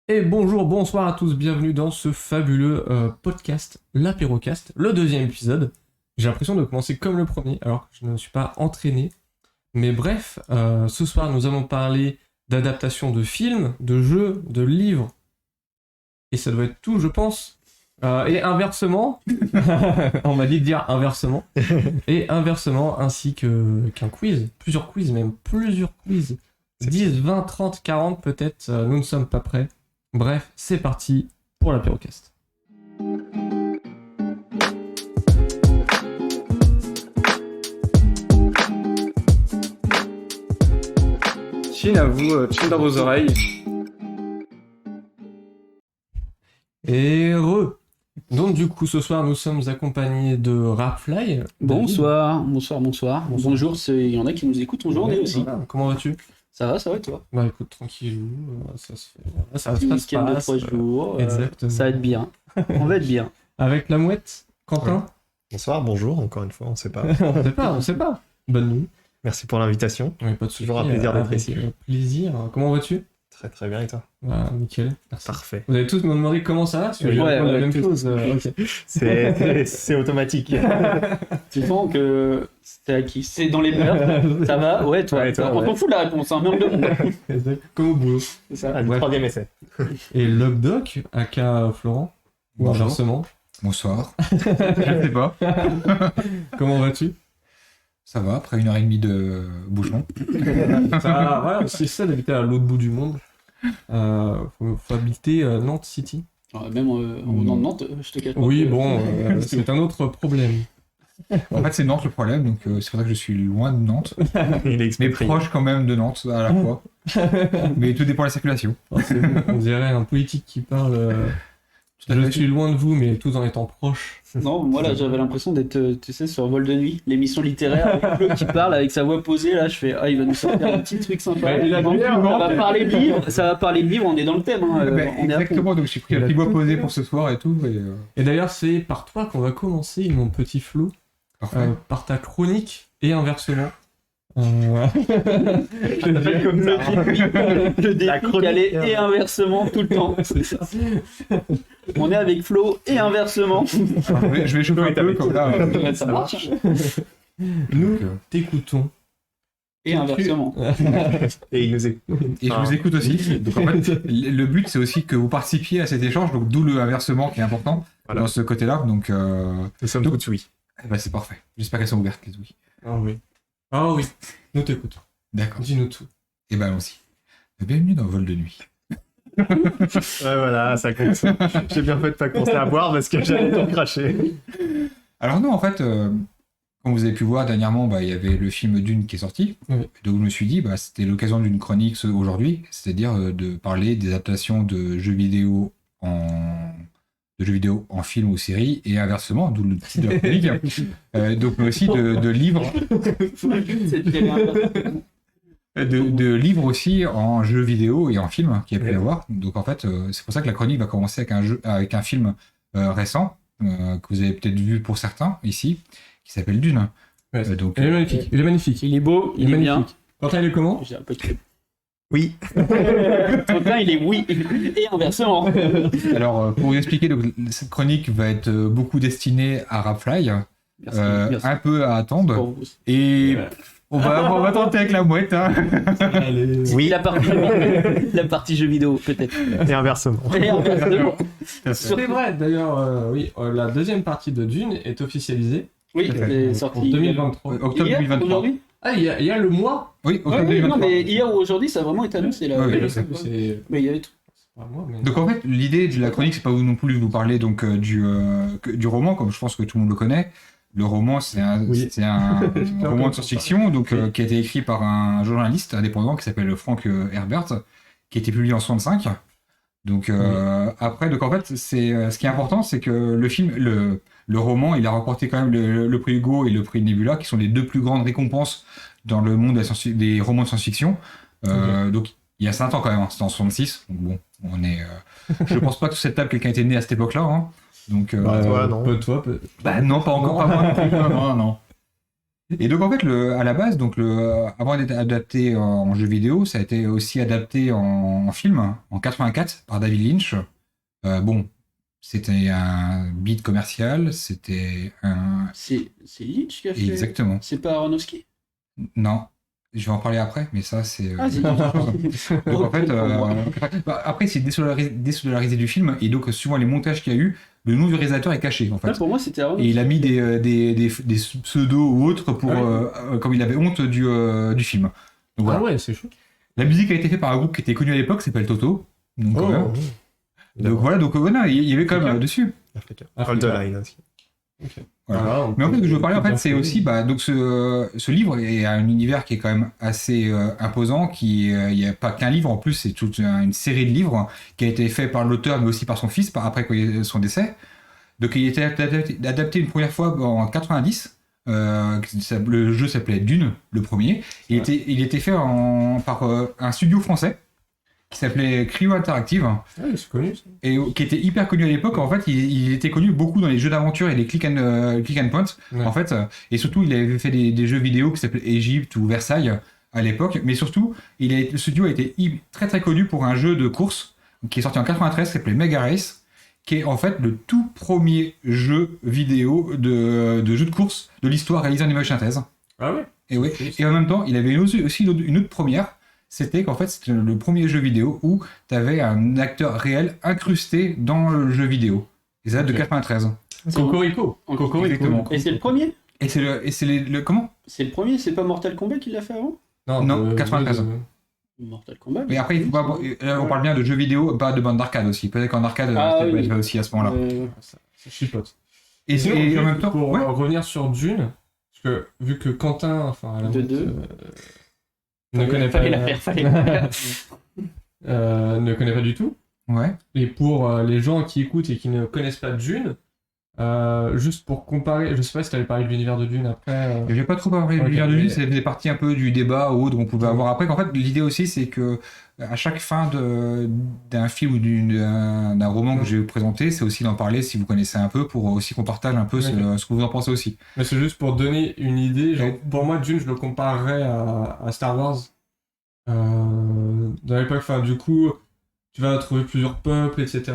Et bonjour, bonsoir à tous, bienvenue dans ce fabuleux podcast, l'apérocast, le deuxième épisode. J'ai l'impression de commencer comme le premier, alors que je ne suis pas entraîné. Mais bref, ce soir nous allons parler d'adaptation de films, de jeux, de livres. Et ça doit être tout, je pense. Et inversement, on m'a dit de dire inversement. Et inversement, ainsi qu'un quiz, plusieurs quiz même, plusieurs quiz. 10, 20, 30, 40 peut-être, nous ne sommes pas prêts. Bref, c'est parti pour l'apérocast. Chine à vous, chine dans vos oreilles. Et donc du coup, ce soir, nous sommes accompagnés de Rapfly. Bonsoir. Bonjour, il y en a qui nous écoutent en journée aussi. Voilà. Comment vas-tu? Ça va toi? Bah écoute, tranquillou, ça se fait. Ça Petit se week-end de passe. 3 jours, Exactement. ça va être bien. On va être bien. Avec la mouette, Quentin? Bonsoir, bonjour, encore une fois, on sait pas. On sait pas. Bonne nuit. Merci pour l'invitation. Oui, pas de soucis. Toujours un plaisir d'être ici. Plaisir. Comment vas-tu? Très très bien et toi? Bah, nickel. Merci. Parfait. Vous allez tous me demander comment ça va, parce que Oui, je vais ouais, répondre la ouais, même tous. chose. Ok. C'est automatique. Tu sens que c'est acquis. C'est dans les mœurs. Ça va? Ouais, toi. Ouais, toi, On ouais. s'en fout de la réponse, hein, même de monde. Comme au boulot. C'est ça. Allez, Ouais. troisième essai. Et Lobdoc, aka Florent, ou Bonjour. inversement. Bonsoir. Je sais pas. Comment vas-tu? Ça va, après 1h30 de bouchon. Ça, voilà, c'est ça d'habiter à l'autre bout du monde. Faut habiter Nantes City. Même dans Nantes, je te cache pas. Oui, que- bon, c'est un autre problème. En fait, c'est Nantes le problème, donc c'est pour ça que je suis loin de Nantes, Il est mais expatrié. proche quand même de Nantes à la fois. Mais tout dépend de la circulation. On dirait un politique qui parle. Tout à Je fait. suis loin de vous, mais tout en étant proche. Non, moi là, j'avais l'impression d'être, tu sais, sur Vol de nuit, l'émission littéraire, avec Flo qui parle avec sa voix posée. Là, je fais, il va nous sortir un petit truc sympa. Ouais, il a Non, bien, ça va parler de livres, on est dans le thème. Hein, Ben, on est à fond. exactement, donc j'ai pris la petite voix posée pour ce soir et tout. Et d'ailleurs, c'est par toi qu'on va commencer, mon petit Flo, Parfait. par ta chronique et inversement. Ça s'appelle comme ça. Le La défi chronique aller et et inversement tout le temps. C'est ça. On est avec Flo et inversement. Je vais chauffer un peu comme là. Ouais, ça marche. Nous Donc, t'écoutons. Et inversement. Et il nous écoute. et je vous écoute aussi. Donc en fait, le but c'est aussi que vous participiez à cet échange, donc d'où le inversement qui est important Voilà. dans ce côté-là. Donc Nous sommes Donc- tous oui. ben, c'est parfait. J'espère qu'elles sont ouvertes les ouïes. Ah oui. Ah oui. Nous t'écoutons. D'accord. Dis-nous tout. Et ben allons-y. Bienvenue dans Vol de nuit. Ouais, voilà, ça compte. J'ai bien fait de pas commencer à boire parce que j'allais tout cracher. Alors non, en fait, comme vous avez pu voir dernièrement, il y avait le film Dune qui est sorti. Oui. Donc je me suis dit, c'était l'occasion d'une chronique aujourd'hui, c'est-à-dire de parler des adaptations de jeux vidéo en film ou série, et inversement, d'où le titre de la chronique. Donc mais aussi de livres, de livres aussi en jeux vidéo et en film qu'il y a pu y avoir. Donc en fait, c'est pour ça que la chronique va commencer avec un film récent que vous avez peut-être vu pour certains ici, qui s'appelle Dune. Ouais, Donc il est magnifique. Il est magnifique. Il est beau, il est bien. magnifique. Quentin, il est comment? J'ai un peu de Oui. Quentin, il est oui. Et inversement. alors pour vous expliquer, donc, cette chronique va être beaucoup destinée à Rapfly, Merci. un peu à attendre, Pour vous. et on va tenter avec la mouette. Hein. Allez. Oui. La partie jeu vidéo, peut-être. Et inversement. Et inversement. C'est vrai, d'ailleurs, oui, la deuxième partie de Dune est officialisée Oui, Tout à c'est en sorti. 2023. Octobre Hier, 2023. aujourd'hui. Ah, il y a le mois. Oui, octobre Ouais, 2023. non, mais hier ou aujourd'hui, ça a vraiment été annoncé là. Oui, je oui, sais que c'est Mais il y avait tout. pas moi, mais. Donc en fait, l'idée de la chronique, c'est pas non plus de vous parler donc du roman, comme je pense que tout le monde le connaît. Le roman, c'est un roman de science-fiction donc qui a été écrit par un journaliste indépendant qui s'appelle Frank Herbert, qui a été publié en 65. Donc après, donc en fait, c'est ce qui est important, c'est que le film, le roman, il a remporté quand même le prix Hugo et le prix Nebula, qui sont les deux plus grandes récompenses dans le monde des romans de science-fiction. Donc il y a 5 ans quand même, hein, c'était en 66. Donc bon, on est. Je pense pas que sur cette table quelqu'un était né à cette époque-là. Hein. Donc toi, non. Peu toi, peu. bah non, pas encore, pas moi non plus. Non. Et donc en fait, à la base, avant d'être adapté en jeu vidéo, ça a été aussi adapté en film en 84 par David Lynch. Bon, c'était un beat commercial, c'était un... C'est Lynch qui a fait. Exactement. C'est pas Aronofsky. Non, je vais en parler après, mais ça c'est... Ah, c'est donc en fait, après c'est désolarisé du film, et donc suivant les montages qu'il y a eu, le nom du réalisateur est caché en fait. Là, pour moi, c'était Et Aronofsky. il a mis des pseudos ou autres pour, comme il avait honte du film. Donc voilà. Ah ouais, c'est chaud. La musique a été faite par un groupe qui était connu à l'époque, qui s'appelle Toto. Donc, donc voilà, donc voilà, il y avait quand même dessus. Africain. Hold the line aussi. Voilà. Mais en fait, ce que je veux parler, en fait, c'est aussi, donc ce livre est un univers qui est quand même assez imposant, il n'y a pas qu'un livre, en plus, c'est toute une série de livres qui a été fait par l'auteur, mais aussi par son fils, après son décès. Donc il a été adapté une première fois en 90. Le jeu s'appelait Dune, le premier. Il était fait par un studio français qui s'appelait Cryo Interactive. Ah oui, c'est connu ça. Et qui était hyper connu à l'époque. En fait, il était connu beaucoup dans les jeux d'aventure et les click and point. Ouais. En fait, et surtout, il avait fait des jeux vidéo qui s'appelaient Egypte ou Versailles à l'époque. Mais surtout, le studio a été très très connu pour un jeu de course qui est sorti en 93, qui s'appelait Mega Race, qui est en fait le tout premier jeu vidéo de jeu de course de l'histoire réalisé en image synthèse. Ah ouais. Et oui. Et en même temps, il avait aussi une autre première. C'était qu'en fait, c'était le premier jeu vidéo où tu avais un acteur réel incrusté dans le jeu vidéo. Et ça date de 93. Cocorico. Exactement. Et c'est le premier. Et c'est le comment? C'est le premier, c'est pas Mortal Kombat qui l'a fait avant. Non, 93. Mortal Kombat. Mais après, il faut pas. Là, on parle bien de jeux vidéo, pas de bande d'arcade aussi. Peut-être qu'en arcade, c'était fait aussi à ce moment-là. Ça chipote. Et Sinon, en même temps, pour ouais. revenir sur Dune, parce que vu que Quentin, enfin, à la De honte, deux. ne connaît pas, ne connaît pas du tout. Ouais. Et pour les gens qui écoutent et qui ne connaissent pas Dune, juste pour comparer, je sais pas si tu avais parlé de l'univers de Dune après. Je vais pas trop parler de Ok, l'univers de mais- Dune, ça faisait partie un peu du débat ou autre qu'on pouvait avoir après. En fait, l'idée aussi, c'est que à chaque fin d'un film ou d'un roman que je vais vous présenter, c'est aussi d'en parler si vous connaissez un peu, pour aussi qu'on partage un peu Ok. ce que vous en pensez aussi. Mais c'est juste pour donner une idée. Genre, Ouais. pour moi, Dune, je le comparerais à Star Wars. Dans l'époque, enfin, du coup, tu vas trouver plusieurs peuples, etc.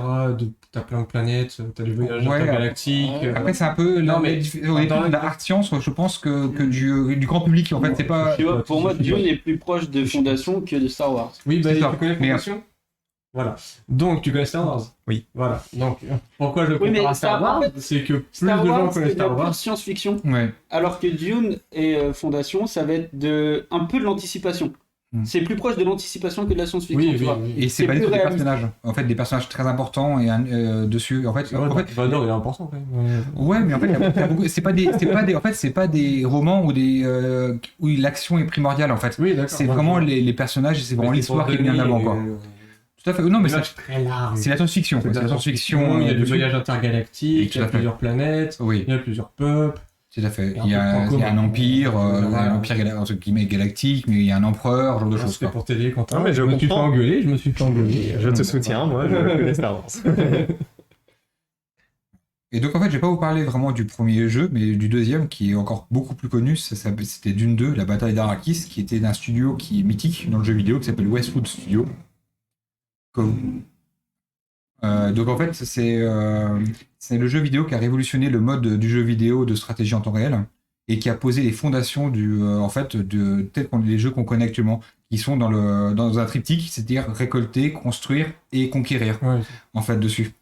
T'as plein de planètes, t'as des voyages Ouais, intergalactiques. ouais. Après, c'est un peu Non, mais- on est plus de la art science, je pense, que du grand public. En fait, c'est pas. Tu vois, pour moi, Dune est plus proche de Fondation que de Star Wars. Oui, bah, C'est ça. tu connais Mais- Fondation. Voilà. Donc, tu connais Star Wars. Oui. Voilà. Donc, pourquoi je le Oui, mais compare à Star Star Wars Wars- C'est que plus Star de gens Wars, connaissent c'est de la Star pure Wars. science-fiction. Ouais. Alors que Dune et Fondation, ça va être un peu de l'anticipation. C'est plus proche de l'anticipation que de la science-fiction, tu vois. Et c'est C'est basé plus sur des réaliste. personnages. En fait, des personnages très importants et dessus. En fait, Vador, il est important quand même. ouais, mais en fait, il y a beaucoup. C'est pas des romans où l'action est primordiale. En fait, Oui, d'accord. c'est vraiment les personnages, et c'est vraiment l'histoire qui est mise en avant, quoi. Tout à fait. Non, mais c'est très large. c'est la science-fiction. C'est C'est la il science-fiction. y a du dessus. voyage intergalactique, Tout il y à a fait. plusieurs planètes, Oui, il y a plusieurs peuples. tout à fait. Il y a Il y un a truc en un commun. empire, Voilà. un empire entre guillemets galactique, mais il y a un empereur, genre de choses. C'était quoi. pour t'aider, Quentin. Non, mais je me suis fait comprends. engueuler, Je te soutiens, moi, je connais Star Wars. Et donc en fait, je vais pas vous parler vraiment du premier jeu, mais du deuxième qui est encore beaucoup plus connu. C'était Dune 2, la bataille d'Arrakis, qui était d'un studio qui est mythique dans le jeu vidéo, qui s'appelle Westwood Studio. Donc en fait, c'est le jeu vidéo qui a révolutionné le mode du jeu vidéo de stratégie en temps réel et qui a posé les fondations tels qu'on les jeux qu'on connaît actuellement, qui sont dans un triptyque, c'est-à-dire récolter, construire et conquérir Ouais. en fait dessus.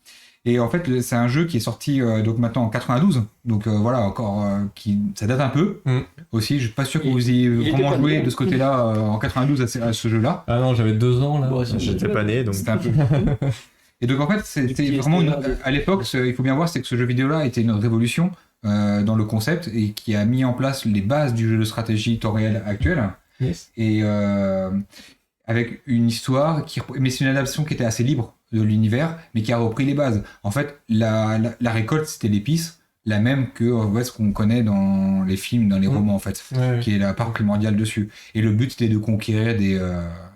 Et en fait, c'est un jeu qui est sorti donc maintenant en 92, donc voilà, encore ça date un peu aussi. Je suis pas sûr que vous ayez était vraiment pas joué né. de ce côté-là en 92 à ce jeu-là. Ah non, j'avais 2 ans là. Bon, ça, J'étais pas né, donc. C'était un peu. Et donc en fait, c'était petits vraiment STR. à l'époque, il faut bien voir, c'est que ce jeu vidéo-là était une révolution dans le concept et qui a mis en place les bases du jeu de stratégie temps réel actuel. Yes. Et avec une histoire mais c'est une adaptation qui était assez libre de l'univers, mais qui a repris les bases. En fait, la récolte, c'était l'épice, la même que ce qu'on connaît dans les films, dans les romans, en fait, Ouais, qui est la part primordiale dessus. Et le but, c'était de conquérir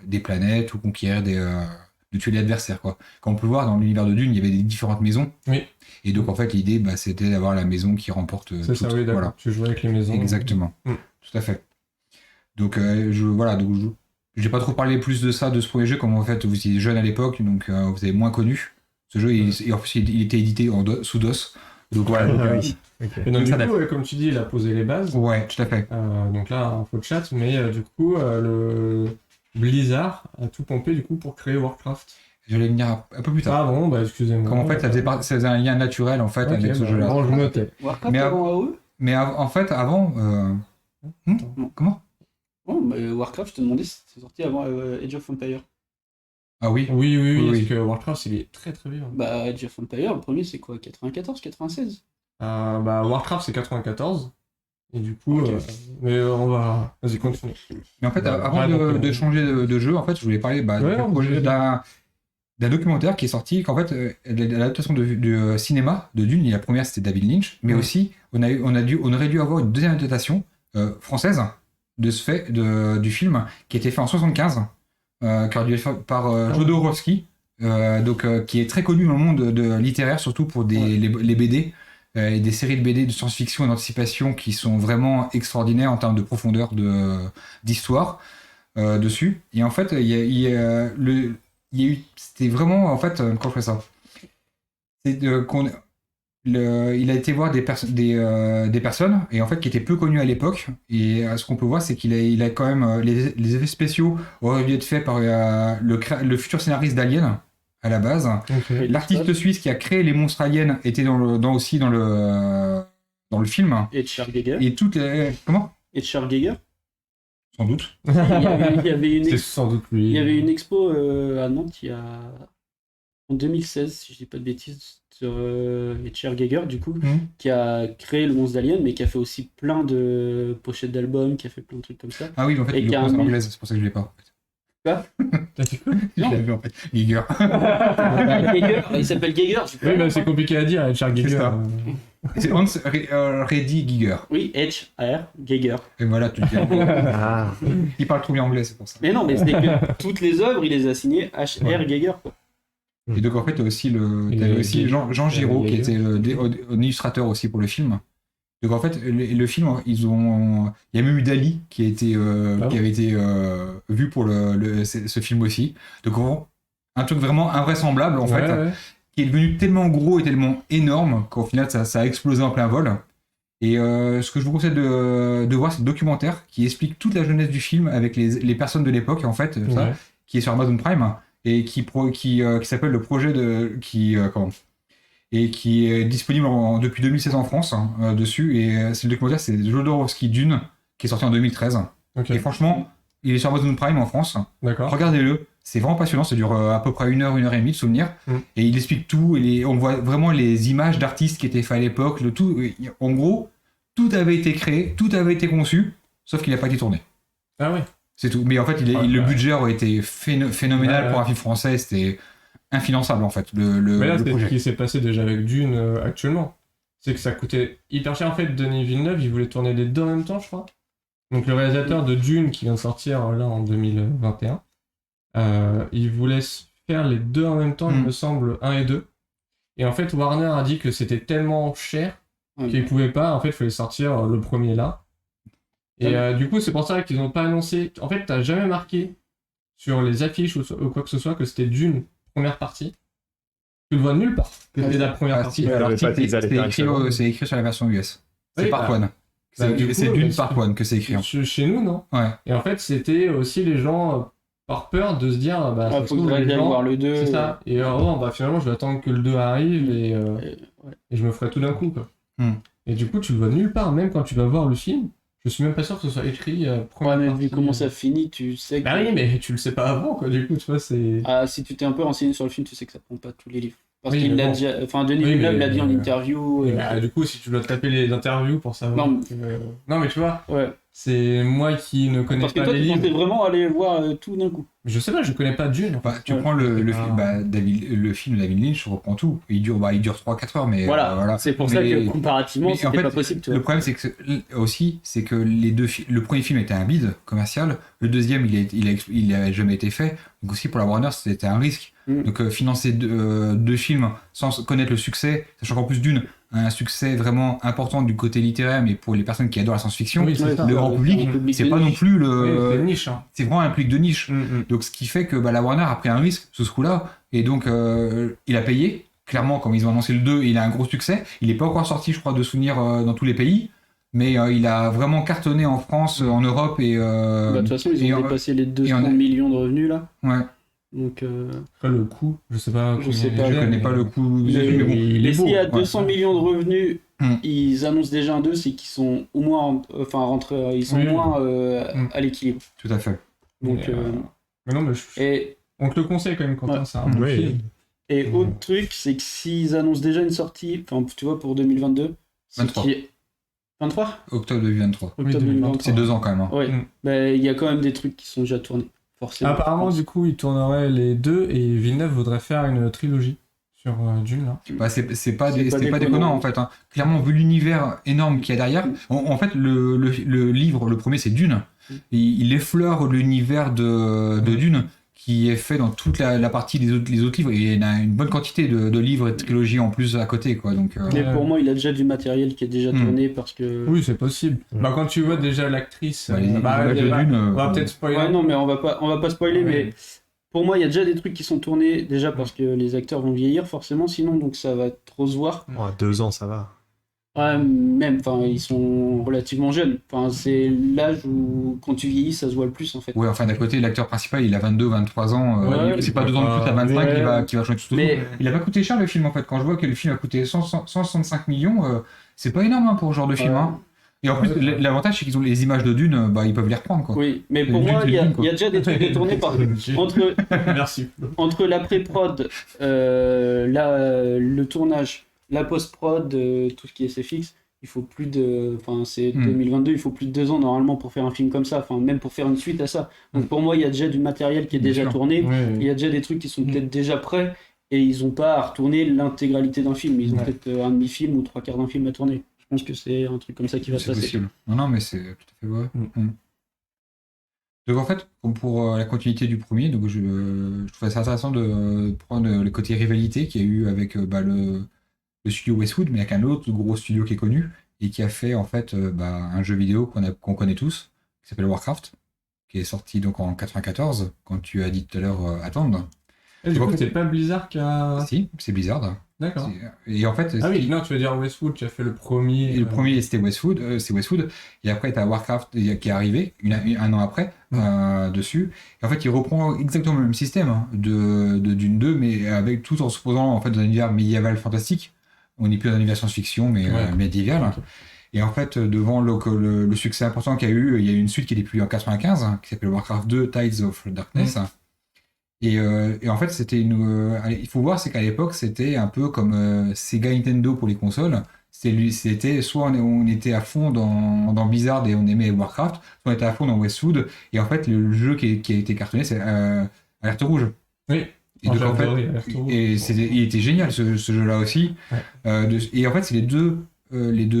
des planètes ou conquérir tuer l'adversaire, quoi. Quand on peut voir dans l'univers de Dune, il y avait des différentes maisons. Oui. Et donc, en fait, l'idée, c'était d'avoir la maison qui remporte C'est ça, tout. oui, d'accord. Voilà. Tu jouais avec les maisons. Exactement. Tout à fait. Donc, je vais pas trop parler plus de ça, de ce premier jeu, comme en fait, vous étiez jeune à l'époque, donc vous avez moins connu. Ce jeu, et en plus, il était édité sous DOS. Donc, voilà. Oui. Ok. Et donc, Ça du coup, comme tu dis, il a posé les bases. Ouais, tout à fait. Donc là, info de chat, mais du coup, le Blizzard a tout pompé du coup pour créer Warcraft. J'allais venir un peu plus tard. Ah bon, bah excusez-moi. Comme en fait, ça faisait un lien naturel en fait Ok, avec ce bah, jeu-là. bon, je me tais. Warcraft Mais avant AOE? Mais en fait, avant. Comment? Oh, mais Warcraft, je te demandais si c'était sorti avant Age of Empires. Ah oui. Oui, Oui. parce que Warcraft, il est très très vieux. Bah, Age of Empires, le premier, c'est quoi? 94, 96? Bah, Warcraft, c'est 94. Et du coup, Ok. mais on va. Vas-y, continue. Mais en fait, Bah, avant de changer de jeu, en fait, je voulais parler Ouais, du on projet peut- d'un documentaire qui est sorti, qu'en fait, l'adaptation de cinéma de Dune, la première c'était David Lynch, mais aussi on aurait dû avoir une deuxième adaptation française de ce fait du film qui a été fait en 75, qui a dû être fait par Jodorowsky, qui est très connu dans le monde littéraire, surtout pour les BD. Et des séries de BD de science-fiction et d'anticipation qui sont vraiment extraordinaires en termes de profondeur d'histoire dessus. Et en fait, il y a eu, c'était vraiment, en fait, quand je fais ça, il a été voir des personnes et en fait qui étaient peu connues à l'époque. Et ce qu'on peut voir, c'est qu'il a quand même les effets spéciaux auraient dû être faits par le futur scénariste d'Alien à la base. Ok. L'artiste suisse qui a créé les monstres aliens était aussi dans le film. Edgar Geiger. Et toutes les... Comment? Edgar Geiger. Sans doute. Il y avait une C'est sans doute lui. Il y avait une expo à Nantes en 2016, si je dis pas de bêtises, sur Edgar Geiger, du coup, qui a créé le monstre d'Alien, mais qui a fait aussi plein de pochettes d'albums, qui a fait plein de trucs comme ça. Ah oui, en fait, Et il qui est a en un- anglaise, c'est pour ça que je l'ai pas. T'as dit quoi Je l'ai vu en fait. Giger. Geiger, il s'appelle Geiger. Oui, bah, c'est compliqué à dire, Edgar Geiger. ça. C'est Hans Reddy Giger. Oui, H.R. Geiger. Et voilà, tu le dis. Ah. Il parle trop bien anglais, c'est pour ça. Mais non, mais c'est que toutes les œuvres, il les a signées H.R. Geiger. Quoi. Et donc en fait, t'as aussi Et Jean Giraud qui Giger. était un illustrateur aussi pour le film. Donc en fait, le film, il y a même eu Dali qui avait été vu pour ce film aussi. Donc un truc vraiment invraisemblable en fait, Ouais. qui est devenu tellement gros et tellement énorme qu'au final ça a explosé en plein vol. Et ce que je vous conseille de voir, c'est le documentaire qui explique toute la jeunesse du film avec les personnes de l'époque en fait, ça, Ouais. qui est sur Amazon Prime et qui s'appelle le projet et qui est disponible depuis 2016 en France dessus. Et c'est le documentaire, c'est Jodorowsky Dune, qui est sorti en 2013. Ok. Et franchement, il est sur Amazon Prime en France. D'accord. Regardez-le, c'est vraiment passionnant, ça dure à peu près 1 heure, 1 heure et demie de souvenir. Et il explique tout, on voit vraiment les images d'artistes qui étaient faits à l'époque, le tout. En gros, tout avait été créé, tout avait été conçu, sauf qu'il n'a pas été tourné. Ah ouais. C'est tout. Mais en fait, le budget aurait été phénoménal Ouais. pour un film français, c'était infinançable en fait, le Mais là, c'est ce projet. qui s'est passé déjà avec Dune actuellement. C'est que ça coûtait hyper cher. En fait, Denis Villeneuve, il voulait tourner les deux en même temps, je crois. Donc, le réalisateur de Dune, qui vient de sortir là en 2021, il voulait faire les deux en même temps, il me semble, 1 et 2. Et en fait, Warner a dit que c'était tellement cher qu'il pouvait pas. En fait, il fallait sortir le premier là. Et du coup, c'est pour ça qu'ils n'ont pas annoncé. En fait, t'as jamais marqué sur les affiches ou quoi que ce soit que c'était Dune première partie. Tu le vois nulle part que c'était la première partie. ouais, alors, L'article, ils allaient faire une seconde. c'est écrit sur la version US. C'est Oui, Part bah, 1. bah, du coup, C'est Dune bah, Part 1 que c'est écrit. Chez nous, non. Ouais. Et en fait, c'était aussi les gens par peur de se dire, bah, ça se Faut que trouve, les j'aille gens- voir le 2. c'est ça. Et bon, bah, finalement, je vais attendre que le 2 arrive et Ouais. je me ferai tout d'un coup, quoi. Hmm. Et du coup, tu le vois nulle part, même quand tu vas voir le film. Je suis même pas sûr que ce soit écrit première Ouais, mais partie. vu comment ça finit, tu sais que... Bah oui, mais tu le sais pas avant, quoi. Du coup, tu vois, c'est. Ah, si tu t'es un peu renseigné sur le film, tu sais que ça prend pas tous les livres. Parce Oui, qu'il mais l'a bon. déjà... Enfin, Denis Oui, Villeneuve mais- l'a dit en interview. Et bah, du coup, si tu dois taper les interviews pour savoir. Non, Non, mais tu vois, Ouais. c'est moi qui ne connais Parce que pas toi, les tu livres. pensais vraiment aller voir tout d'un coup. Je sais pas, je connais pas Dune. En fait. Bah, tu Ouais. prends le Ah. film, le film de David Lynch reprend tout. Il dure 3-4 heures, mais Voilà, c'est pour ça Mais- que comparativement, mais c'était en fait, pas possible. Tu le vois. problème, c'est que c'est que le premier film était un bide commercial. Le deuxième, il a jamais été fait. Donc aussi pour la Warner, c'était un risque Donc financer deux films sans connaître le succès, sachant qu'en plus d'une, un succès vraiment important du côté littéraire, mais pour les personnes qui adorent la science-fiction, le grand public, c'est pas non plus c'est une niche. Hein. C'est vraiment un public de niche. Donc ce qui fait que la Warner a pris un risque sur ce coup-là, et donc il a payé. Clairement, comme ils ont annoncé le 2, il a un gros succès. Il n'est pas encore sorti, je crois, de souvenir dans tous les pays. Mais il a vraiment cartonné en France, en Europe et... De toute façon, ils ont dépassé les 200 millions de revenus, là. Ouais. Donc, après, le coût, je sais pas. Je connais pas le coût. Mais bon, il est beau. S'il y a 200 millions de revenus, ils annoncent déjà un 2, c'est qu'ils sont au moins... Enfin, ils sont moins à l'équilibre. Tout à fait. Donc, mais non, mais on te le conseille quand même, Quentin, c'est un bon film. Et autre truc, c'est que s'ils annoncent déjà une sortie, enfin, tu vois, pour 2022... 23. 23 Octobre 2023. Octobre 2023. C'est 2 ans quand même. Hein. Ouais. Il y a quand même des trucs qui sont déjà tournés, forcément. Apparemment, du coup, ils tourneraient les 2 et Villeneuve voudrait faire une trilogie sur Dune, là. Bah, c'est pas déconnant, en fait. Hein. Clairement, vu l'univers énorme qu'il y a derrière, en fait, le livre, le premier, c'est Dune. Il effleure l'univers de Dune, qui est fait dans toute la partie des autres livres. Et il y a une bonne quantité de livres et de trilogies en plus à côté, quoi. Donc, mais pour moi, il a déjà du matériel qui est déjà tourné parce que... Oui, c'est possible. Bah, quand tu vois déjà l'actrice... Dune, on va peut-être spoiler. Ouais, non, mais on va pas spoiler, mais pour moi, il y a déjà des trucs qui sont tournés, déjà parce que les acteurs vont vieillir, forcément, sinon, donc ça va trop se voir. 2 ans, ça va. Ouais, même, enfin, ils sont relativement jeunes. Enfin, c'est l'âge où, quand tu vieillis, ça se voit le plus, en fait. Ouais, enfin, d'un côté, l'acteur principal, il a 22, 23 ans. C'est pas 2 ans de plus à 25 qui va changer tout. Mais... Il a pas coûté cher, le film, en fait. Quand je vois que le film a coûté 165 millions, c'est pas énorme pour ce genre de film. Hein. Et en plus, l'avantage, c'est qu'ils ont les images de Dune, ils peuvent les reprendre, quoi. Oui, mais pour moi, il y a déjà des trucs détournés par... Merci. Entre la pré-prod, le tournage, la post-prod, tout ce qui est SFX, il faut plus de... Enfin, c'est 2022, il faut plus de 2 ans normalement pour faire un film comme ça, enfin, même pour faire une suite à ça. Donc pour moi, il y a déjà du matériel qui est déjà tourné, il y a déjà des trucs qui sont peut-être déjà prêts, et ils n'ont pas à retourner l'intégralité d'un film. Ils ont peut-être un demi-film ou 3/4 d'un film à tourner. Je pense que c'est un truc comme ça qui va se passer. C'est possible. Non, mais c'est tout à fait vrai. Donc en fait, pour la continuité du premier, donc je trouvais ça intéressant de prendre le côté rivalité qu'il y a eu avec le studio Westwood, mais avec un autre gros studio qui est connu et qui a fait en fait un jeu vidéo qu'on connaît tous, qui s'appelle Warcraft, qui est sorti donc en 94, quand tu as dit tout à l'heure attendre. Et du coup, c'est pas Blizzard qui a... Si, c'est Blizzard. D'accord. Et en fait, non, tu veux dire Westwood, tu as fait le premier. Et le premier, c'était Westwood, c'est Westwood. Et après, tu as Warcraft qui est arrivé un an après dessus. Et en fait, il reprend exactement le même système de Dune 2, mais avec tout en se posant en fait dans un univers médiéval fantastique. On n'est plus dans un univers science-fiction, mais médiéval. Okay. Et en fait, devant le succès important qu'il y a eu, il y a eu une suite qui est depuis en 95, qui s'appelle Warcraft 2 Tides of Darkness. Et en fait, c'était il faut voir, c'est qu'à l'époque, c'était un peu comme Sega Nintendo pour les consoles. C'était soit on était à fond dans Blizzard et on aimait Warcraft, soit on était à fond dans Westwood. Et en fait, le jeu qui a été cartonné, c'est Alerte Rouge. Oui. Et donc, en fait, il était génial ce jeu-là aussi. Ouais. Et en fait, c'est les deux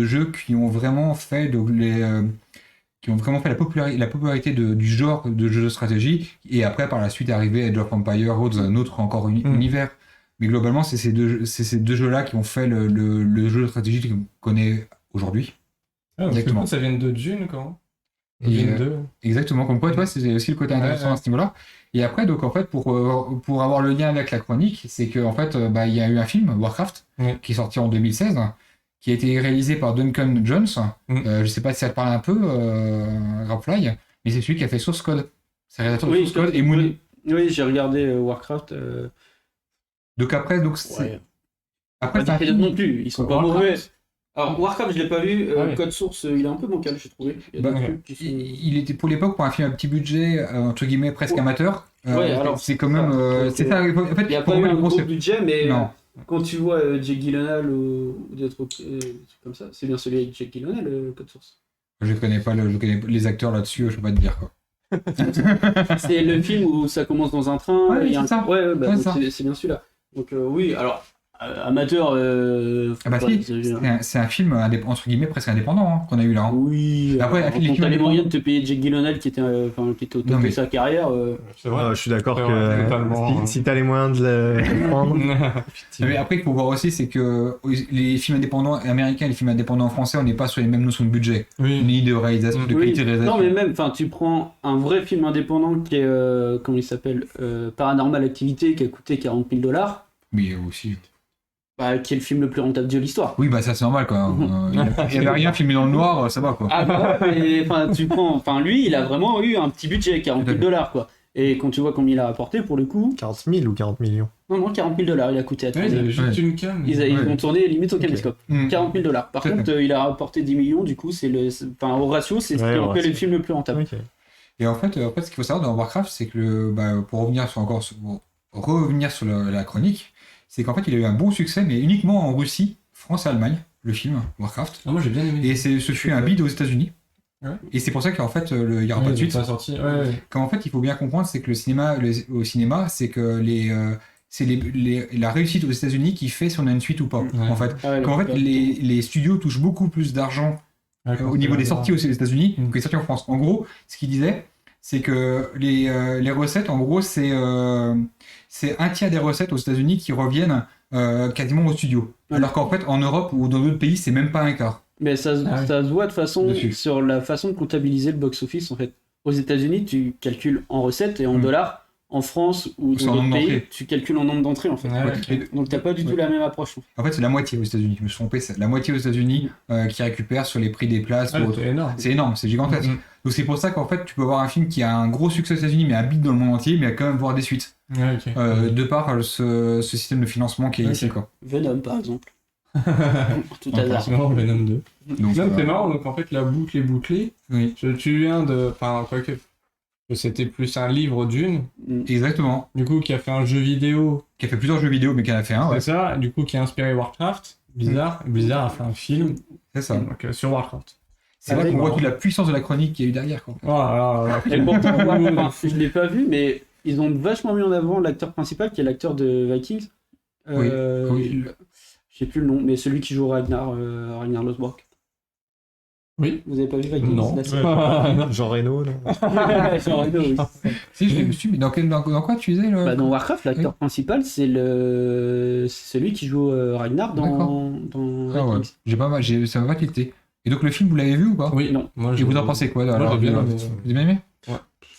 jeux qui ont vraiment fait la popularité du genre de jeu de stratégie. Et après, par la suite, est arrivé Age of Empires, dans un autre encore univers. Mais globalement, c'est ces deux jeux-là qui ont fait le jeu de stratégie qu'on connaît aujourd'hui. Exactement. Ça vient de Dune, quand exactement. Comme quoi, tu vois, c'est aussi le côté intéressant à ce niveau-là. Et après, donc en fait, pour avoir le lien avec la chronique, c'est qu'en fait, il y a eu un film, Warcraft, qui est sorti en 2016, qui a été réalisé par Duncan Jones. Je sais pas si ça te parle un peu, Rapfly, mais c'est celui qui a fait Source Code. C'est le réalisateur de Source Code et Moon. Oui, j'ai regardé Warcraft. Donc après, après, c'est un film non plus. Ils sont pas mauvais. Alors, Warcraft, je l'ai pas vu. Code Source, il est un peu bancal, j'ai trouvé. Il était pour l'époque, pour un film à petit budget, entre guillemets, presque amateur. Alors c'est quand même. C'est ça. En fait, il n'y a pas eu un gros budget, mais quand tu vois Jake Gyllenhaal ou des trucs comme ça, c'est bien celui avec Jake Gyllenhaal, Code Source. Je connais pas les acteurs là-dessus, je peux pas te dire quoi. C'est le film où ça commence dans un train. C'est ça. C'est bien celui-là. Donc oui, alors Amateur. Ah bah si, c'est un film entre guillemets presque indépendant hein, qu'on a eu là. Hein. Oui. Après, quand t'as les moyens de te payer Jake Gyllenhaal qui était au top de sa carrière. C'est vrai. Je suis d'accord C'est que vrai, totalement. si t'as les moyens de le prendre. Mais après, il faut voir aussi, c'est que les films indépendants américains et les films indépendants français, on n'est pas sur les mêmes notions de budget, ni de réalisation, de qualité de réalisation. Non, mais même, tu prends un vrai film indépendant qui est, comment il s'appelle, Paranormal Activity, qui a coûté $40,000. Oui, aussi. Qui est le film le plus rentable de l'histoire. Oui, bah ça c'est normal quoi. Il n'y avait rien filmé dans le noir, ça va quoi. Ah bah ouais, mais tu prends, lui, il a vraiment eu un petit budget, $40,000 quoi. Et quand tu vois combien il a rapporté pour le coup. 40 000 ou 40 millions? Non, $40,000 il a coûté à tourner. Ils avaient juste une cam. Ils ont tourné limite au caméscope. $40,000. Par contre, il a rapporté 10 millions, du coup, au ratio, c'est ce qui en fait le film le plus rentable. Okay. Et en fait, ce qu'il faut savoir dans Warcraft, c'est que pour revenir sur la chronique, c'est qu'en fait, il a eu un bon succès, mais uniquement en Russie, France et Allemagne, le film Warcraft. Ah, moi j'ai bien aimé. Et ce fut un bid aux États-Unis. Ouais. Et c'est pour ça qu'en fait, il n'y aura pas de suite. Sorti. Ouais. Quand en fait, il faut bien comprendre, c'est que au cinéma, c'est que c'est la réussite aux États-Unis qui fait si on a une suite ou pas. En fait, quand en fait, les studios touchent beaucoup plus d'argent au niveau des sorties aux États-Unis que les sorties en France. En gros, ce qu'il disait, c'est que les recettes, en gros, c'est un tiers des recettes aux États-Unis qui reviennent quasiment au studio. Alors qu'en fait, en Europe ou dans d'autres pays, c'est même pas un quart. Mais ça se voit de façon sur la façon de comptabiliser le box-office en fait. Aux États-Unis, tu calcules en recettes et en dollars. En France ou dans d'autres pays, tu calcules en nombre d'entrées en fait. Donc t'as pas du tout la même approche. En fait, c'est la moitié aux États-Unis. Je me suis trompé, c'est la moitié aux États-Unis qui récupère sur les prix des places. C'est énorme. C'est énorme, c'est gigantesque. Donc c'est pour ça qu'en fait, tu peux avoir un film qui a un gros succès aux États-Unis, mais un bid dans le monde entier, mais à quand même voir des suites. De par ce système de financement qui est ici, quoi. Venom par exemple. Tout hasard. Venom 2. Donc c'est marrant, donc en fait la boucle est bouclée. Oui. Tu viens de. Enfin, quoique. C'était plus un livre d'une. Exactement. Du coup, qui a fait un jeu vidéo. Qui a fait plusieurs jeux vidéo, mais qui en a fait un. C'est ça, du coup, qui a inspiré Warcraft. Blizzard. Blizzard a fait un film. C'est ça. Donc, sur Warcraft. C'est vrai qu'on voit toute la puissance de la chronique qu'il y a eu derrière, quoi. Oh, et pourtant, je l'ai pas vu, mais ils ont vachement mis en avant l'acteur principal, qui est l'acteur de Vikings. Oui. Je sais plus le nom, mais celui qui joue Ragnar Lothbrok. Oui. Vous avez pas vu Vikings? Non. Jean Reno, non? Jean Reno, oui. Si, je l'ai su, mais dans quoi tu disais le... Dans Warcraft, l'acteur principal, c'est celui qui joue Ragnar dans Vikings. Ouais. Ça m'a pas tilté. Et donc le film, vous l'avez vu ou pas? Oui. Non. Et vous en pensez quoi alors? Vous avez bien aimé? Ouais.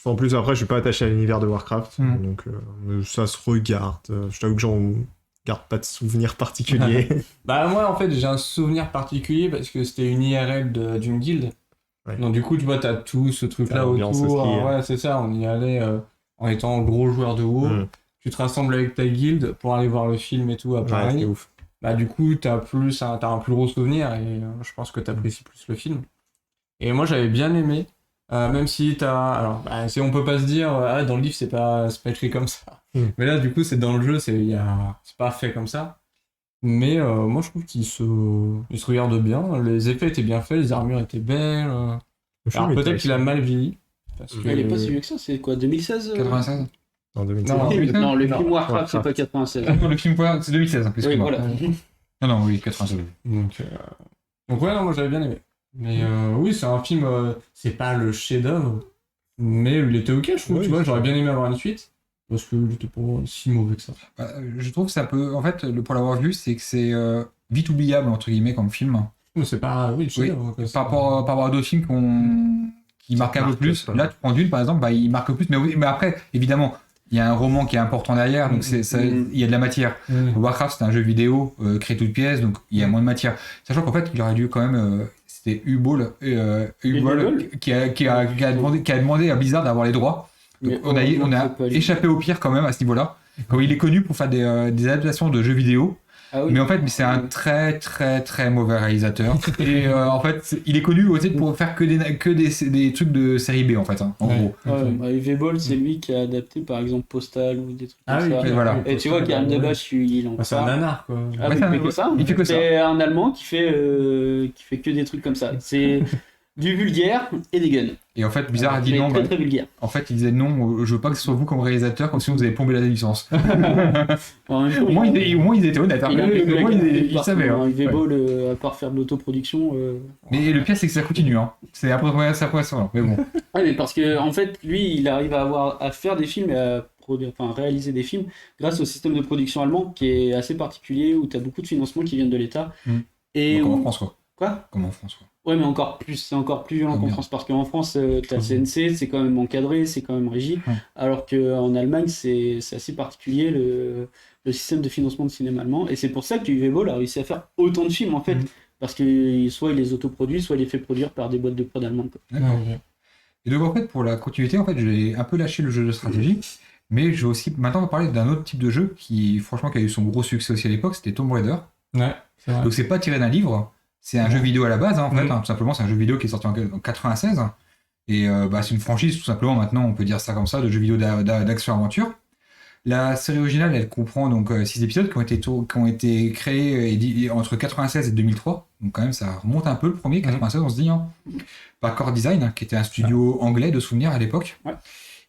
En plus, après, je suis pas attaché à l'univers de Warcraft, donc ça se regarde. Je t'avoue que j'en garde pas de souvenirs particuliers. Moi, en fait, j'ai un souvenir particulier parce que c'était une IRL d'une guilde. Ouais. Donc, du coup, tu vois, t'as tout ce truc-là autour. Ouais, c'est ça, on y allait en étant gros joueur de WoW. Tu te rassembles avec ta guilde pour aller voir le film et tout à Paris. Ouais, c'est ouf. Du coup, t'as un plus gros souvenir et je pense que t'apprécies plus le film. Et moi, j'avais bien aimé. Même si alors, on peut pas se dire dans le livre c'est pas écrit comme ça, mais là du coup c'est dans le jeu, c'est pas fait comme ça, mais moi je trouve qu'il se regarde bien, les effets étaient bien faits, les armures étaient belles, alors peut-être qu'il a mal vieilli parce que... Il est pas si vieux que ça, c'est quoi, 2016 96 En 2016. Non, le film Warcraft c'est pas 96. Le film c'est 2016, excuse-moi. Oui, voilà. Non, oui, 96. Donc ouais, non, moi j'avais bien aimé. Mais oui, c'est un film, c'est pas le chef-d'œuvre, mais il était ok, je trouve, tu vois, j'aurais bien aimé avoir une suite, parce qu'il était pas si mauvais que ça. Je trouve que ça peut, en fait, pour l'avoir vu, c'est que c'est vite oubliable, entre guillemets, comme film. Mais c'est pas, le chef-d'œuvre. Par rapport à d'autres films qui marquent un peu plus. Là, tu prends Dune, par exemple, il marque plus, mais après, évidemment, il y a un roman qui est important derrière, donc il y a de la matière. Warcraft, c'est un jeu vidéo créé toute pièce, donc il y a moins de matière. Sachant qu'en fait, il aurait dû quand même... C'était Ubol qui a demandé à Blizzard d'avoir les droits. Donc on a échappé au pire quand même à ce niveau-là. Comme il est connu pour faire des adaptations de jeux vidéo. Ah oui. Mais en fait, c'est un très très très mauvais réalisateur. Et en fait, il est connu aussi pour faire que des trucs de série B en fait, en gros. Vebol, c'est lui qui a adapté par exemple Postal ou des trucs comme ça. Et voilà. Et tu vois qu'il y a un débat sur il en c'est un nanar quoi. Il fait que ça. Il fait que ça. C'est un Allemand qui fait que des trucs comme ça. C'est du vulgaire et des guns. Et en fait, Blizzard a dit Mais non. très très vulgaire. En fait, il disait non, je veux pas que ce soit vous comme réalisateur, comme si vous avez plombé la licence. En même temps, Au moins, ils étaient honnêtes. il a un peu Au moins, ils savaient. hein. Hein. Il fait beau, à part faire de l'autoproduction. Mais le pire, c'est que ça continue. Hein. C'est après ça. Mais bon. Ouais, mais parce que en fait, lui, il arrive à faire des films et à réaliser des films grâce au système de production allemand qui est assez particulier, où tu as beaucoup de financements qui viennent de l'État. Et Comme où... en France, quoi. Quoi? Comme en France, quoi. Ouais, mais c'est encore plus violent qu'en France, parce qu'en France, t'as le CNC, c'est quand même encadré, c'est quand même régi, alors qu'en Allemagne, c'est assez particulier le système de financement de cinéma allemand, et c'est pour ça que Uwe Boll a réussi à faire autant de films, en fait, parce que soit il les autoproduit, soit il les fait produire par des boîtes de prod allemandes. D'accord. Et donc, en fait, pour la continuité, en fait, j'ai un peu lâché le jeu de stratégie, mais je vais aussi, maintenant, on va parler d'un autre type de jeu qui, franchement, qui a eu son gros succès aussi à l'époque, c'était Tomb Raider. Ouais, c'est vrai. Donc, c'est pas tiré d'un livre. C'est un jeu vidéo à la base, hein, en fait, tout simplement, c'est un jeu vidéo qui est sorti en 96. Et c'est une franchise, tout simplement, maintenant, on peut dire ça comme ça, de jeux vidéo d'action-aventure. La série originale, elle comprend donc 6 épisodes qui ont été créés entre 96 et 2003. Donc quand même, ça remonte un peu, le premier, 96, on se dit, hein, par Core Design, hein, qui était un studio anglais de souvenirs à l'époque. Ouais.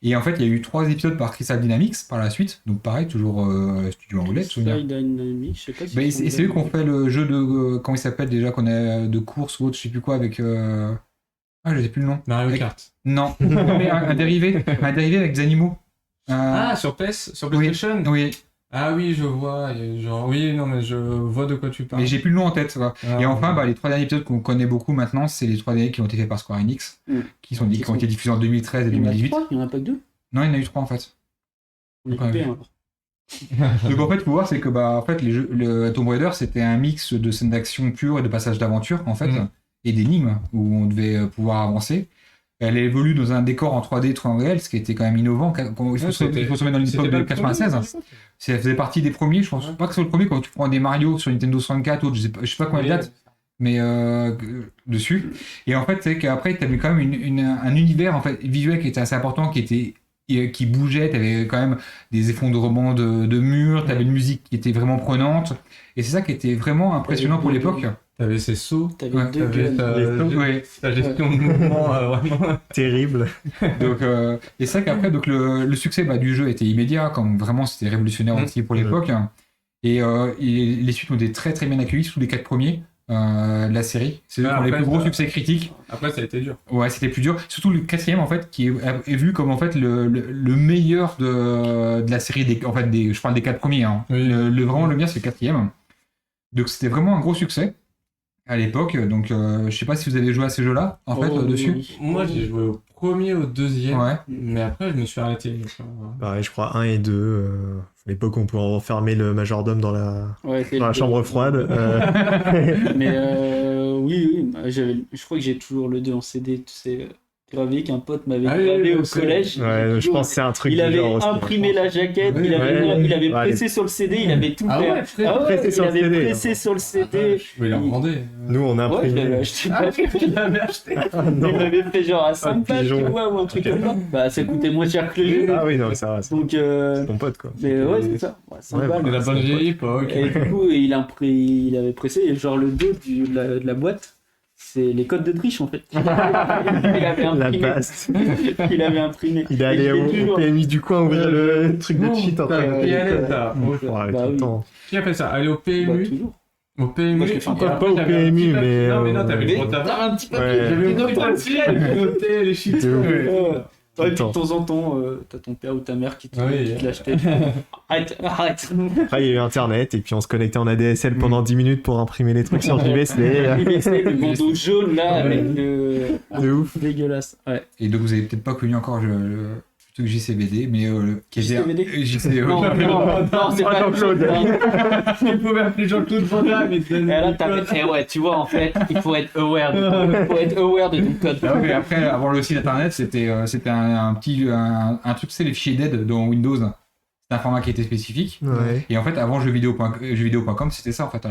Et en fait, il y a eu 3 épisodes par Crystal Dynamics par la suite. Donc pareil, toujours studio anglais de souvenirs. Crystal Dynamics, je sais pas si et c'est eux qui ont fait le jeu de... comment il s'appelle déjà, qu'on a de course ou autre, je sais plus quoi, avec... Ah, je sais plus le nom. Mario Kart. Non, mais un dérivé avec des animaux. Ah, sur PS, sur PlayStation. Oui. Ah oui, je vois. Oui, non, mais je vois de quoi tu parles. Mais j'ai plus le nom en tête. Et enfin, les 3 derniers épisodes qu'on connaît beaucoup maintenant, c'est les 3 derniers qui ont été faits par Square Enix, qui ont été diffusés en 2013 et 2018. Il n'y en a pas que 2 ? Non, il y en a eu 3 en fait. On est coupé, alors. Donc en fait, il faut voir, c'est que en fait, le Tomb Raider, c'était un mix de scènes d'action pure et de passages d'aventure, en fait, et d'énigmes où on devait pouvoir avancer. Elle évolue dans un décor en 3D, 3D réel, ce qui était quand même innovant. Il faut se mettre dans l'époque de 96. Ça faisait partie des premiers, je pense pas que c'est le premier, quand tu prends des Mario sur Nintendo 64 ou je sais pas combien de dates, mais dessus. Et en fait, c'est qu'après, tu avais quand même un univers en fait, visuel qui était assez important, qui bougeait, tu avais quand même des effondrements de murs, tu avais une musique qui était vraiment prenante. Et c'est ça qui était vraiment impressionnant pour l'époque. T'avais ces sauts, t'avais ta gestion de mouvement vraiment terrible. Donc, et c'est ça qu'après, donc, le succès du jeu était immédiat, comme vraiment c'était révolutionnaire aussi pour l'époque. Et les suites ont été très très bien accueillies, sous les 4 premiers de la série. C'est les plus gros succès critiques. Après, ça a été dur. Ouais, c'était plus dur. Surtout le 4e, en fait, qui est vu comme en fait le meilleur de la série, je parle des 4 premiers. Hein. Oui. Vraiment le meilleur, c'est le 4e. Donc c'était vraiment un gros succès à l'époque, donc je sais pas si vous avez joué à ces jeux-là, en fait, dessus. Moi, j'ai joué au premier, au deuxième, mais après, je me suis arrêté. Pareil, je crois 1 et 2, à l'époque, on pouvait enfermer le majordome dans la chambre froide. Mais oui, je crois que j'ai toujours le 2 en CD, tu sais... gravé qu'un pote m'avait gravé au collège. Ouais, je pense que c'est un truc. Il avait imprimé la jaquette, il avait pressé sur le CD, il avait tout fait. Il avait pressé sur le CD. Je vais leur demander. Nous, on a imprimé. Je l'avais acheté. Il m'avait fait genre à 5 pages, tu vois, ou un truc comme ça. Bah, ça coûtait moins cher que le jeu. Ah oui, non, ça va. Donc, c'est ton pote, quoi. Mais ouais, c'est ça. 5 balles. Mais la bonne vieille époque. Et du coup, il avait pressé, genre le 2 de la boîte. C'est les codes de triche en fait. Il avait imprimé. La base. Il avait imprimé. Il est allé au PMI du coin ouvrir le truc de cheat en train de. Qui a fait ça? Aller au PMU. Toujours. Au PMU. Moi, je fais pas au PMU, mais. Non, mais non, t'avais un petit papier. J'avais noté les cheats. Ouais, puis de temps en temps, t'as ton père ou ta mère qui te l'achetait. Arrête. Après, il y a eu Internet, et puis on se connectait en ADSL pendant 10 minutes pour imprimer les trucs sur JVC. Le bandeau jaune, là, avec le... De ouf. Dégueulasse. Ouais. Et donc, vous avez peut-être pas connu encore le truc JCVD, mais qui était... JCVD Non, c'est pas Jean-Claude. Il pouvait appeler Jean-Claude Van Damme. Ouais, tu vois, en fait, il faut être aware de ton code. Ah oui, après, avoir le site internet, c'était un truc, c'est les fichiers dead dans Windows. C'était un format qui était spécifique. Ouais. Et en fait, avant jeuxvideo.com, c'était ça en fait,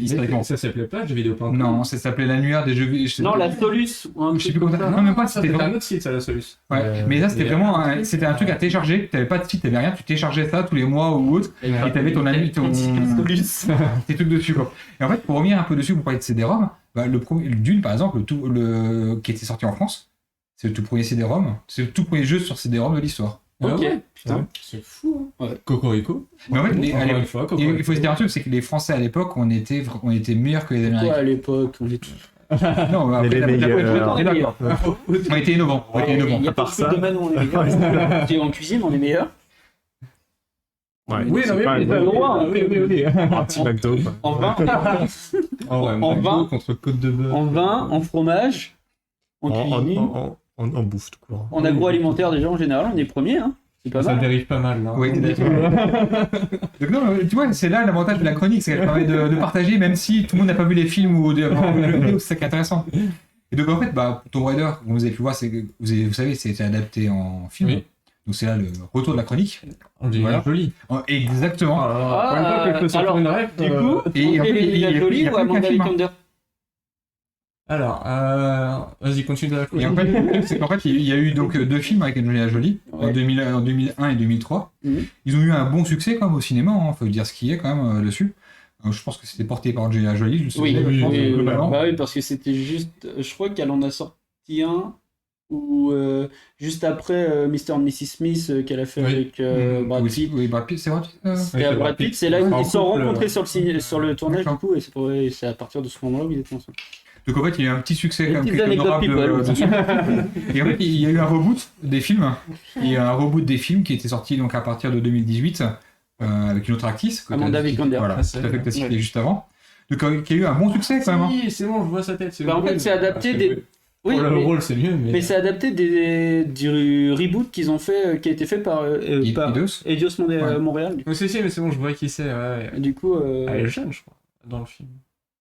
historiquement. Ça s'appelait pas jeuxvideo.com. Non, ça s'appelait l'annuaire des jeux vidéo. Non, la Solus. Je sais plus comment ça. Non, même pas, C'était c'était un autre site, ça, la Solus. Ouais, mais ça c'était vraiment c'était un truc à télécharger, t'avais pas de site, t'avais rien, tu téléchargeais ça tous les mois ou autre, et t'avais ton ami, tes trucs dessus quoi. Et en fait, pour revenir un peu dessus, pour parler de CD-ROM, bah, le Dune par exemple, qui était sorti en France, c'est le tout premier CD-ROM, c'est le tout premier jeu sur CD-ROM de l'histoire. Ok, putain. Ouais, c'est fou. Ouais. Cocorico. Mais en fait, Encore une fois, il faut se dire un truc, c'est que les Français à l'époque, on était meilleurs que les Pourquoi Américains. à l'époque on est Non, Mais après, les meilleurs. on est meilleurs. on était innovants. On était Il innovants. y a À part pas de ça. domaine où on est meilleurs. En cuisine, on est meilleurs. Ouais, Oui, non, c'est pas oui, un t'as le gros- droit. Oui. un petit McDo. quoi. En vin, En En vin. contre Côte de Bœuf. en vin, en fromage, en cuisine, En bouffe, tout court. en agroalimentaire déjà en général, on est premier. Hein. C'est pas Ça mal. dérive pas mal, là. Oui, donc non, tu vois, c'est là l'avantage de la chronique, c'est qu'elle permet de partager, même si tout le monde n'a pas vu les films ou les jeux vidéo, c'est ça qui est intéressant. Et donc en fait, bah, Tomb Raider, comme vous avez pu voir, vous savez, c'est adapté en film. Oui. Donc c'est là le retour de la chronique. On dit Voilà. joli. Exactement. Pour une fois que je peux sortir alors, une rêve. Du coup, Et en fait, il y a Jolie plus ou Amanda qu'un film, hein. Vikander? Alors, vas-y, continue de la Et en fait, c'est qu'en fait, il y a eu donc 2 films avec Angelina Jolie, Ouais. en 2001 et 2003. Mhm. Ils ont eu un bon succès quand même au cinéma, hein, faut dire ce qu'il y a quand même dessus. Je pense que c'était porté par Angelina Jolie, je Oui, je pense, oui, globalement. bah oui, parce que c'était juste. Je crois qu'elle en a sorti un ou juste après Mr. and Mrs. Smith qu'elle a fait Oui. avec Brad Oui, Pitt. oui, Brad Pitt, c'est Brad Pitt. C'était à c'est Brad Brad Pitt, Pitt. c'est là En qu'ils se sont couple, rencontrés sur le tournage du D'accord. coup, et c'est à partir de ce moment-là où ils étaient ensemble. Donc en fait, il y a eu un petit succès Des quand même petites quelque anecdotes honorable people. dessus. Et en fait, il y a eu un reboot des films. Il y a un reboot des films qui était sorti donc à partir de 2018 avec une autre actrice. que Amanda t'as cité- Vikander. Voilà, Ah, c'est tout à fait, que tu as cité vrai. juste avant. Donc qui a eu un bon succès quand même. Hein. Si, c'est bon, je vois sa tête. Bah, en fait, c'est adapté des. Oui, Pour le mais, rôle, c'est mieux, mais. c'est adapté du reboot qu'ils ont fait, qui a été fait par Eidos. Eidos Ouais. Montréal. Mais c'est mais c'est bon, je vois qui c'est. Ouais. Et du coup, Elle est jeune, je crois, dans le film.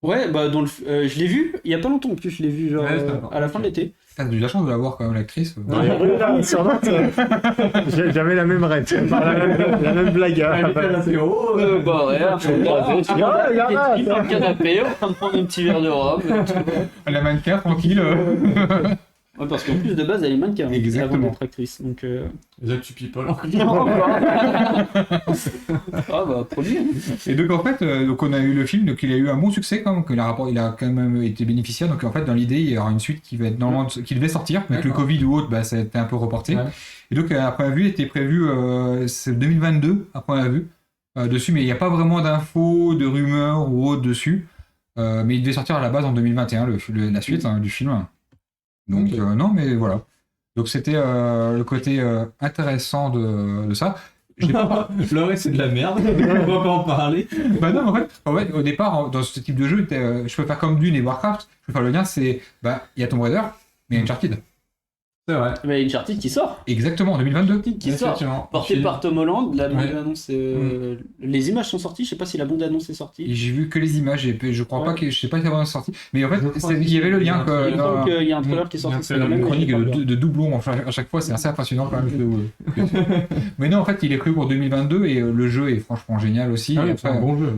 ouais, bah je l'ai vu il y a pas longtemps en plus, je l'ai vu genre Ouais, c'est d'accord. à la fin de l'été. T'as eu la chance de la voir quand même, l'actrice. Là, sur Nantes, j'avais la même règle, la même blague. l'apéro. Bah ouais, là, dans le canapé, en train de prendre un petit verre de rhum. La mannequin, tranquille. Ouais, parce qu'en plus de base elle est mannequin Exactement. avant d'être actrice, donc. Les actus people. Ah bah produit. Et donc en fait, donc on a eu le film, donc il a eu un bon succès quand même, que il a quand même été bénéficiaire. Donc en fait, dans l'idée, il y aura une suite qui va être normalement, qui devait sortir, mais avec le D'accord. Covid ou autre, bah, ça a été un peu reporté. Ouais. Et donc à première vue, était prévu, c'est 2022 à première vue dessus, mais il n'y a pas vraiment d'infos, de rumeurs ou autre dessus. Mais il devait sortir à la base en 2021, la suite du film. Donc Ok. non, mais voilà. Donc c'était le côté intéressant de ça. J'ai pas Le reste, c'est de la merde. On va pas en parler. Bah non, en fait, au départ, dans ce type de jeu, je peux faire comme Dune et Warcraft. Je peux faire le lien, c'est, bah, il y a Tomb Raider, mais il y a Uncharted. C'est vrai. Mais Uncharted qui sort. Exactement, en 2022. Qui sort. Effectivement. Porté par Tom Holland, la Ouais. bande-annonce. Les images sont sorties, je sais pas si la bande-annonce est sortie. Et j'ai vu que les images, et je crois Ouais. pas que, je sais pas si c'est vraiment sorti. Mais en fait, Je crois il y avait le lien, que- Il me semble qu'il y a un trailer qui est Il y a un sorti cette trailer, semaine. une mais chronique j'ai pas regardé. de doublons à chaque fois, c'est assez impressionnant quand même. Mais non, en fait, il est prévu pour 2022 et le jeu est franchement génial aussi. Ah oui, Et c'est après, un bon jeu.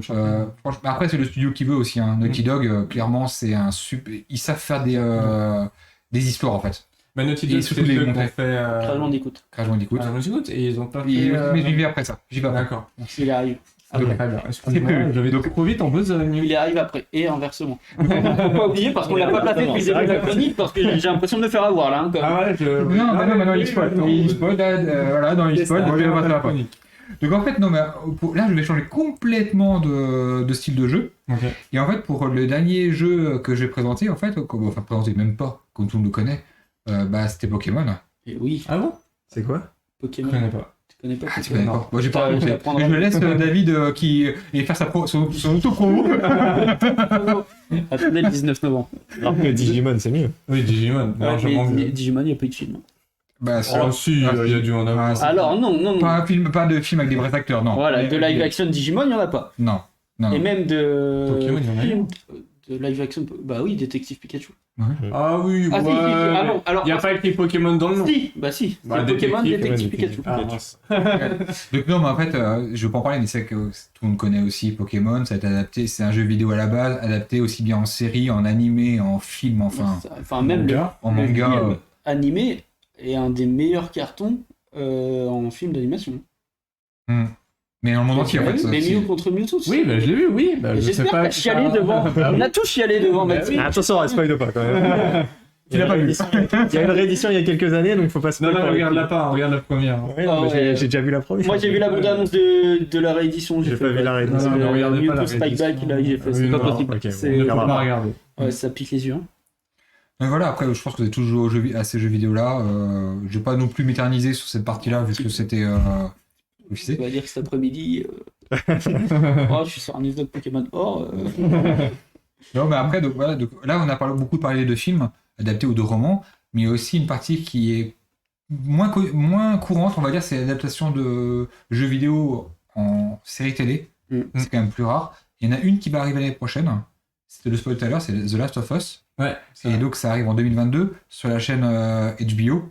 franchement, après, c'est le studio qui veut aussi. Hein. Naughty Dog, clairement, c'est un super. Ils savent faire des histoires en fait. Mais Naughty Et Dog, surtout c'est les ceux qui ont montrer. fait. Crash Bandicoot. Crash Bandicoot. Naughty Dog, et ils ont pas fait. Mais j'y vais après ça. J'y vais après. D'accord. Il arrive. Ah, Ok. très bien. C'est Excusez-moi, prévu. j'avais Donc- trop vite en besogne. Il arrive après, et inversement. Faut pas oublier parce qu'on l'a pas placé depuis le début de la chronique, parce que j'ai l'impression de me faire avoir là. Hein, quand même. Ah ouais, je. Non, maintenant il spoil. Il spoil, voilà, dans il spoil, je vais passer après. Donc en fait, non, mais là je vais changer complètement de style de jeu. Ok. Et en fait, pour le dernier jeu que j'ai présenté, en fait, enfin présenté même pas, comme tout le monde le connaît, bah c'était Pokémon. Et oui, Ah bon? C'est quoi? Je Pokémon. connais pas. Tu connais pas Ah, tu Pokémon? connais pas. Moi j'ai pas Tu raconté. apprendras. Mais je laisse David qui et faire son auto-promo. Attendez le 19 novembre. Alors que Digimon, c'est mieux. Oui, Digimon. Ouais, Largement mais mieux. Digimon, il n'y a pas eu de film. Bah, Oh, si, il y a dû en avoir. Ah, Alors, non. pas de film avec des vrais acteurs, non. Voilà, de live action Digimon, il n'y en a pas. Non. Et même de. Pokémon, il y en a eu. de live action. Bah oui, Détective Pikachu. Ah oui, Ah, ouais. si, ah non, alors. Il n'y a pas écrit Pokémon dans le nom. Si, bah si. Bah, C'est Pokémon Détective Détective Pikachu. Pikachu. Donc non, mais en fait, je vais pas en parler, mais c'est que tout le monde connaît aussi Pokémon, ça a été adapté, c'est un jeu vidéo à la base, adapté aussi bien en série, en animé, en film, Enfin, même en le manga. film animé est un des meilleurs cartons en film d'animation. Mais dans le monde entier, en fait. Mais c'est- Mew contre Mewtwo. Oui, bah, je l'ai vu, oui. Bah, je sais J'espère pas. que t'as chialé devant. On a tous chialé devant Maxime. Ah, attention, on spoil pas quand même. Tu l'as pas vu. Il y a une réédition il y a quelques années, donc faut pas Non, spoil. non, pour les regarde-la filles. pas, regarde la première. Ouais, non, mais ouais. j'ai déjà vu la première. Moi j'ai vu la bande-annonce de la réédition. J'ai pas vu la réédition. Non, mais regardez pas la Mewtwo Strike Back, réédition. là j'ai fait. Oui, C'est pas non, possible. ok, C'est- On ne peut regarde pas pas. regarder. Ouais, ça pique les yeux. Hein. Donc voilà, après, je pense que vous avez toujours joué à ces jeux vidéo-là. Je vais pas non plus m'éterniser sur cette partie-là, vu que c'était. On va dire que cet après-midi. Oh, je suis sur un épisode Pokémon Or. Non, mais après, donc, voilà, donc, là, on a beaucoup parlé de films adaptés ou de romans, mais il y a aussi une partie qui est moins courante, on va dire, c'est l'adaptation de jeux vidéo en série télé. C'est quand même plus rare. Il y en a une qui va arriver l'année prochaine. C'était le spoil tout à l'heure, c'est The Last of Us. Ouais. Et donc, ça arrive en 2022 sur la chaîne HBO.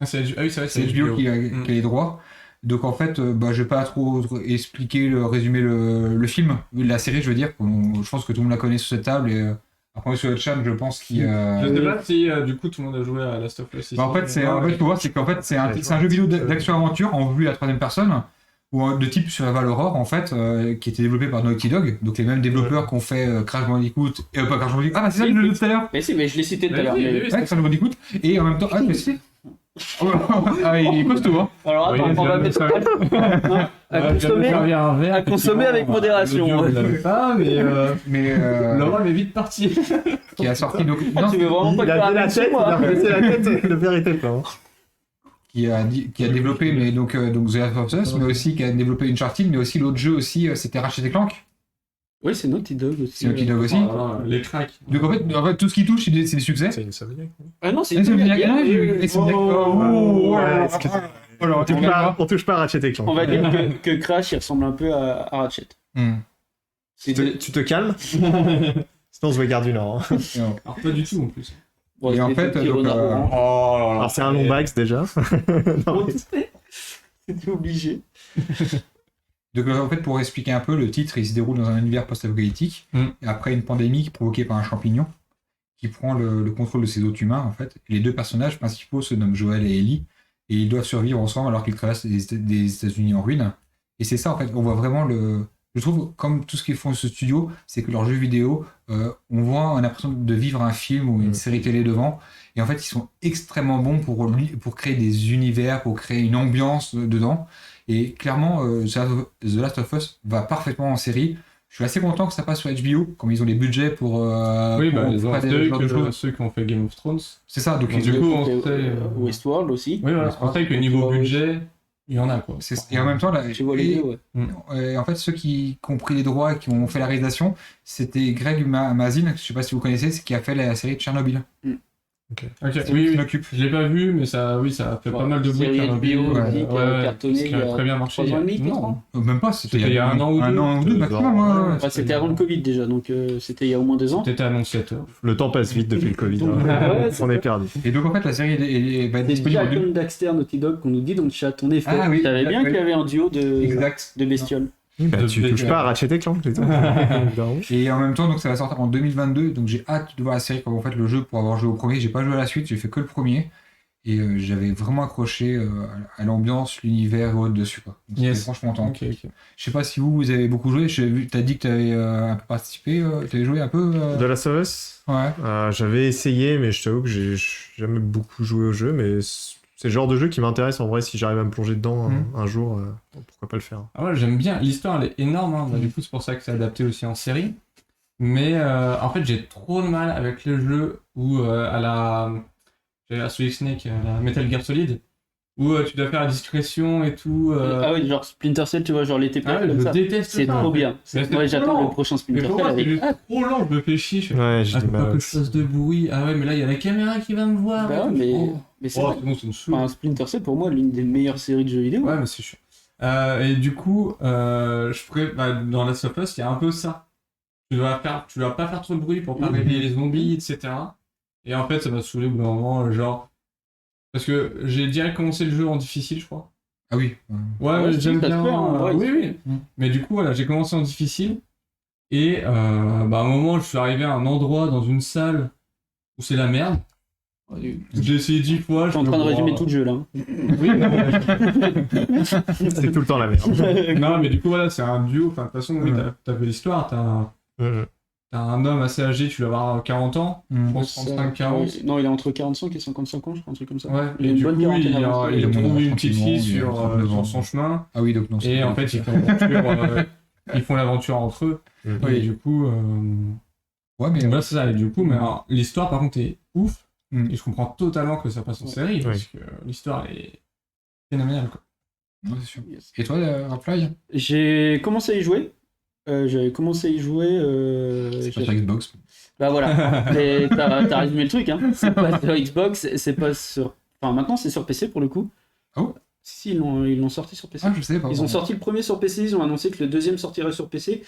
Ah oui, c'est vrai, C'est HBO qui a les droits. Donc en fait, je vais pas trop expliquer, résumer le film, la série, je veux dire. Je pense que tout le monde la connaît sur cette table et après sur le chat, je pense qu'il. Je sais pas si du coup tout le monde a joué à Last of Us. En fait, faut voir, c'est qu'en fait, c'est un jeu vidéo d'action-aventure en vue à la troisième personne, ou de type Survival Horror en fait, qui était développé par Naughty Dog, donc les mêmes développeurs qui ont fait Crash Bandicoot et pas Crash Bandicoot. Ah bah c'est ça que je le disais tout à l'heure. Mais si, mais je l'ai cité tout à l'heure. Oui, mais- oui, Ouais, Crash Bandicoot et en même temps, mais c'est. Ah, il est costaud, hein. Alors attends, Oui, on va je mettre viens à consommer avec modération. Pas, mais Mais Laurent est vite parti. qui a sorti donc Ah, tu veux vraiment pas Il le faire a fait la avec tête, il moi a rebaissé la tête, le verre était plein. qui a développé mais donc The Last of Us, mais aussi qui a développé Uncharted, mais aussi l'autre jeu aussi, c'était Ratchet & Clank. Oui, c'est Naughty Dog aussi. C'est Naughty Dog aussi. Les cracks. Donc en fait, tout ce qui touche, c'est des succès. C'est une Insomniac. Ah non, c'est Insomniac, Insomniac. ah, j'ai vu Insomniac. Oh, ouais, alors, On touche pas à Ratchet et Clank. On va dire que Crash il ressemble un peu à Ratchet. Tu te calmes Sinon on se regarde du Nord. Hein. Alors pas du tout en plus. Bon, Et en c'est fait, des petits donc, renards orangs. Alors c'est un long bax déjà. Non, mais- C'était obligé. Donc en fait, pour expliquer un peu, le titre, il se déroule dans un univers post-apocalyptique, et après une pandémie provoquée par un champignon qui prend le contrôle de ces hôtes humains, en fait. Et les deux personnages principaux se nomment Joel et Ellie, et ils doivent survivre ensemble alors qu'ils traversent des États-Unis en ruine. Et c'est ça, en fait, on voit vraiment le... Je trouve, comme tout ce qu'ils font ce studio, c'est que leurs jeux vidéo, on a l'impression de vivre un film ou une série télé devant. Et en fait, ils sont extrêmement bons pour créer des univers, pour créer une ambiance dedans. Et clairement, The Last of Us va parfaitement en série. Je suis assez content que ça passe sur HBO, comme ils ont les budgets pour. Oui, pour ils ont faire des genres de choses. ceux qui ont fait Game of Thrones. C'est ça, donc Donc, ils du coup, on Et, sait. Westworld aussi. Oui, voilà, on sait que niveau Ouais, budget, il y en a quoi. Et en même temps, là, Tu vois les deux, ouais. et en fait, ceux qui ont pris les droits et qui ont fait la réalisation, c'était Greg Mazin, je sais pas si vous connaissez, c'est qui a fait la série Tchernobyl. Ok, C'est oui, lui qui oui. m'occupe. Je l'ai pas vu, mais ça a fait pas mal de bruit. Série Tchernobyl. HBO ouais, aussi qui a cartonné qui il y a a très bien marché. 3 ans et demi, 4 Non. ans. Même pas, c'était Il y a un an ou deux. Un an ou deux, maximum. Ouais, ouais. Enfin, c'était avant le Covid déjà, donc c'était il y a au moins 2 ans. C'était annonciateur. Le temps passe vite depuis le Covid. Donc, hein. ouais, On est perdu. Et donc en fait, la série va être C'est disponible en Jack Daxter Naughty Dog qu'on nous dit dans le chat. En effet, Ah oui, tu savais bien oui. qu'il y avait un duo Exact. de bestioles. Bah, De tu plaisir. touches pas à Ratchet et Clank, c'est tout. Évidemment. Et en même temps, donc ça va sortir en 2022, donc j'ai hâte de voir la série comme en fait le jeu pour avoir joué au premier. J'ai pas joué à la suite, j'ai fait que le premier. Et j'avais vraiment accroché à l'ambiance, l'univers et autres dessus. Quoi. Donc, Yes. j'étais franchement content. Ok, ok. Je sais pas si vous avez beaucoup joué. J'ai vu, t'as dit que t'avais un peu participé, t'avais joué un peu. De Last of Us Ouais. J'avais essayé, mais je t'avoue que j'ai jamais beaucoup joué au jeu, mais c'est le genre de jeu qui m'intéresse en vrai. Si j'arrive à me plonger dedans un jour, pourquoi pas le faire. Ah ouais, j'aime bien. L'histoire, elle est énorme. Hein. Bah, du coup, c'est pour ça que c'est adapté aussi en série. Mais en fait, j'ai trop de mal avec les jeux où à la Solid Snake, à la Metal Gear Solid, où tu dois faire la discrétion et tout. Ah oui, genre Splinter Cell, tu vois, genre les TPS Ah ouais, comme je ça. déteste C'est ça. trop bien. Mais c'est Moi, trop j'attends lent. le prochain Mais Splinter pour Cell moi, c'est avec. juste trop lent, je me fais chier. Je fais, Ouais, j'ai ah, du faut pas mal que je aussi. fasse de bruit. Ah ouais, mais là, il y a la caméra qui va me voir. Bah ouais, mais c'est Oh, vrai. c'est bon, c'est une soupe. Enfin, Splinter Cell, pour moi, l'une des meilleures séries de jeux vidéo. Ouais, mais c'est chiant. Et du coup, dans Last of Us, il y a un peu ça. tu dois pas faire trop de bruit pour pas réveiller les zombies, etc. Et en fait, ça m'a saoulé au bout d'un moment, genre. Parce que j'ai direct commencé le jeu en difficile, je crois. Ah oui. Ouais, j'aime ça se bien. fait, hein, ouais, oui. Mais du coup, voilà, j'ai commencé en difficile. Et à un moment, je suis arrivé à un endroit dans une salle où c'est la merde. J'ai essayé 10 fois. Je suis en train de résumer tout le jeu là. Oui, C'est tout le temps la merde. non, mais du coup, voilà, c'est un duo. Enfin, de toute façon, oui, t'as fait l'histoire. T'as un homme assez âgé, tu dois avoir 40 ans. Je pense 35-40. Non, il est entre 45 et 55 ans, je crois, un truc comme ça. Ouais, Il a et une du bonne coup, quarantaine il avant. trouve une petite tranquillement, fille il a sur 39 ans. son chemin. Ah oui, donc non. Et en fait, ils font l'aventure entre eux. Et du coup, Ouais, mais voilà, c'est ça. Et du coup, mais alors, l'histoire, par contre, est ouf. Mm. Et je comprends totalement que ça passe en série, parce que l'histoire est phénoménale, quoi. Ouais, c'est sûr. Et toi, Rapfly? J'ai commencé à y jouer. C'est pas sur Xbox. Bah voilà, et t'as résumé le truc, hein. C'est pas sur Xbox, c'est pas sur. Enfin, maintenant c'est sur PC pour le coup. Ah bon? Si, ils l'ont sorti sur PC. Ah, je sais pas. Ils ont sorti le premier sur PC, ils ont annoncé que le deuxième sortirait sur PC,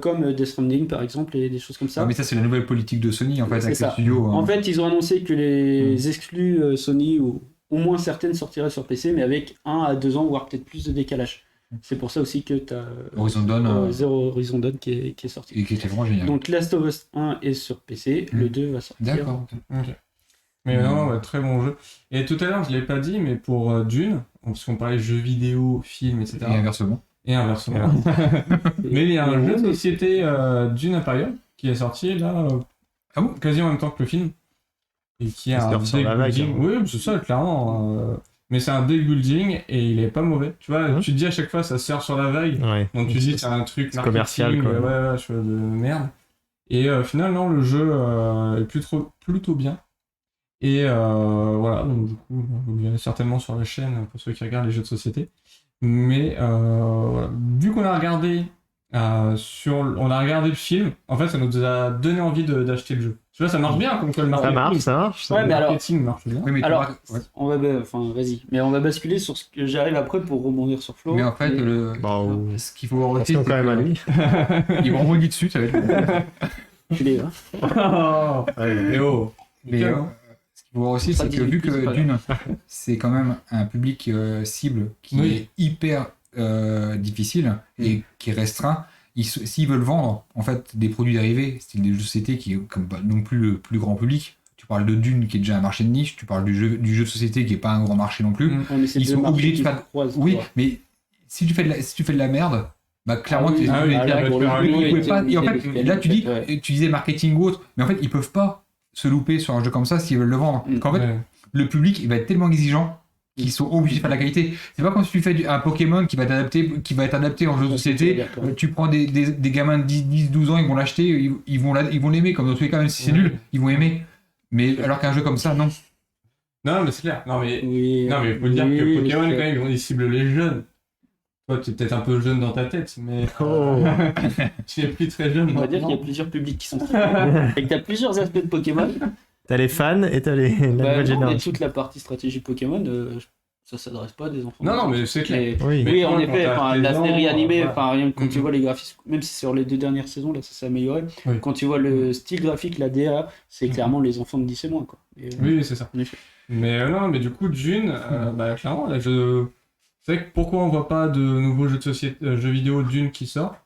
comme Death Stranding par exemple, et des choses comme ça. Ah, mais ça, c'est la nouvelle politique de Sony en fait, C'est avec ça. les studios. En fait, ils ont annoncé que les exclus Sony, ou au moins certaines, sortiraient sur PC, mais avec 1 à 2 ans, voire peut-être plus de décalage. C'est pour ça aussi que tu as Horizon Dawn, Zero Horizon Dawn qui est sorti. et qui était vraiment génial. Donc Last of Us 1 est sur PC, le 2 va sortir. D'accord. Ok. Mais non, ouais, très bon jeu. Et tout à l'heure, je l'ai pas dit, mais pour Dune, parce qu'on parlait jeux vidéo, films, etc. Et inversement. Et inversement. Mais il y a un jeu de société Dune Imperium qui est sorti là, quasi en même temps que le film. Et qui a un sur la vague, building. hein. Oui, c'est ça, clairement. Mais c'est un deck building et il est pas mauvais. Tu vois, tu te dis à chaque fois, ça sert sur la vague. Ouais. Donc tu dis, c'est un truc marketing, commercial, quoi. Ouais, de merde. Et finalement, le jeu est plutôt bien. Et voilà, donc du coup, vous le verrez certainement sur la chaîne pour ceux qui regardent les jeux de société. Mais voilà, vu qu'on a regardé on a regardé le film, en fait, ça nous a donné envie d'acheter le jeu. Tu vois, ça marche bien comme quoi le marketing. Ça marche. Ouais, mais alors, marche bien. Oui, mais alors on va vas-y, mais on va basculer sur ce que j'arrive après pour rebondir sur Flo. Mais en fait, ce qu'il faut voir aussi, c'est quand même à lui. Ils vont rebondir dessus, ça va être. Tu l'es, hein. Mais oh. Mais ce qu'il faut voir aussi, c'est que vu que Dune, c'est quand même un public cible qui est hyper difficile et qui est restreint, s'ils veulent vendre en fait des produits dérivés, style des jeux de société qui est comme pas non plus le plus grand public. Tu parles de Dune qui est déjà un marché de niche, tu parles du jeu de société qui est pas un grand marché non plus. Ils sont obligés de faire. Oui, mais si tu fais de la merde, bah clairement tu pouvais pas. Et en fait, là tu dis, tu disais marketing ou autre, mais en fait ils peuvent pas se louper sur un jeu comme ça s'ils veulent le vendre. Qu'en fait, le public il va être tellement exigeant qu'ils sont obligés de faire de la qualité. C'est pas comme si tu fais un Pokémon qui va être adapté en jeu de société. Tu prends des gamins de 10-12 ans, ils vont l'acheter, ils vont l'aimer, comme dans tous les cas, même si c'est nul, ils vont aimer. Mais alors qu'un jeu comme ça, non. Non, mais c'est clair. Non, mais il faut dire que Pokémon, quand même, ils ciblent les jeunes. Toi, tu es peut-être un peu jeune dans ta tête, mais tu es plus très jeune. On va dire qu'il y a plusieurs publics qui sont et que tu as plusieurs aspects de Pokémon. T'as les fans et t'as la nouvelle génération. Et toute la partie stratégie Pokémon, ça s'adresse pas à des enfants. Non, mais c'est clair. Oui, en effet, la série animée, rien que quand tu Mhm. vois les graphismes, même si sur les 2 dernières saisons, là, ça s'est amélioré. Quand tu vois le style graphique, la DA, c'est clairement les enfants de 10 et moins, quoi. Oui, c'est ça. En effet. Mais non, mais du coup, Dune, clairement, là, c'est vrai que pourquoi on voit pas de nouveaux jeux de société, jeux vidéo Dune qui sort,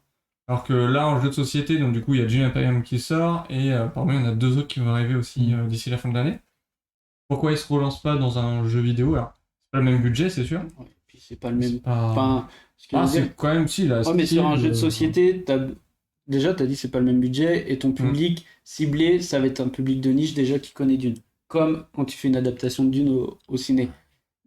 alors que là, en jeu de société, donc du coup, il y a Dune Imperium qui sort, et parmi il y en a 2 autres qui vont arriver aussi d'ici la fin de l'année. Pourquoi ils se relancent pas dans un jeu vidéo? Alors, c'est pas le même budget, c'est sûr. Ouais, puis c'est pas le même. Enfin, c'est quand même si là. Mais sur un jeu de société, déjà, t'as dit c'est pas le même budget, et ton public ciblé, ça va être un public de niche déjà qui connaît Dune. Comme quand tu fais une adaptation de Dune au ciné.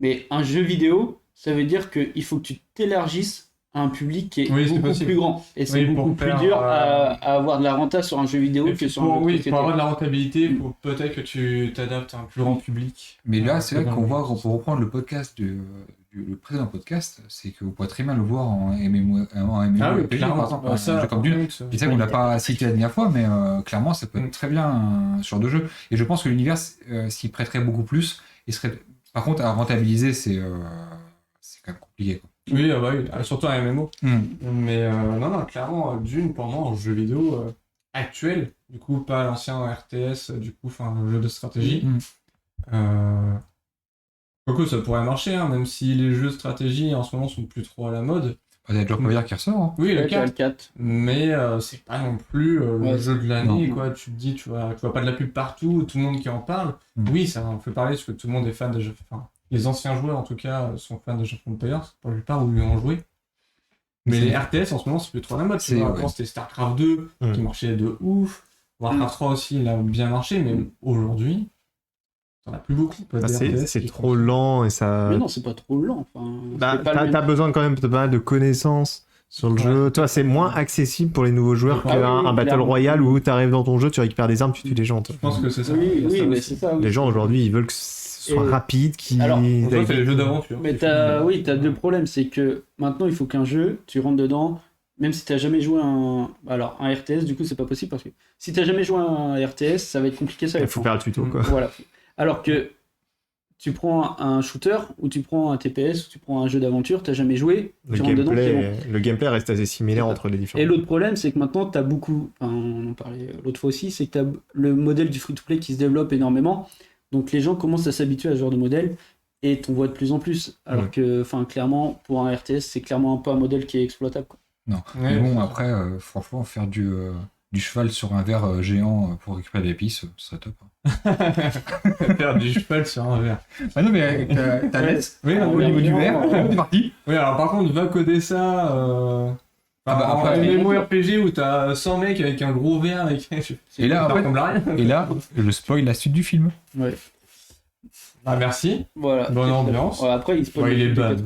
Mais un jeu vidéo, ça veut dire qu'il faut que tu t'élargisses à un public qui est beaucoup plus grand. Et c'est beaucoup plus dur à avoir de la renta sur un jeu vidéo que sur un jeu de société. Pour avoir de la rentabilité, il faut peut-être que tu t'adaptes à un plus grand public. Mais là, c'est là qu'on voit, pour reprendre le podcast le précédent podcast, c'est que vous pouvez très bien le voir en MMO. Ah oui, par exemple, un jeu comme Dune. C'est ça qu'on l'a pas cité la dernière fois, mais clairement, ça peut être très bien un genre de jeu. Et je pense que l'univers s'y prêterait beaucoup plus. Et par contre, à rentabiliser, c'est quand même compliqué, quoi. Oui, surtout un MMO. Mais non, clairement, Dune, pour moi, en jeu vidéo, actuel, du coup pas l'ancien RTS, du coup enfin le jeu de stratégie. Quoique ça pourrait marcher, hein, même si les jeux de stratégie en ce moment sont plus trop à la mode. Il y a toujours Empire qui ressort. Hein. Oui, le Ouais, 4. le 4. Mais c'est pas non plus le Ouais, jeu de l'année, non. quoi. Tu te dis, tu vois pas de la pub partout, tout le monde qui en parle. Oui, ça en fait parler parce que tout le monde est fan de jeux. Enfin, les anciens joueurs en tout cas sont fans de Age of Empires, pour la plupart, ou lui ont joué. Mais les RTS en ce moment, c'est plus trop la mode. Tu vois, avant c'était StarCraft 2 qui marchait de ouf. Warcraft 3 aussi, il a bien marché, mais aujourd'hui, t'en as plus beaucoup. C'est trop lent et ça. Mais non, c'est pas trop lent. Enfin, t'as besoin quand même de pas mal de connaissances sur le jeu. Toi, c'est moins accessible pour les nouveaux joueurs qu'un Battle Royale où t'arrives dans ton jeu, tu récupères des armes, tu tues les gens. Je pense que c'est ça. Oui, mais c'est ça. Les gens aujourd'hui, ils veulent que ce soit rapide, Alors, ça fait les jeux d'aventure. Mais t'as deux problèmes, c'est que maintenant il faut qu'un jeu, tu rentres dedans, même si t'as jamais joué un RTS, du coup c'est pas possible parce que si t'as jamais joué un RTS, ça va être compliqué, ça va Il être faut faire le tuto, quoi. Voilà. Alors que tu prends un shooter ou tu prends un TPS ou tu prends un jeu d'aventure, t'as jamais joué, tu rentres dedans, c'est bon. Le gameplay reste assez similaire entre les différents. Et l'autre problème, c'est que maintenant t'as beaucoup, on en parlait l'autre fois aussi, c'est que t'as le modèle du free-to-play qui se développe énormément. Donc les gens commencent à s'habituer à ce genre de modèle et t'en vois de plus en plus. Alors que, clairement, pour un RTS, c'est clairement pas un modèle qui est exploitable, quoi. Non. Mais bon, après, franchement, faire du cheval sur un verre géant pour récupérer des épices, ce serait top. Faire du cheval sur un verre. Ah non, mais t'as l'aise au niveau du verre, c'est parti. Oui, alors par contre, va coder ça. Après, un MMORPG où t'as 100 mecs avec un gros verre et là, je spoil la suite du film. Ouais. Ah, merci. Voilà. Bonne ambiance. Ouais, après, il spoil. Il est ban.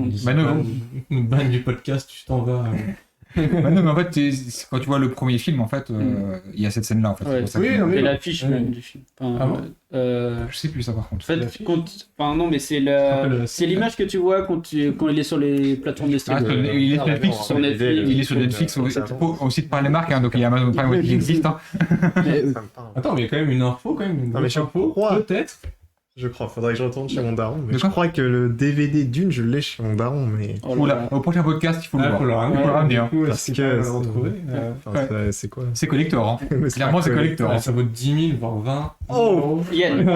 Ban du podcast, tu t'en vas. Bah non, mais en fait, quand tu vois le premier film, en fait, il y a cette scène-là, en fait. Ouais, oui, et l'affiche même du film. Je sais plus ça, par contre. En fait, non, mais c'est l'image que tu vois quand il est sur les plateformes de streaming. Il est sur Netflix. Sur Netflix. Il est sur Netflix aussi de par les marques, hein, donc il y a Amazon Prime qui existe. Hein. Attends, mais il y a quand même une info, quand même. Non, mais je crois. Peut-être. Je crois, faudrait que je retourne chez mon daron. Mais De je quoi crois que le DVD d'une, je l'ai chez mon daron, mais. Oula, au prochain podcast, il faut le voir. Il faut le ramener. Hein. Parce que. retrouver. C'est quoi? C'est collector. Hein. Clairement, c'est collector. Ça vaut 10 000, voire 20. Oh, yen,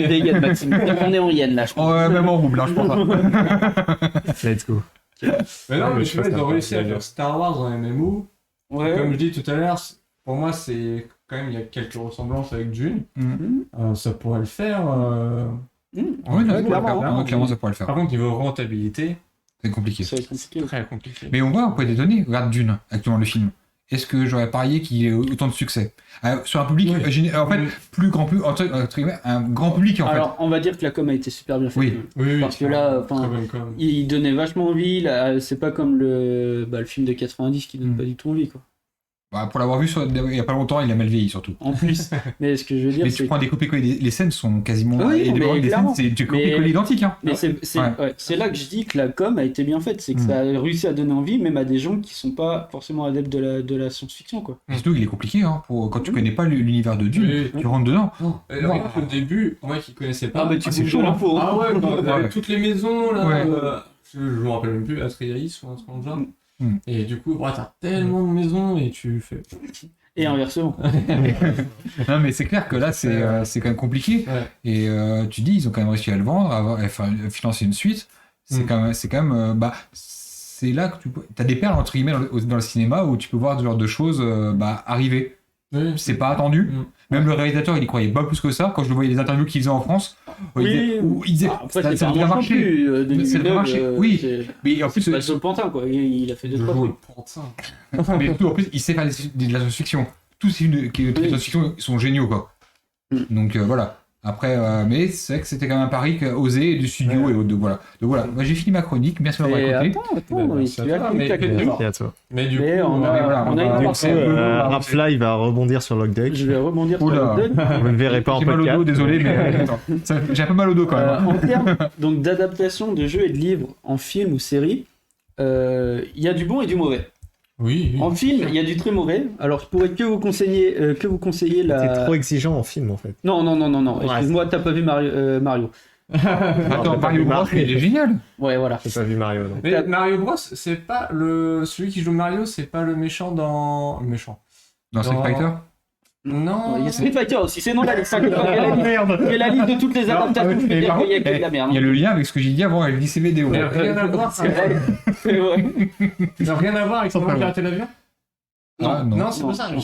des yens, Maxime. On est en yen là, je pense. Ouais, même en rouble, hein, je pense. Let's go. Mais non, mais je sais pas, ils ont réussi à faire Star Wars en MMO. Ouais. Comme je dis tout à l'heure, pour moi, c'est quand même, il y a quelques ressemblances avec Dune. Ça pourrait le faire. Oui, clairement, ça pourrait le faire. Par contre, niveau rentabilité, c'est compliqué. C'est compliqué. Très compliqué. Mais on voit, on peut des données. Regarde Dune, actuellement, le film. Est-ce que j'aurais parié qu'il y ait autant de succès sur un public, en fait, plus grand public, un grand public, en fait. Alors, on va dire que la com a été super bien faite. Oui, parce que là, il donnait vachement envie. Là, c'est pas comme le film de 90 qui donne pas du tout envie, quoi. Bah, pour l'avoir vu il y a pas longtemps, il a mal vieilli surtout. En plus, mais ce que je veux dire, mais tu prends des copier-coller, les scènes sont quasiment les scènes, c'est du copier-coller identique. Hein. Mais c'est là que je dis que la com a été bien faite, c'est que ça a réussi à donner envie même à des gens qui sont pas forcément adeptes de la science-fiction, quoi. Surtout qu'il est compliqué, hein, quand tu connais pas l'univers de Dune, tu rentres dedans. Au début, moi qui connaissais pas, c'est chaud l'info. Ah ouais, toutes les maisons là, je me rappelle même plus, Atreides ou un truc comme ça. Et du coup, t'as tellement de maisons et tu fais. Et inversement. Non, mais c'est clair que là, c'est quand même compliqué. Et tu dis, ils ont quand même réussi à le vendre, à financer une suite. C'est quand même. C'est là que tu as des perles, entre guillemets, dans le cinéma où tu peux voir ce genre de choses arriver. C'est pas attendu. Même le réalisateur, il y croyait pas plus que ça. Quand je le voyais les interviews qu'il faisait en France, il disait après, ça a bien marché. Ça a bien marché. Oui, mais en plus, c'est pas sur le pantin, quoi. Il a fait 2-3 trucs. Mais tout, en plus, il sait faire de la science-fiction. Tous ces films de science-fiction sont géniaux, quoi. Donc voilà. Après, mais c'est vrai que c'était quand même un pari osé du studio et autres. Donc voilà. Moi, j'ai fini ma chronique. Merci de m'avoir écouté. Merci à toi. Mais du coup, on a une Raph il va rebondir sur Logdeck. Je vais rebondir sur Logdeck. Vous ne verrez pas en podcast. J'ai mal au dos, désolé, mais j'ai un peu mal au dos quand même. En termes donc d'adaptation de jeux et de livres en film ou série, il y a du bon et du mauvais. Oui. En film, il y a du très mauvais. Alors, je pourrais que vous conseiller la. T'es trop exigeant en film, en fait. Non. Excuse-moi, t'as pas vu Mario. Attends, Mario Bros, il est génial. Ouais, voilà. J'ai pas vu Mario, non. Mais Mario Bros, c'est pas celui qui joue Mario, c'est pas le méchant dans. Dans Street Fighter. Non. Il y a Street Fighter aussi, c'est non la liste. J'ai la liste de toutes les adaptations. Je peux dire qu'il y a que de la merde. Il y a le lien avec ce que j'ai dit avant avec l'ICBD. Mais rien à voir, ça. Ouais. Ça n'a rien à voir avec son pirater l'avion. Ah, non. Non, c'est pas ça. Je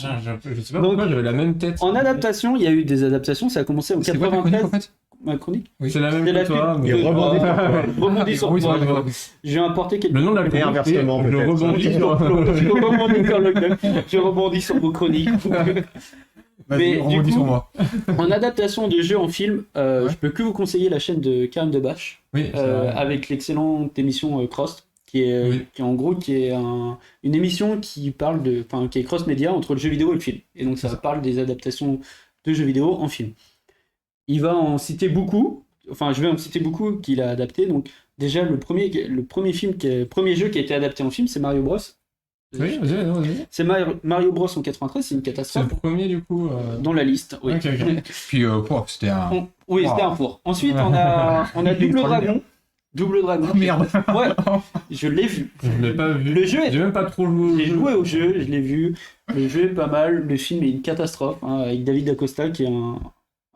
sais pas Donc, pourquoi j'avais la même tête. En adaptation, il y a eu des adaptations, ça a commencé en C'est quoi ta chronique 93. en fait? Ma chronique Oui. C'est la même C'est la que toi. pub. mais- Il rebondit. Rebondis sur Oui, c'est moi. vrai. J'ai importé quelques. Le nom de la Et chronique, inversement, c'est je peut-être. rebondis sur Je rebondis sur le club. Je rebondis sur vos chroniques. Vas-y, du rebondis coup- sur moi. En adaptation de jeu en film, je peux que vous conseiller la chaîne de Karim Debache Oui, c'est vrai. avec l'excellente émission Crossed, qui est, Oui. qui en gros qui est une émission qui parle de, enfin qui est cross-média entre le jeu vidéo et le film. Et donc ça parle des adaptations de jeux vidéo en film. Il va en citer beaucoup. Enfin, je vais en citer beaucoup qu'il a adapté. Donc déjà le premier jeu qui a été adapté en film, c'est Mario Bros. Oui, vas-y. C'est Mario Bros en 93, c'est une C'est catastrophe. le premier, du coup. Dans la liste, oui. Ok, ok. Puis, c'était un. Oui, Wow. c'était un four. Ensuite, on a Double Dragon. Double Dragon. Oh merde! Ouais, je l'ai vu. Je l'ai pas vu. Le jeu est... J'ai même pas trop joué au J'ai jeu. joué au jeu, je l'ai vu. Le jeu est pas mal. Le film est une catastrophe, hein, avec David Dacosta, qui est un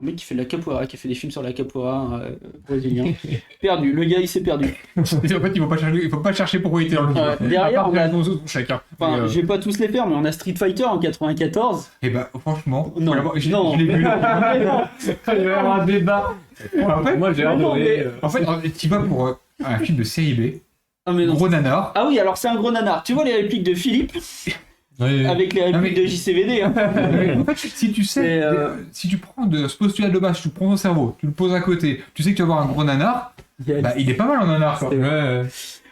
mec qui fait de la capoeira, qui a fait des films sur la capoeira brésilien. Perdu. Le gars, il s'est perdu. En fait, il faut pas chercher pourquoi il était dans le Ouais, derrière, on a... chacun. Enfin, je vais pas tous les faire, mais on a Street Fighter en 94. Et bah, franchement, Non. je Non. l'ai vu. Mais non. Il va y avoir un débat. En fait, Moi, j'ai mais non, adoré. mais- En fait, tu vas pour un film de série B, Ah, mais non. gros nanar. Ah oui, alors c'est un gros nanar. Tu vois les répliques de Philippe Oui. avec les répliques mais- de JCVD, hein. En fait, si tu sais, C'est, si tu prends de ce postulat de base, tu prends ton cerveau, tu le poses à côté, tu sais que tu vas avoir un gros nanar, bah, il est pas mal en nanar, quoi. Ouais.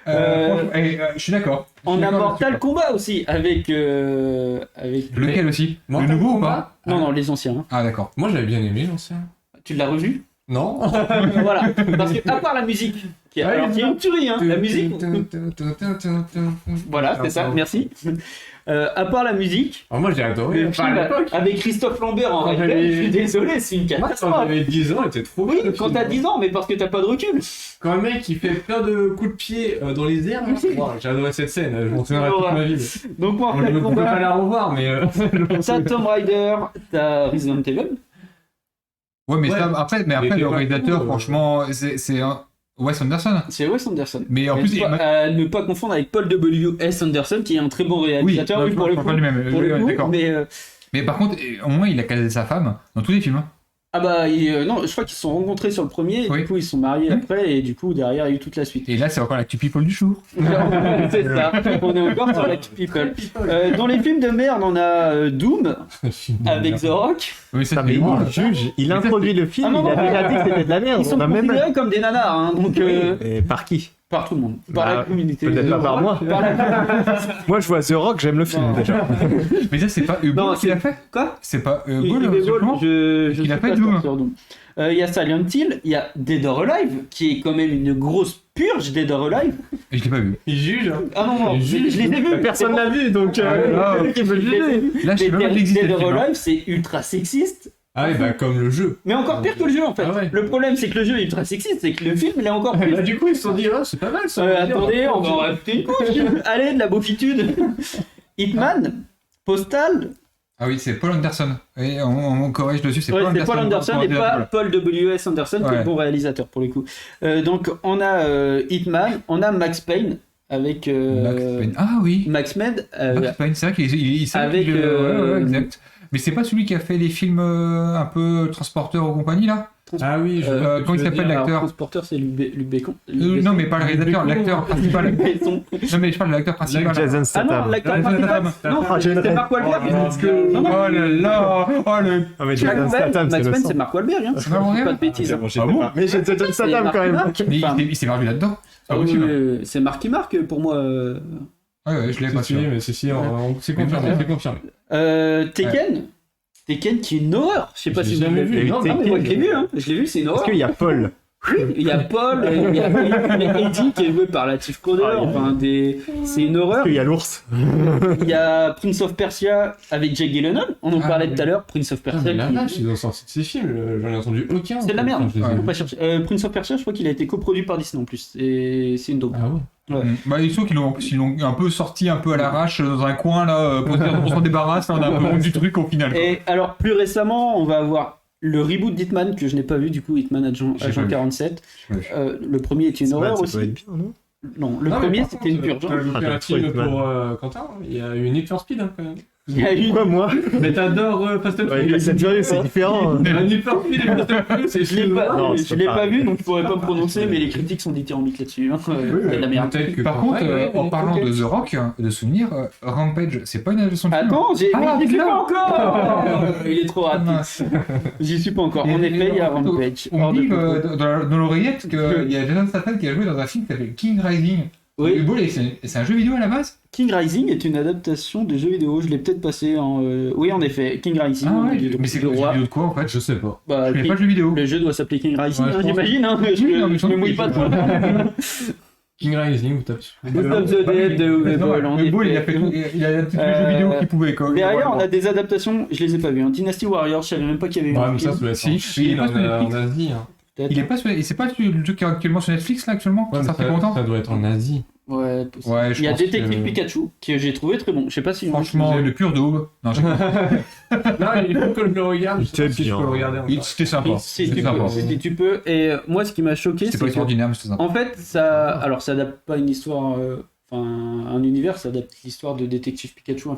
Franchement, je suis d'accord. Je suis On a d'accord Mortal là-dessus, Kombat aussi avec quoi. Lequel aussi? Le Mortal nouveau ou Kombat pas? Non, les anciens, hein. Ah, d'accord. Moi, j'avais bien aimé l'ancien. Tu l'as revu? Non. Voilà, parce que à part la musique, qui est, Ouais, alors, qui est une tuerie, hein, la musique. Voilà, c'est ça, merci. À part la musique, Alors, moi, j'ai adoré. le Enfin, à film l'époque, avec Christophe Lambert en Quand réel, j'avais- je suis désolé, c'est une moi, quand catastrophe. j'avais 10 ans, il était trop Oui, bien, le quand film. t'as 10 ans, mais parce que t'as pas de recul. Quand un mec il fait plein de coups de pied dans les airs, là, wow, j'ai adoré cette scène, je m'en souviendrai toute ma vie. Donc Bon, je Mortal ne peux pas Kombat, la revoir, mais. t'as Tomb Raider, t'as Resident Evil. Ouais, mais Ouais. après, Il était le pas réalisateur, cool, franchement, c'est un Wes Anderson. C'est Wes Anderson. Mais en Mais plus, ne pas confondre avec Paul W.S. Anderson, qui est un très bon réalisateur, oui, pour le coup. Pour le coup, Mais par contre, au moins, il a casé sa femme dans tous les films. Hein. ah bah non, je crois qu'ils se sont rencontrés sur le premier, et Oui. du coup ils se sont mariés après, et du coup derrière il y a eu toute la suite. Et là, c'est encore la people du jour. C'est ça, on est encore sur la People. Dans les films de merde, on a Doom avec The Rock. Oui, ça, Ah, mais c'est bon. il juge, il introduit le film, Ah, non, il a non, déjà dit que c'était de la merde. Ils sont On a même... considérés comme des nanars, hein, donc Et par qui? par tout le monde, par Bah, la communauté. peut-être pas par moi. Par la... Moi, je vois The Rock, j'aime le film Non. déjà. Mais ça, c'est pas Hugo Non, qui l'a fait. Quoi C'est pas Il Hugo, est simplement. je Il a suis fait pas Doom. sûr sur Doom. Il y a Silent Hill, il y a Dead or Alive, qui est quand même une grosse purge, Dead or Alive. Et je l'ai pas vu. Il juge, hein. Ah non, je les ai vus. Personne l'a vu, donc Ah, qui veut le Je les ai juger. vus. Là, je sais Mais même pas qu'il existait. Dead le or film, hein. Alive, c'est ultra sexiste. Ah oui, bah comme le jeu. Mais encore pire que le jeu en fait. Ah ouais. Le problème c'est que le jeu est ultra sexiste, c'est que le film il est encore plus. Bah, du coup, ils se sont dit, ah, c'est pas mal ça. Attendez, on va en rajouter une couche. Allez, de la beaufitude. Hitman, Postal, Ah oui, c'est Paul Anderson. Et on corrige dessus, c'est ouais, Paul c'est Anderson. Paul Anderson et pas Paul W.S. Anderson qui est Ouais. le bon réalisateur pour le coup. Donc on a Hitman, on a Max Payne avec Max Payne. Ah oui. Max Med. Max Payne, c'est vrai qu'il savait avec, qu'il- ouais, exact. Mais c'est pas celui qui a fait les films un peu transporteurs et compagnie là? Ah oui, je Comment il s'appelle l'acteur? Transporteur, c'est Luc Bécon. Non, mais pas le réalisateur, l'acteur principal. Besson. Non, mais je parle de l'acteur principal. Jason Ah non, Statham. l'acteur Ouais, principal. Statham. Non, Ah, c'est Jason- Mark Wahlberg. Oh, parce que... non, non, Oh là là. Oh le. Ah, mais Jason Statham, c'est Max le Payne, sang. c'est Mark Wahlberg. Hein. C'est Mark Wahlberg Pas de bêtises. hein. Ah bon? Mais j'ai Jason Statham quand même. Mais Enfin, il s'est perdu là-dedans. C'est ah pas oui, possible. c'est Marky Mark pour moi. Ouais, je l'ai pas si, sûr. mais si, c'est confirmé, c'est confirmé. Tekken qui est une horreur. Je sais pas J'ai si vous jamais l'avez vu. vu. Non, Non, mais moi je l'ai Tekken. vu, hein. Je l'ai vu, c'est une Est-ce horreur. qu'il y a Paul? Il y a Paul, il y a Eddie qui est joué par Latif Crowder, c'est une horreur. Il y a l'ours. Il y a Prince of Persia avec Jake Gyllenhaal, on en parlait tout à l'heure. Prince of Persia. La vache, ils ont sorti de ces films, j'en ai entendu aucun. C'est de la merde. Enfin, je les ai Faut vus. pas chercher. Prince of Persia, je crois qu'il a été coproduit par Disney en plus. Et c'est une dope. Ah ouais. Ouais. Bah, ils sont qu'ils l'ont un peu sorti un peu à l'arrache dans un coin là pour dire on s'en débarrasse, là, on a un peu honte du truc au final. Quoi. Et alors, plus récemment, on va avoir le reboot d'Hitman que je n'ai pas vu, du coup, Hitman Agent J'ai pas vu. 47. J'ai pas vu. Le premier était une horreur Ça aussi. doit être bien, non? Non, le Non, mais premier par c'était une contre, purge. t'as hein. loupé Ah, un t'as film trop pour Quentin, il y a eu Need for Speed hein, quand même. Il y a eu Pourquoi moi? Mais t'adores Fast and Ouais, Furious. Fast and Furious, c'est différent. Need for Speed et Fast and Furious, c'est Je l'ai pas, Non, je c'est l'ai pas pas pareil. vu, donc je pourrais pas me prononcer, mais les critiques sont dithyrambiques là-dessus. Hein. C'est de la merde. Peut-être que Par Quentin, contre, ouais, en parlant ok. de The Rock, de souvenirs, Rampage, c'est pas une adaptation de film. Attends, j'y suis putain. pas encore. Il est trop Ah, rapide. mince. J'y suis pas encore. Et- En effet, il y a et- Rampage. On Hors me de dit contrôle. dans l'oreillette qu'il y a Jason Statham qui a joué dans un film qui s'appelle King Rising. Oui. Le bol, c'est un jeu vidéo à la base? King Rising est une adaptation de jeu vidéo. Je l'ai peut-être passé en. Oui, en effet, King Rising. Ah ouais, du- mais c'est du le jeu roi. vidéo de quoi en fait? Je sais pas. Bah, Je connais King- pas le jeu vidéo. Le jeu doit s'appeler King Rising, Ouais, je hein, pense. j'imagine. Hein, Oui, non, mais je me mouille pas trop. King Rising, vous tapez sur. Most of the Dead de Uwe Boll, en Le bol, il a effet. fait il a adapté tous les jeux vidéo qu'il pouvait quoi. Derrière, on a des adaptations, je les ai pas vues. Hein. Dynasty Warriors, je savais même pas qu'il y avait eu Ouais, un mais ça, film. ça doit être Si, en il est Chine, pas sur Netflix. en Asie. Hein. Peut-être. Il est pas sur... Et c'est pas le jeu qui est actuellement sur Netflix là actuellement? Ouais, mais Ça fait longtemps? ça doit être en Asie. Ouais, possible. Ouais, je Il y a pense Détective que- Pikachu, que j'ai trouvé très bon. Je sais pas si... Franchement, le pur daube. Non, j'ai Non, il faut que je le regarde. Je sais pas C'était si je peux bien. le regarder encore. C'était sympa. Si C'était tu sympa. peux, si tu peux. Et moi, ce qui m'a choqué, C'était c'est pas que... extraordinaire, mais c'était sympa. En fait, alors ça adapte pas une histoire, enfin un univers, ça adapte l'histoire de Détective Pikachu,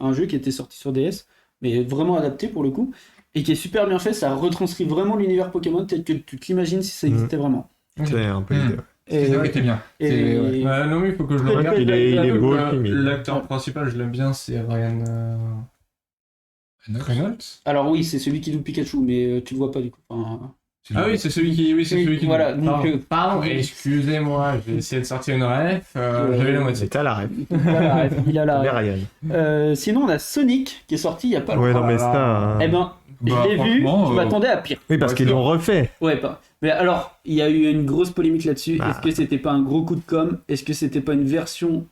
un jeu qui était sorti sur DS, mais vraiment adapté pour le coup, et qui est super bien fait. Ça retranscrit vraiment l'univers Pokémon tel que tu te l'imagines si ça existait vraiment. C'est un peu l'idée. C'est ça qui était bien. Et- C'est- ouais. Ouais, non, mais il faut que je le Très, regarde. très, Il est très beau, Euh, le film. L'acteur principal, je l'aime bien, c'est Ryan Reynolds. Alors oui, c'est celui qui double Pikachu, mais tu le vois pas du coup. Enfin, Ah oui, c'est celui qui. Oui, c'est Oui, celui qui. voilà, donc, Pardon, pardon, excusez-moi, j'ai essayé de sortir une ref. J'avais la moitié. C'était à la rêve. il a la Mais ref. Ryan. Sinon, on a Sonic qui est sorti il y a pas Ouais, longtemps. non, mais ça. Eh ben, Bah, je l'ai vu, franchement, je m'attendais à pire. Oui, parce qu'ils l'ont refait. Ouais, pas. Mais alors, il y a eu une grosse polémique là-dessus. Bah. Est-ce que c'était pas un gros coup de com'? Est-ce que c'était pas une version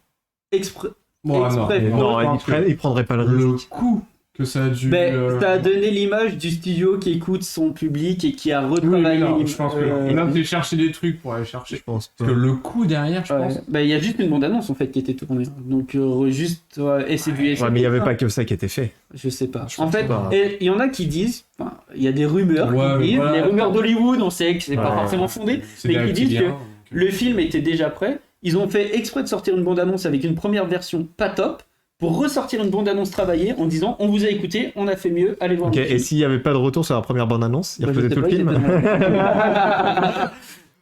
exprès? Bon, ah, non, Exprès mais pour- Non, je pense que ils prendraient pas le le risque. coup que ça a dû. Ben, ça a donné l'image du studio qui écoute son public et qui a Oui, retravaillé. mais non, je pense que euh, là, j'ai cherché des trucs pour aller chercher. Je pense Parce que le coup derrière, je ouais. pense. Ben, il y a juste une bande-annonce en fait qui était tournée. Donc, juste. Et c'est du Ouais, mais il n'y avait pas que ça qui était fait. Je sais pas. Je En pense fait, pas. et il y en a qui disent. Enfin, il y a des rumeurs Ouais, qui mais disent. voilà. Les rumeurs d'Hollywood, on sait que c'est pas Ouais. forcément fondé. C'est Mais des qui disent reptiliens, que donc, Le film était déjà prêt. Ils ont fait exprès de sortir une bande-annonce avec une première version pas top pour ressortir une bande-annonce travaillée en disant on vous a écouté, on a fait mieux, allez voir Ok, le et film. s'il n'y avait pas de retour sur la première bande-annonce, ils Bah, je refaisaient sais tout le pas, film.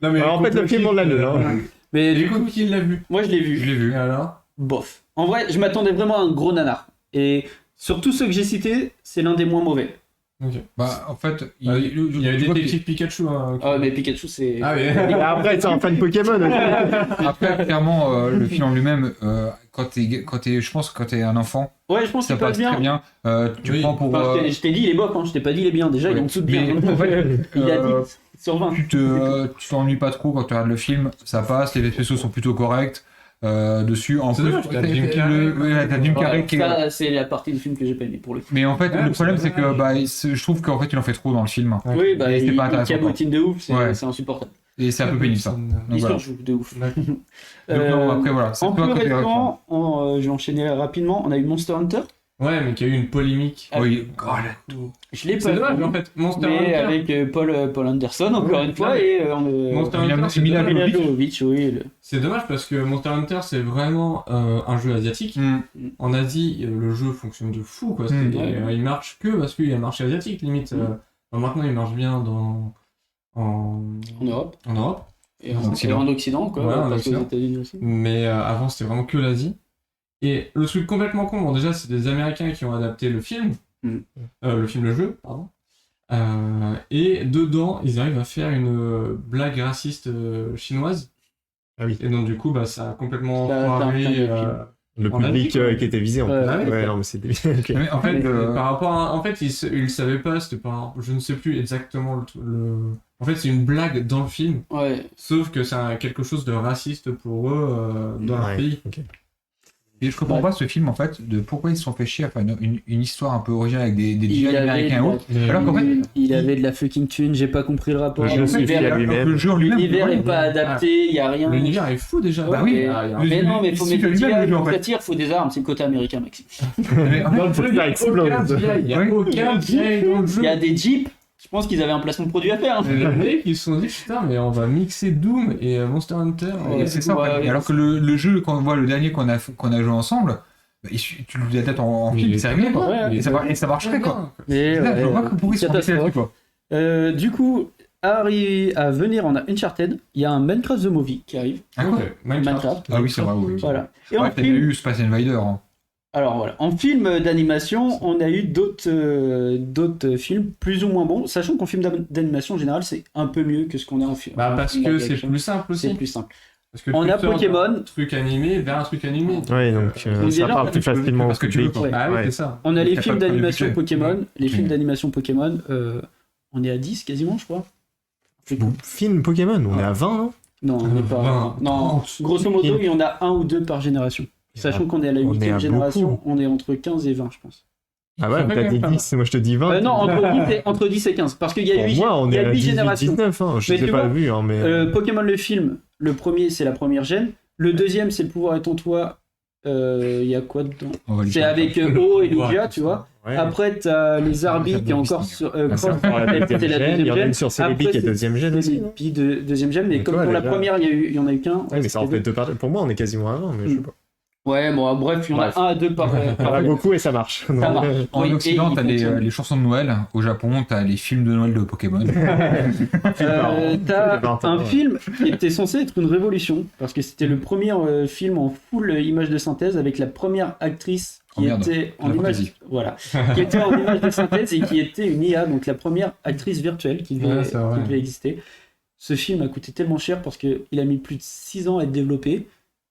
Non, mais Alors, en fait, le film, on l'a lu, hein. Mais Du du coup, coup, qui l'a vu moi je l'ai Je vu. l'ai vu. Et alors Bof. En vrai, je m'attendais vraiment à un gros nanar. Et sur tous ceux que j'ai cités, c'est l'un des moins mauvais. Ok. Bah, en fait, Il y avait tu vois Détective Pikachu. Hein, Ah, mais Pikachu, c'est. Ah oui. Et après, c'est un fan Pokémon. Après, clairement, le film en lui-même, je pense que quand t'es un enfant, Ouais, je pense ça qu'il passe passe bien. très bien. Tu Oui. prends pour. Enfin, je t'ai dit, il est bof, hein. Je t'ai pas dit, il est bien. Déjà, il est en dessous de bien. Mais, en fait, Il a 10 sur 20. tu t'ennuies pas trop quand tu regardes le film, ça passe, les effets spéciaux sont plutôt corrects. Dessus, en C'est plus, dommage, t'as Jim Carrey. t'as Jim Carrey Ouais, qui est- ça, c'est la partie du film que j'ai pas aimé pour le coup. Mais en fait, Ouais, le c'est problème, c'est que dommage. je trouve qu'en fait, il en fait trop dans le film. Ouais. Oui, bah, Et c'était il pas intéressant, cabotine de ouf, c'est Ouais. c'est insupportable. Et c'est un peu pénible ça. Donc, L'histoire voilà. joue de ouf. D'accord. Donc, non, après, voilà. C'est En pas plus un côté récent, je vais enchaîner rapidement, on a eu Monster Hunter. Ouais, mais qu'il y a eu une polémique. Ah, Oui. Je l'ai pas C'est dommage, vu, en fait. Monster mais Hunter. avec Paul Anderson, encore Ouais, une fois, ouais. et Monster Mila- Hunter, c'est Mila dommage. Mila Jovovich. Jovovich, oui. C'est dommage parce que Monster Hunter, c'est vraiment un jeu asiatique. Hmm. En Asie, le jeu fonctionne de fou, quoi. Ouais. Il marche que parce qu'il y a un marché asiatique, limite. Maintenant, il marche bien en En Europe. Europe. Et En Occident. en Occident, quoi, Ouais, en parce qu'aux Occident. États-Unis aussi. Mais avant, c'était vraiment que l'Asie. Et le truc complètement con, bon, déjà, c'est des Américains qui ont adapté le film. Le jeu, pardon. Et dedans, ils arrivent à faire une blague raciste chinoise. Ah oui. Et donc, du coup, bah, ça a complètement Ça a foiré, fait un film. Le En public Afrique, qui était visé en Ouais, plus. ouais. Ouais, non, mais c'est débile. Ok. Mais en fait, Par rapport à... En fait, ils savaient pas, c'était pas... Je ne sais plus exactement En fait, c'est une blague dans le film, Ouais. sauf que c'est quelque chose de raciste pour eux dans leur Ouais, pays. ok. et je comprends pas ce film en fait, de pourquoi ils se sont fait chier à faire une histoire un peu originale avec des Il GI avait américains et de la- autres. Alors qu'en fait, il avait de la fucking thune, j'ai pas compris le rapport. Le jeu L'univers- suffit à lui-même. le jeu lui-même. L'univers ouais. est pas adapté, il y a rien. L'univers est fou déjà. Ouais, oui, mais- il y a- mais non, mais il faut suffit mettre des lui-même, le jeu, en GI, fait. ça tire, faut des armes, c'est le côté américain, Maxime. Mais en fait, Dans le jeu, il y a Ça explose. aucun GI, il y a Oui. aucun GI dans le jeu. Il y a des jeeps, je pense qu'ils avaient un placement de produit à faire. Hein. Les mecs, ils se sont dit, putain, mais on va mixer Doom et Monster Hunter. Ouais, Et c'est ça. en fait. Ouais, Et alors que le jeu, quand on voit le dernier qu'on a joué ensemble, bah, tu lui adaptes en Mais film, il c'est est réglé très quoi. bien, ouais. Et ça marcherait quoi. Mais C'est là que je ouais, vois que pourquoi ils sont catastrophe. là-dessus quoi. Du coup, à venir, on a Uncharted, il y a un Minecraft The Movie qui arrive. Ah quoi Ok, Minecraft. Ah oui, c'est vrai. Oui. Voilà. Et Ouais, en t'as film, eu Space Invader. Hein. alors voilà, en film d'animation, on a eu d'autres films plus ou moins bons, sachant qu'en film d'animation en général, c'est un peu mieux que ce qu'on a en film. Bah, parce en que live c'est action. plus simple C'est aussi. plus simple. Parce que On tu a sors Pokémon. d'un truc animé vers un truc animé. Ouais, donc Donc ça déjà, parle plus facilement au parce que tu veux, public. quoi. Ah oui, Ouais. c'est ça. On a les T'as films pas le d'animation budget. Pokémon. Ouais. Les films Ok. d'animation Pokémon, on est à 10 quasiment, je crois. Film Pokémon, on est à 20, non? Non, on n'est pas. 20, Non, 30. grosso modo, il y en a un ou deux par génération. Sachant qu'on est à la On est 8ème à génération, beaucoup. on est entre 15 et 20, je pense. Ah ouais, Ça fait t'as quand dit même 10, moi je te dis 20. Non, entre 10 et 15. Parce qu'il y a Pour 8 moi, on est à 8 18, générations. 19, hein. Je Mais sais tu pas vois, vu, hein, mais... Pokémon le film, le premier c'est la première gêne. Le deuxième c'est le pouvoir est en toi. Il y a quoi dedans? On va lui C'est faire avec ça. O et Ouais, Lugia, c'est tu ça. vois. Ouais. Après t'as les Arby qui est encore sur. Ah, c'est Cross- Pour la deuxième c'était la gêne, il y en a deuxième une sur Celebi Après, qui est c'est- deuxième gêne aussi. non Puis deuxième gêne, mais Mais comme toi, pour la déjà- première il y en a eu qu'un. Ouais, mais ça en fait deux par... Pour moi, on est quasiment à 20, mais je sais pas. Ouais, bon, bref, il y en Bref. a un à deux par. On a beaucoup et ça marche. Ça marche. En Oui, Occident, et il t'as fonctionne. les chansons de Noël. Au Japon, t'as les films de Noël de Pokémon. T'as 20 ans, un ouais. film qui était censé être une révolution parce que c'était le premier film en full image de synthèse avec la première actrice Oh, qui merde. était en La image, fantaisie. voilà, qui était en image de synthèse et qui était une IA, donc la première actrice virtuelle qui devait, Ouais, c'est vrai. qui devait exister. Ce film a coûté tellement cher parce qu'il a mis plus de 6 ans à être développé.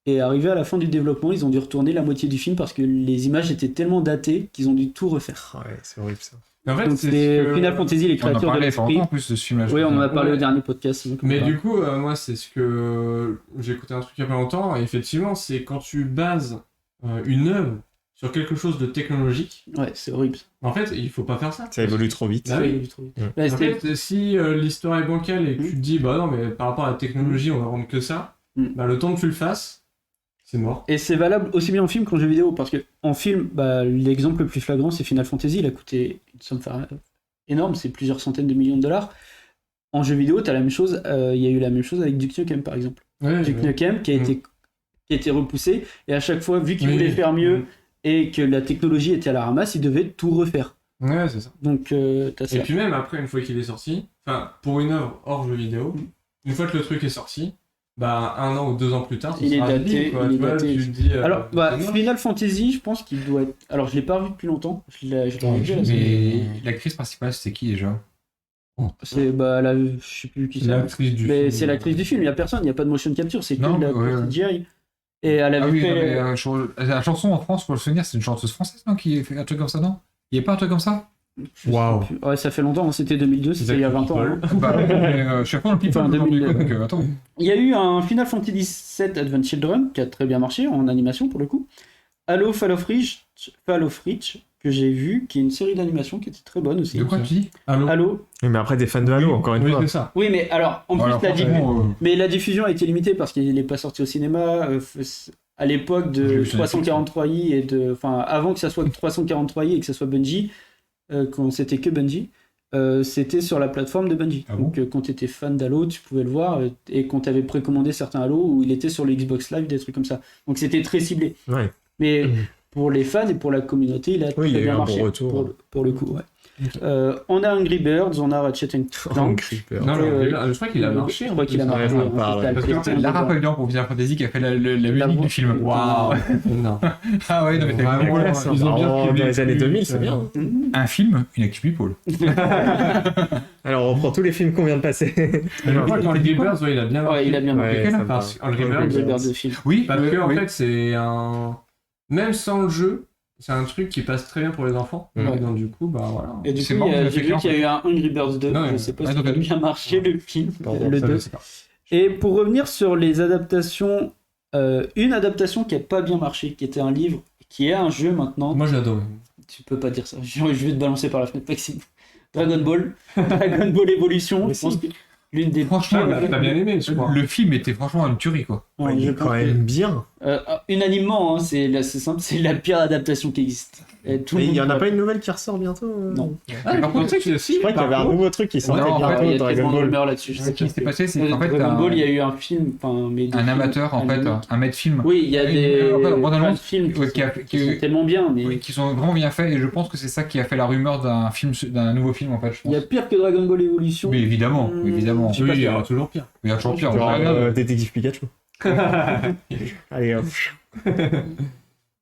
Et arrivé à la fin du développement, ils ont dû retourner la moitié du film parce que les images étaient tellement datées qu'ils ont dû tout refaire. Ouais, c'est horrible ça. Mais en fait, Donc c'est c'est ce que- Final Fantasy, les On en créatures de parlait il y a pas l'esprit. longtemps en plus de ce film-là. je Oui, on en a crois. parlé Ouais. au dernier podcast. donc Mais voilà. du coup, moi, c'est ce que j'ai écouté un truc il y a pas longtemps. Et effectivement, c'est quand tu bases une œuvre sur quelque chose de technologique. Ouais, c'est horrible. En fait, il faut pas faire ça. Ça évolue trop vite. Ah oui. C'est trop vite. Ouais. Là, En c'était- fait, si l'histoire est bancale et que tu te dis, bah non, mais par rapport à la technologie, on va rendre que ça, Mm. bah le temps que tu le fasses, c'est mort. Et c'est valable aussi bien en film qu'en jeu vidéo, parce que en film, bah, l'exemple le plus flagrant, c'est Final Fantasy. Il a coûté une somme énorme, c'est plusieurs centaines de millions de dollars. En jeu vidéo, t'as la même chose. Il y a eu la même chose avec Duke Nukem, par exemple. Ouais, Duke Nukem qui a été repoussé, et à chaque fois, vu qu'il Oui. voulait faire mieux Mm. et que la technologie était à la ramasse, il devait tout refaire. Ouais, c'est ça. Donc, t'as ça. Et puis même après, une fois qu'il est sorti, enfin, pour une œuvre hors jeu vidéo, une fois que le truc est sorti, bah 1 an ou 2 ans plus tard, Il est sera daté, vide, quoi. il est Tu vois, daté. tu te dis, Alors, bah, c'est mort. Final Fantasy, je pense qu'il doit être. Alors, je l'ai pas revu depuis longtemps. Je l'ai revu la semaine. Mais l'actrice principale, c'était qui déjà? C'est bah je sais plus qui c'est. L'actrice du Mais film. c'est l'actrice du film, il n'y a personne, il n'y a pas de motion capture, c'est que Non, de la ouais, ouais. CGI. Et elle avait Ah oui, fait. non, mais, la chanson en France, pour le souvenir, c'est une chanteuse française, non? Qui fait un truc comme ça, non? Il n'y a pas un truc comme ça? je sais Waouh. plus. Ouais, ça fait longtemps, hein, c'était 2002, c'était il y a 20 ans. hein. Bah, je suis pas dans le people Enfin, aujourd'hui, 2000, quoi, donc attends. Il y a eu un Final Fantasy VII Advent Children qui a très bien marché en animation pour le coup. Halo Fall of Reach, que j'ai vu, qui est une série d'animation qui était très bonne aussi. De quoi tu dis? Allô. Halo. Oui, mais après, des fans de Halo, encore une Oui, fois. c'est ça. Oui, mais alors, en plus, Alors, franchement, mais la diffusion a été limitée parce qu'il n'est pas sorti au cinéma. À l'époque J'ai de vu sur 343i et de. Enfin, avant que ça soit 343i et que ça soit Bungie, quand c'était que Bungie, c'était sur la plateforme de Bungie. Ah bon Donc, quand tu étais fan d'Halo, tu pouvais le voir et quand tu avais précommandé certains Halo où il était sur le Xbox Live, des trucs comme ça. Donc, c'était très ciblé. Ouais. Mais pour les fans et pour la communauté, il a Oui, il y a très eu bien un bon marché. retour. Pour le coup, ouais. Ok. On a Angry Birds, on a Ratchet Clank. Creeper. Non, Euh, je crois qu'il a marché. Je crois qu'il a Ouais, marché. ça me hein, parle, c'était à Parce que PlayStation Lara déjà. Fabian pour Final Fantasy qui a fait la La musique voix. du film. Waouh. Non. Ah ouais, non, mais t'as Vraiment, vu, ils ont bien Oh, pris dans les les années trucs, 2000, c'est bien. Mhm. un film, une actu people. Alors, on reprend tous les films qu'on vient de passer. Je crois qu'Angry Birds, ouais, il a bien marché. Ouais, il a bien marqué. Ouais, ça me Parce parle. qu'Angry Angry Birds, Birds de film. Oui, parce que en oui. fait, c'est un. même sans le jeu, c'est un truc qui passe très bien pour les enfants. Ouais. Et donc du coup, bah voilà. Et du C'est coup, marrant, j'ai ça fait vu clair, qu'il y a eu un Angry Birds 2, Non, je mais- sais pas Ah, si donc, ça a bien marché le film, Pardon, le Ça, 2. je sais pas. Et pour revenir sur les adaptations, une adaptation qui a pas bien marché, qui était un livre, qui est un jeu maintenant, Moi j'ai adoré. tu peux pas dire ça, je vais te balancer par la fenêtre, Maxime. Dragon Ball Evolution, Mais je pense si. que l'une des Franchement, T'as bien aimé, je crois. Le film était franchement une tuerie, quoi. Ouais, il je est quand pense que- même bien. unanimement, hein, c'est simple, c'est la pire adaptation qui existe. Et tout le Mais il y en monde a va- pas une nouvelle qui ressort bientôt Non. Ah, par contre, tu sais que si, Je crois qu'il y avait un nouveau truc qui sortait Non, en fait, bientôt, il y a Dragon tellement de Ball. rumeurs là-dessus. Je Ce sais qui pas. s'est passé, c'est qu'en fait, Dragon Ball, il y un a eu un film, enfin, mais des films amateur, en fait, animés. un maître film, Oui, il y a des en fait, plein Brandon de films qui, ouais, sont, qui a- qui qui- sont tellement bien, mais oui, qui sont vraiment bien faits, et je pense que c'est ça qui a fait la rumeur d'un film, d'un nouveau film, en fait, je il y a pense. pire que Dragon Ball Evolution. Mais évidemment, évidemment. Je sais pas Oui, il y si- aura toujours pire. Il y a toujours pire. Genre Regarde, Détective Pikachu. Allez hop.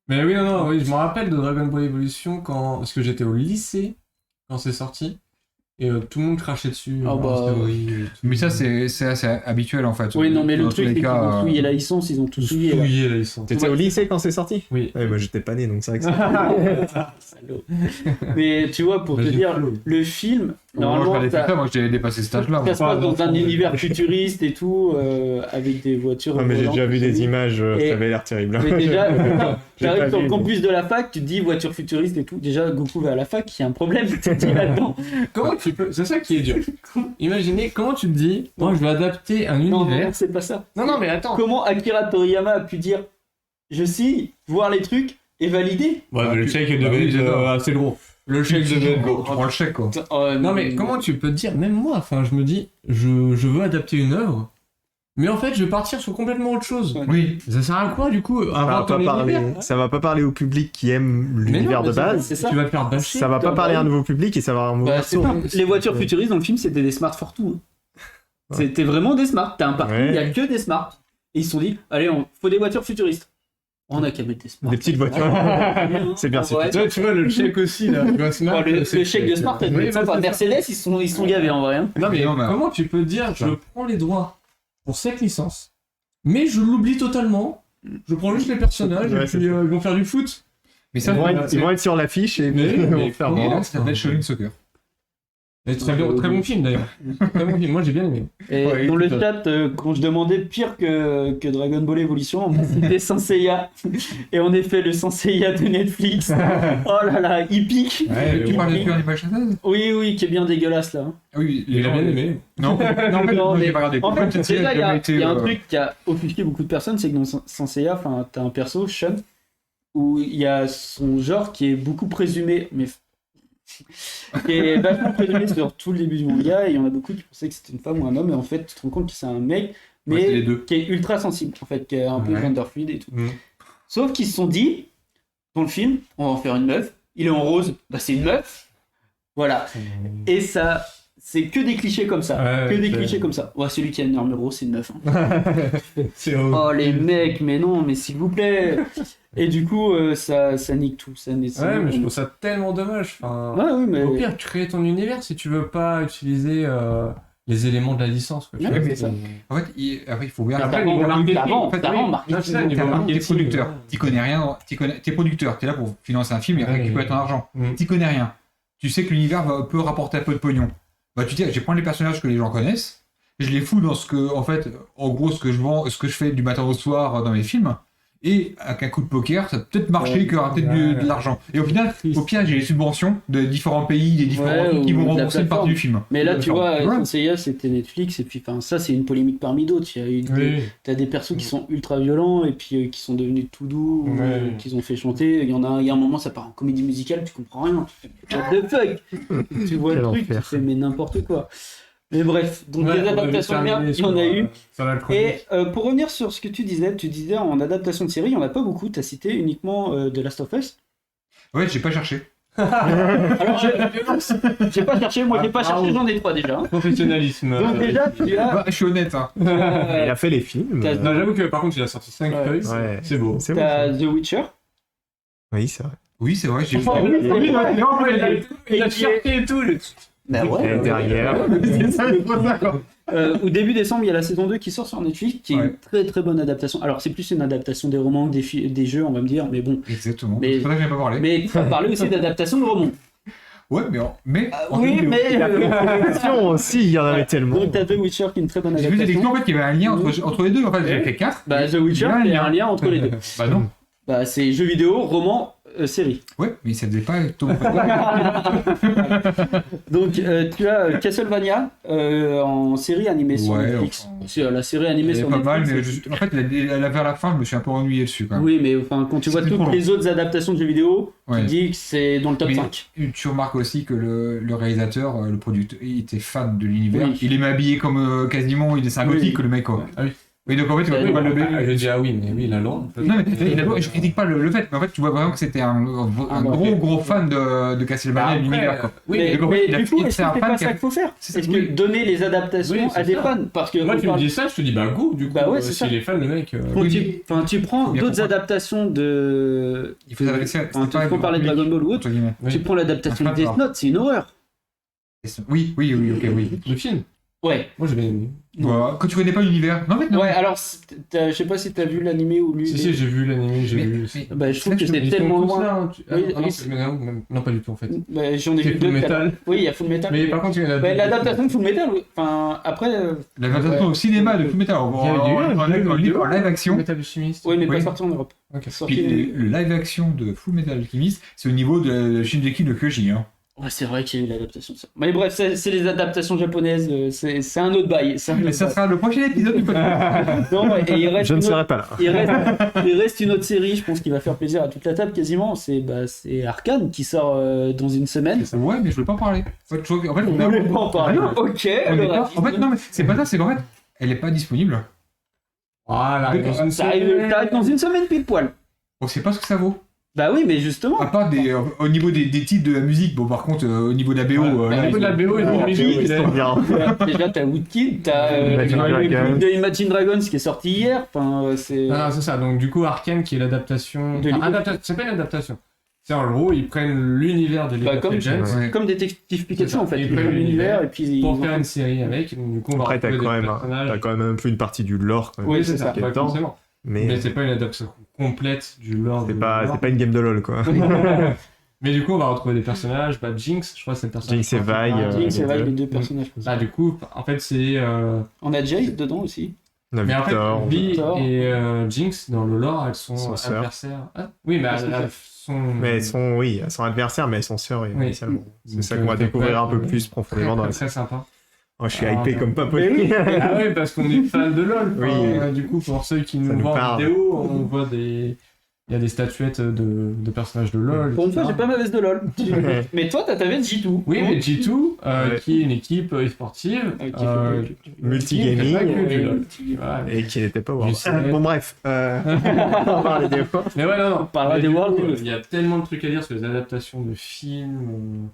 Mais oui, non, oui, je me rappelle de Dragon Ball Evolution parce que j'étais au lycée quand c'est sorti et tout le monde crachait dessus. Ah genre, bah, c'était horrible et tout. Mais ça, c'est assez habituel, en fait. Oui, non, mais le Dans truc, tous c'est les qu'ils cas, ont souillé la licence, ils ont tout souillé. là. Souillé, là, ils sont. T'étais au lycée quand c'est sorti? Oui. Ouais, moi j'étais pas né donc c'est vrai que Salaud. Mais tu vois, pour te Imagine dire, Flo. le film, moi, je normalement, regardais ça, tout ça, moi, j'ai dépassé cet âge-là. ça se passe dans un d'enfant, univers futuriste et tout, avec des voitures. Non mais j'ai volantes, déjà vu des oui. images, Et- ça avait l'air terrible. Mais déjà, J'ai t'arrives pas sur le vu, campus de la fac, tu te dis voiture futuriste et tout. Déjà, Goku va à la fac, il y a un problème, tu te dis là-dedans. Comment tu peux. C'est ça qui est dur. Imaginez, comment tu te dis, moi je vais adapter un Non, univers. non, c'est pas ça. Non, mais attends. Comment Akira Toriyama a pu dire je signe, voir les trucs et valider? Ouais, mais le chèque Bah devait oui, être j'adore. assez gros. Le chèque devait être gros. Tu prends le chèque, quoi. Non, mais comment tu peux te dire, même moi, enfin, je me dis, je veux adapter une œuvre, mais en fait, je vais partir sur complètement autre chose. Ouais. Oui. Ça sert à quoi, du coup, Ça va avoir pas ton parler, univers ça va pas parler au public qui aime Mais non, l'univers mais de c'est base. C'est ça. Tu vas te faire bâcher. Ça va pas Bah parler à un oui. nouveau public et ça va avoir un nouveau Bah, c'est perso. pas- Les voitures futuristes dans le film, c'était des smart for tout. hein. Ouais. C'était vraiment des smart. T'as un parking, il Ouais. y a que des smart. Et ils se sont dit, allez, faut des voitures futuristes. On a qu'à mettre des smart. Des petites voitures. C'est bien, c'est Ouais. plutôt- Tu vois, le chèque aussi, là. Tu vois, Smart, Le c'est- chèque de smart, elle Oui, est sympa. bah, c'est ça. Mercedes, ils sont gavés en vrai. hein. Non, mais Non, mais- comment tu peux dire, je prends les droits pour cette licence, mais je l'oublie totalement, je prends juste les personnages, Ouais, et c'est puis ça. ils vont faire du foot. Mais ça, Ils vont être sur l'affiche et Mais- ils vont mais faire comment et bon. là, ça s'appelle Shaolin Soccer. Et très bon film d'ailleurs. Très bon film, moi j'ai bien aimé. Et Ouais, dans le tout à chat, quand je demandais pire que Dragon Ball Evolution, on m'a cité Saint Seiya. Et en effet, le Saint Seiya de Netflix. Oh là là, il pique. Ouais, Tu mais parles bon. de Pure Animal Shattered? Oui, oui, qui est bien dégueulasse là. Ah oui, Il a bien aimé. Non, non, en fait, Non, moi, mais j'ai pas regardé. En fait, tu sais, déjà, il y j'ai a, jamais été, il y a un euh, truc qui a offusqué beaucoup de personnes, c'est que dans Saint Seiya, enfin, t'as un perso, Shun, où il y a son genre qui est beaucoup présumé, mais qui est vachement présumé sur tout le début du manga, et il y en a beaucoup qui pensaient que c'était une femme ou un homme, et en fait, tu te rends compte que c'est un mec, Ouais, c'est les mais deux. qui est ultra sensible, en fait, qui est un peu Ouais. gender fluide et tout. Mm. Sauf qu'ils se sont dit, dans le film, on va en faire une meuf, il est en rose, bah c'est une meuf, voilà. Et ça, c'est que des clichés comme ça, Ouais, que des c'est- clichés comme ça. Ouais, celui qui a une arme rose, c'est une meuf. hein. C'est Oh les mecs, mais non, mais s'il vous plaît. Et du coup, ça nique tout. Ça, Ouais, mais je trouve ça tellement dommage. Enfin, Ouais, ouais, mais. au pire, crée ton univers si tu veux pas utiliser les éléments de la licence. Quoi. Tu Ouais, vois, c'est ça. En fait, après, il faut bien. Après, D'avant, ils vont marquer le d'avant, prix, en fait, d'avant, oui. marquer Non, le c'est ça, prix. ils T'es vont marquer le prix. producteur, t'y connais rien, t'es producteur, t'es là pour financer un film et Ouais, récupérer ton argent. Mm. T'y connais rien. Tu sais que l'univers peut rapporter un peu de pognon. Bah tu dis, je vais prendre les personnages que les gens connaissent, je les fous dans ce que, en fait, en gros, ce que je vends, ce que je fais du matin au soir dans mes films, et avec un coup de poker, ça peut peut-être marcher, Ouais. qu'il y aura peut-être de l'argent. Et au final, au pire, j'ai les subventions de différents pays, des différents Ouais, trucs qui ou vont de la rembourser une partie plateforme. du film. Mais là, De la tu vois, plateforme. Saint Seiya, c'était Netflix, et puis, enfin, ça, c'est une polémique parmi d'autres. Il y a eu Oui. t'as des persos qui sont ultra violents, et puis qui sont devenus tout doux, ou, Ouais. qu'ils ont fait chanter. Il y a un moment, ça part en comédie musicale, tu comprends rien. Tu fais, what the fuck? Tu vois le Quel truc, tu enfer. fais, mais n'importe quoi. Mais bref, donc Ouais, des on avait adaptations bien, terminé il y en a sur, eu. sur la chronique. Et pour revenir sur ce que tu disais en adaptation de série, il n'y en a pas beaucoup, tu as cité uniquement The Last of Us. Ouais, j'ai pas cherché. Alors, j'ai pas cherché, moi j'ai pas Bravo. cherché, j'en ai 3 déjà. Professionnalisme. Donc déjà, tu as... Bah, je suis honnête, hein. Il a fait les films. T'as- Non, j'avoue que par contre, il a sorti 5 Ouais. feuilles. Ouais. C'est beau. C'est bon. t'as ça. The Witcher. Oui, c'est vrai. Oui, c'est vrai, j'ai Ah oui, c'est vrai. Non, mais il a Et il a qui est- cherché et tout. Bah ouais. Derrière. Au début décembre, il y a la saison 2 qui sort sur Netflix, qui est une très très bonne adaptation. Alors, c'est plus une adaptation des romans que des jeux, on va me dire, mais bon. Exactement. Mais- C'est pour ça que j'ai pas parlé. Mais tu vas parler aussi d'adaptation de romans. Ouais, mais en Oui, vidéo. mais. Attention aussi, il y en avait tellement. Donc, t'as The Witcher qui est une très bonne J'ai vu des adaptation. lectures en fait qu'il y avait un lien entre les deux. En fait, j'avais fait 4. Bah, The Witcher, il y a un lien entre les deux. Bah non. Bah, c'est jeux vidéo, roman, série. Ouais, mais ça faisait pas tout. Donc, tu as Castlevania en série animée sur Ouais, Netflix. enfin, C'est la série animée C'est sur pas Netflix. mal, mais en fait, vers la fin, je me suis un peu ennuyé dessus quand même. Oui, mais enfin, quand tu vois C'était trop toutes long. les autres adaptations de jeux vidéo, Ouais. tu dis que c'est dans le top Mais 5. tu remarques aussi que le réalisateur, le producteur, il était fan de l'univers. Oui. Il est habillé comme quasiment, il est un Oui. gothique le mec quoi. Ah oui. Oui, donc en fait, tu vois pas le bébé. Je dis oui, mais oui, la loi. Non, mais je critique pas le fait, mais en fait, tu vois vraiment que c'était un gros fan de Castlevania et de l'univers quoi. Oui, mais donc, en fait, il a- du coup, il- est-ce c'est que un c'est fan pas qui ça a- qu'il faut faire? C'est- Est-ce oui. que donner les adaptations Oui, c'est à des ça. fans? Parce que moi, on tu me parle- dis ça, je te dis bah go, du coup. Bah ouais, c'est ça. S'il est fan, le mec. quand Oui. tu prends Bien d'autres comprendre. adaptations de. Il faut s'adresser à. Enfin, tu prends parler de Dragon Ball ou autre, entre guillemets. Oui. tu prends l'adaptation Un de fan, Death Note, c'est une horreur. Oui, ok, oui. Le film. Ouais. Moi, j'ai bien aimé. Voilà. Quand tu connais pas l'univers. Non, en fait, non. Ouais, alors, je sais pas si t'as vu l'animé ou lu. Si, j'ai vu l'animé, j'ai Mais- vu. mais- Bah, je trouve que Ils c'est sont tellement tous loin. là, hein, Oui, non, oui, c'est Naruto, même. Non, pas du tout en fait. Bah, j'en ai C'est vu deux. Full tout à l'heure. Metal. Oui, il y a Full Metal. Mais par contre, il y en a Bah, deux. l'adaptation de Full Metal, oui. Enfin, après. L'adaptation au cinéma de Fullmetal en live action. Metal de chimiste. Oui, mais Oui. pas sorti en Europe. Ok. Sorti- Puis le live action de Fullmetal Alchemist, c'est au niveau de Shingeki no Kyojin. Hein. Ouais, c'est vrai qu'il y a eu l'adaptation de ça. Mais bref, c'est les adaptations japonaises, c'est un autre bail. C'est un Mais autre ça bail. sera le prochain épisode du podcast. Non, et il reste Je ne une autre- serai pas là. il reste une autre série, je pense, qui va faire plaisir à toute la table quasiment. C'est Arcane qui sort dans une semaine. Ouais, mais je veux pas en parler. En fait, On voulait pas en parler. Ah non. Ok, On est alors, pas- En fait, non, mais c'est pas ça, c'est qu'en fait, elle est pas disponible. Voilà, ça arrive dans une semaine pile poil. On sait pas ce que ça vaut. Bah oui, mais justement. À part au niveau des titres de la musique, bon, par contre, au niveau de la BO, Au là, niveau de la BO, ils ont mis Ils sont bien. Déjà, t'as Woodkid, t'as Imagine Dragons. de Imagine Dragons qui est sorti hier. Enfin, c'est. Ah, c'est ça. Donc, du coup, Arcane qui est l'adaptation. De League of- C'est pas une adaptation. C'est en gros, ils prennent l'univers de League Bah, of comme- Legends Ouais. Comme Détective Pikachu C'est ça. en fait. Ils Ils prennent prennent l'univers et puis ils pour vont- faire une série avec. Donc, du coup, on va Après, t'as retrouver quand des même personnages. un peu une partie du lore. Quand même. Oui, c'est ça. Pas Temps. forcément. Mais Mais c'est pas une adaptation complète du lore. c'est de pas l'univers. une game de LoL, quoi. Mais du coup, on va retrouver des personnages. Bah, Jinx, je crois que c'est le personnage. Jinx et Vi, principal. Jinx et les Vi, deux. les deux personnages. Bah, du coup, en fait, c'est. On a Jace dedans aussi. On a Mais en fait, Victor. Vi Victor. et Jinx, dans le lore, elles sont Sont sœurs. adversaires. Ah, oui, mais Elles sont elles sont. Mais elles sont adversaires, mais elles sont sœurs initialement. C'est Donc, ça qu'on va ça découvrir peut un peu être, plus profondément dans la Très sympa. Oh, je suis Ah, hypé ouais. comme pas Mais oui. possible. Ah oui, parce qu'on est fan de LoL. Oui. Du coup, pour ceux qui Ça nous nous voient en parle. vidéo, on voit des. Il y a des statuettes de personnages de LoL. Pour une fois, etc. j'ai pas ma veste de LoL. Mais toi, t'as ta veste G2. Oui, mais G2, Ouais. qui est une équipe sportive. Multigaming. Voilà. Et qui n'était pas Je World. sais. Bon, bref. On va parler des fois. Mais ouais, non. On parlera Mais des du Worlds. coup, Il y a tellement de trucs à dire sur les adaptations de films,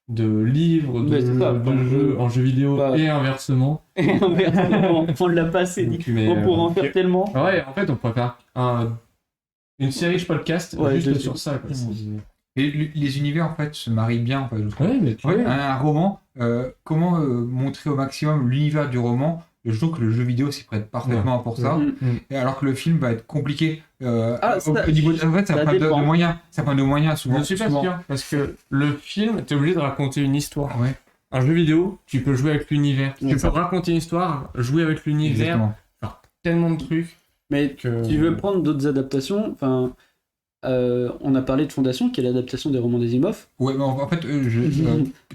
de livres, Mais c'est ça, de enfin, jeux, en jeux vidéo bah. et inversement. Et inversement, on l'a pas assez dit. Donc, mais, On pourrait en faire tellement. Ouais, en fait, on pourrait faire une série podcast Ouais, juste de- sur ça. Quoi. Et les univers, en fait, se marient bien, en fait, je trouve. Ouais, mais tu En fait, vois. un roman, comment montrer au maximum l'univers du roman? Je trouve que le jeu vidéo s'y prête parfaitement pour ça. Mm. Et alors que le film va être compliqué. Ah, Au niveau en fait, ça ça prend de dépend. moyens. Ça prend de moyens souvent. Je suis pas souvent. sûr, parce que le film, t'es obligé de raconter une histoire. Ouais, Un jeu vidéo, tu peux jouer avec l'univers. Ouais, Tu ça. peux raconter une histoire, jouer avec l'univers, exactement. tellement de trucs Mais que... tu veux prendre d'autres adaptations, enfin, on a parlé de Fondation, qui est l'adaptation des romans d'Asimov. Ouais, mais en fait,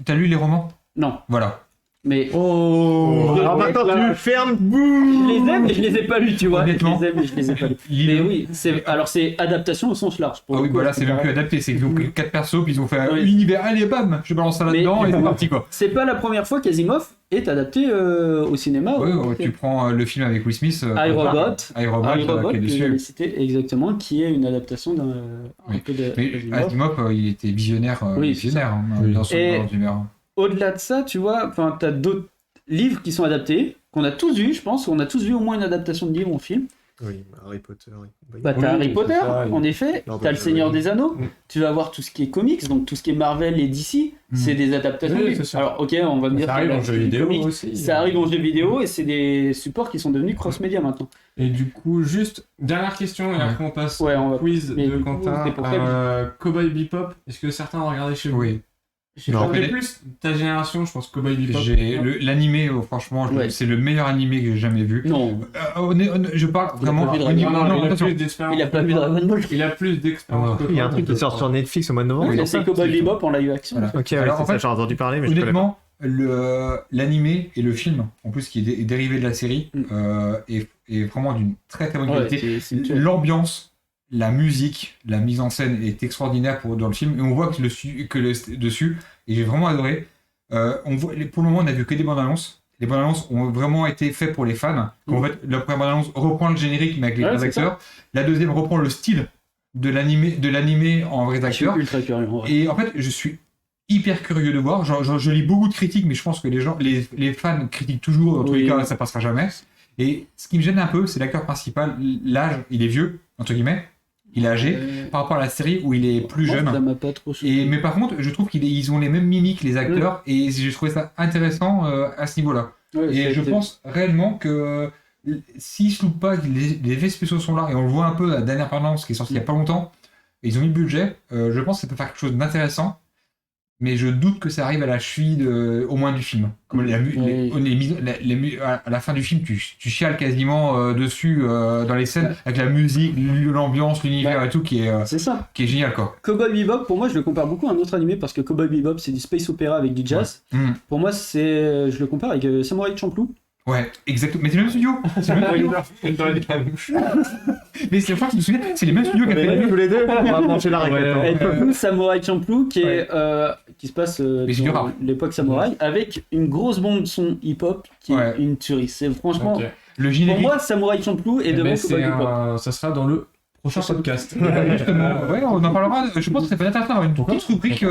t'as lu les romans? Non, Voilà. mais Oh, alors maintenant tu fermes, je boum. les aime, mais je les ai pas lus, tu vois. Je Honnêtement. les aime, mais je les ai pas lus. Mais oui, alors c'est adaptation au sens large. pour Ah le oui, coup, voilà, c'est c'est même plus pareil. adapté. C'est qu'ils ont pris 4 persos, puis ils ont fait un Oui. univers. Allez, bam, je balance ça Mais- là-dedans et c'est parti, quoi. C'est pas la première fois qu'Asimov est adapté au cinéma. Ouais, au- tu prends le film avec Will Smith. iRobot. iRobot, iRobot, qui est que dessus. j'avais cité exactement, qui est une adaptation d'un un Oui. peu de Mais d'Asimov. Asimov, il était visionnaire, Oui, visionnaire hein, Oui. dans son Et- univers. Au-delà de ça, tu vois, enfin, t'as d'autres livres qui sont adaptés, qu'on a tous vus, je pense, on a tous vu au moins une adaptation de livre en film. Oui, Harry Potter. Bah, t'as Harry Potter, ça, en effet, Lord t'as of le the Seigneur Rings. des Anneaux, tu vas avoir tout ce qui est comics, donc tout ce qui est Marvel et DC, c'est des adaptations Oui, de livres. c'est sûr. Alors, ok, on va me dire Ça arrive que en jeu vidéo comics, aussi. ça arrive en jeu vidéo et c'est des supports qui sont devenus cross-média maintenant. Et du coup, juste, dernière question, et après on passe Ouais, on va- au quiz mais de du coup, Quentin. c'est pour ça que Cowboy Bebop, est-ce que certains ont regardé chez vous? Oui. J'ai Non. pas- On est plus ta génération, je pense, Cowboy Bebop. L'animé, franchement, Ouais. c'est le meilleur animé que j'ai jamais vu. Non, Je parle Il a vraiment pas vu au Dragon niveau. Non, non, il a attention. plus d'expérience. il a pas vu Dragon Ball. Il a plus d'expérience. Il y a un truc qui sort sur Netflix au mois de novembre. Oui, c'est c'est ça Cowboy Bebop en live action. Voilà. Ok, ouais, Alors, c'est en ça, fait, j'ai entendu parler, mais je connais pas. Honnêtement, l'animé et le film, en plus qui est dérivé de la série, est vraiment d'une très très bonne Ouais, qualité. c'est une tuerie. L'ambiance, la musique, la mise en scène est extraordinaire dans le film et on voit que dessus, et j'ai vraiment adoré. Pour le moment, on n'a vu que des bandes annonces. Les bandes annonces ont vraiment été faites pour les fans. En fait, la première bande annonce reprend le générique mais avec les vrais c'est acteurs. La deuxième reprend le style de l'animé en vrais Je suis acteurs. ultra curieux. en vrai. Et en fait, je suis hyper curieux de voir. Je lis beaucoup de critiques, mais je pense que les fans critiquent toujours. Dans tous les cas, ça passera jamais. Et ce qui me gêne un peu, c'est l'acteur principal. L'âge, il est vieux, entre guillemets. Il est âgé par rapport à la série où il est plus Moi, jeune. Ça m'a pas trop choqué. Mais par contre, je trouve qu'ils ont les mêmes mimiques, les acteurs, et j'ai trouvé ça intéressant à ce niveau-là. Ouais, Et je pense réellement que s'ils se loupent pas, les effets spéciaux sont là, et on le voit un peu à la dernière bande-annonce qui est sortie il y a pas longtemps, et ils ont mis le budget, je pense que ça peut faire quelque chose d'intéressant, mais je doute que ça arrive à la cheville au moins du film. Comme à la fin du film, tu chiales quasiment dessus dans les scènes, avec la musique, l'ambiance, l'univers et tout, qui C'est ça. est génial, quoi. Cowboy Bebop, pour moi, je le compare beaucoup à un autre animé parce que Cowboy Bebop, c'est du space opéra avec du jazz. Mm. Pour moi, je le compare avec Samurai Champloo. Ouais, exactement. Mais c'est le même studio. C'est le même studio. Mais c'est le fois que je me souviens, c'est les mêmes studios qui ont fait Tous les deux, on va manger la raclette. Et du coup, Samurai Champloo, qui se passe studios dans rares. l'époque samouraï, avec une grosse bande son hip-hop qui est une tuerie. C'est franchement, Ok. le pour générique. moi, Samurai Champloo est Eh devant ben, Cowboy Bebop. ça sera dans le prochain podcast. Ouais, on en parlera. Je pense que ça peut être intéressant. Une petite rubrique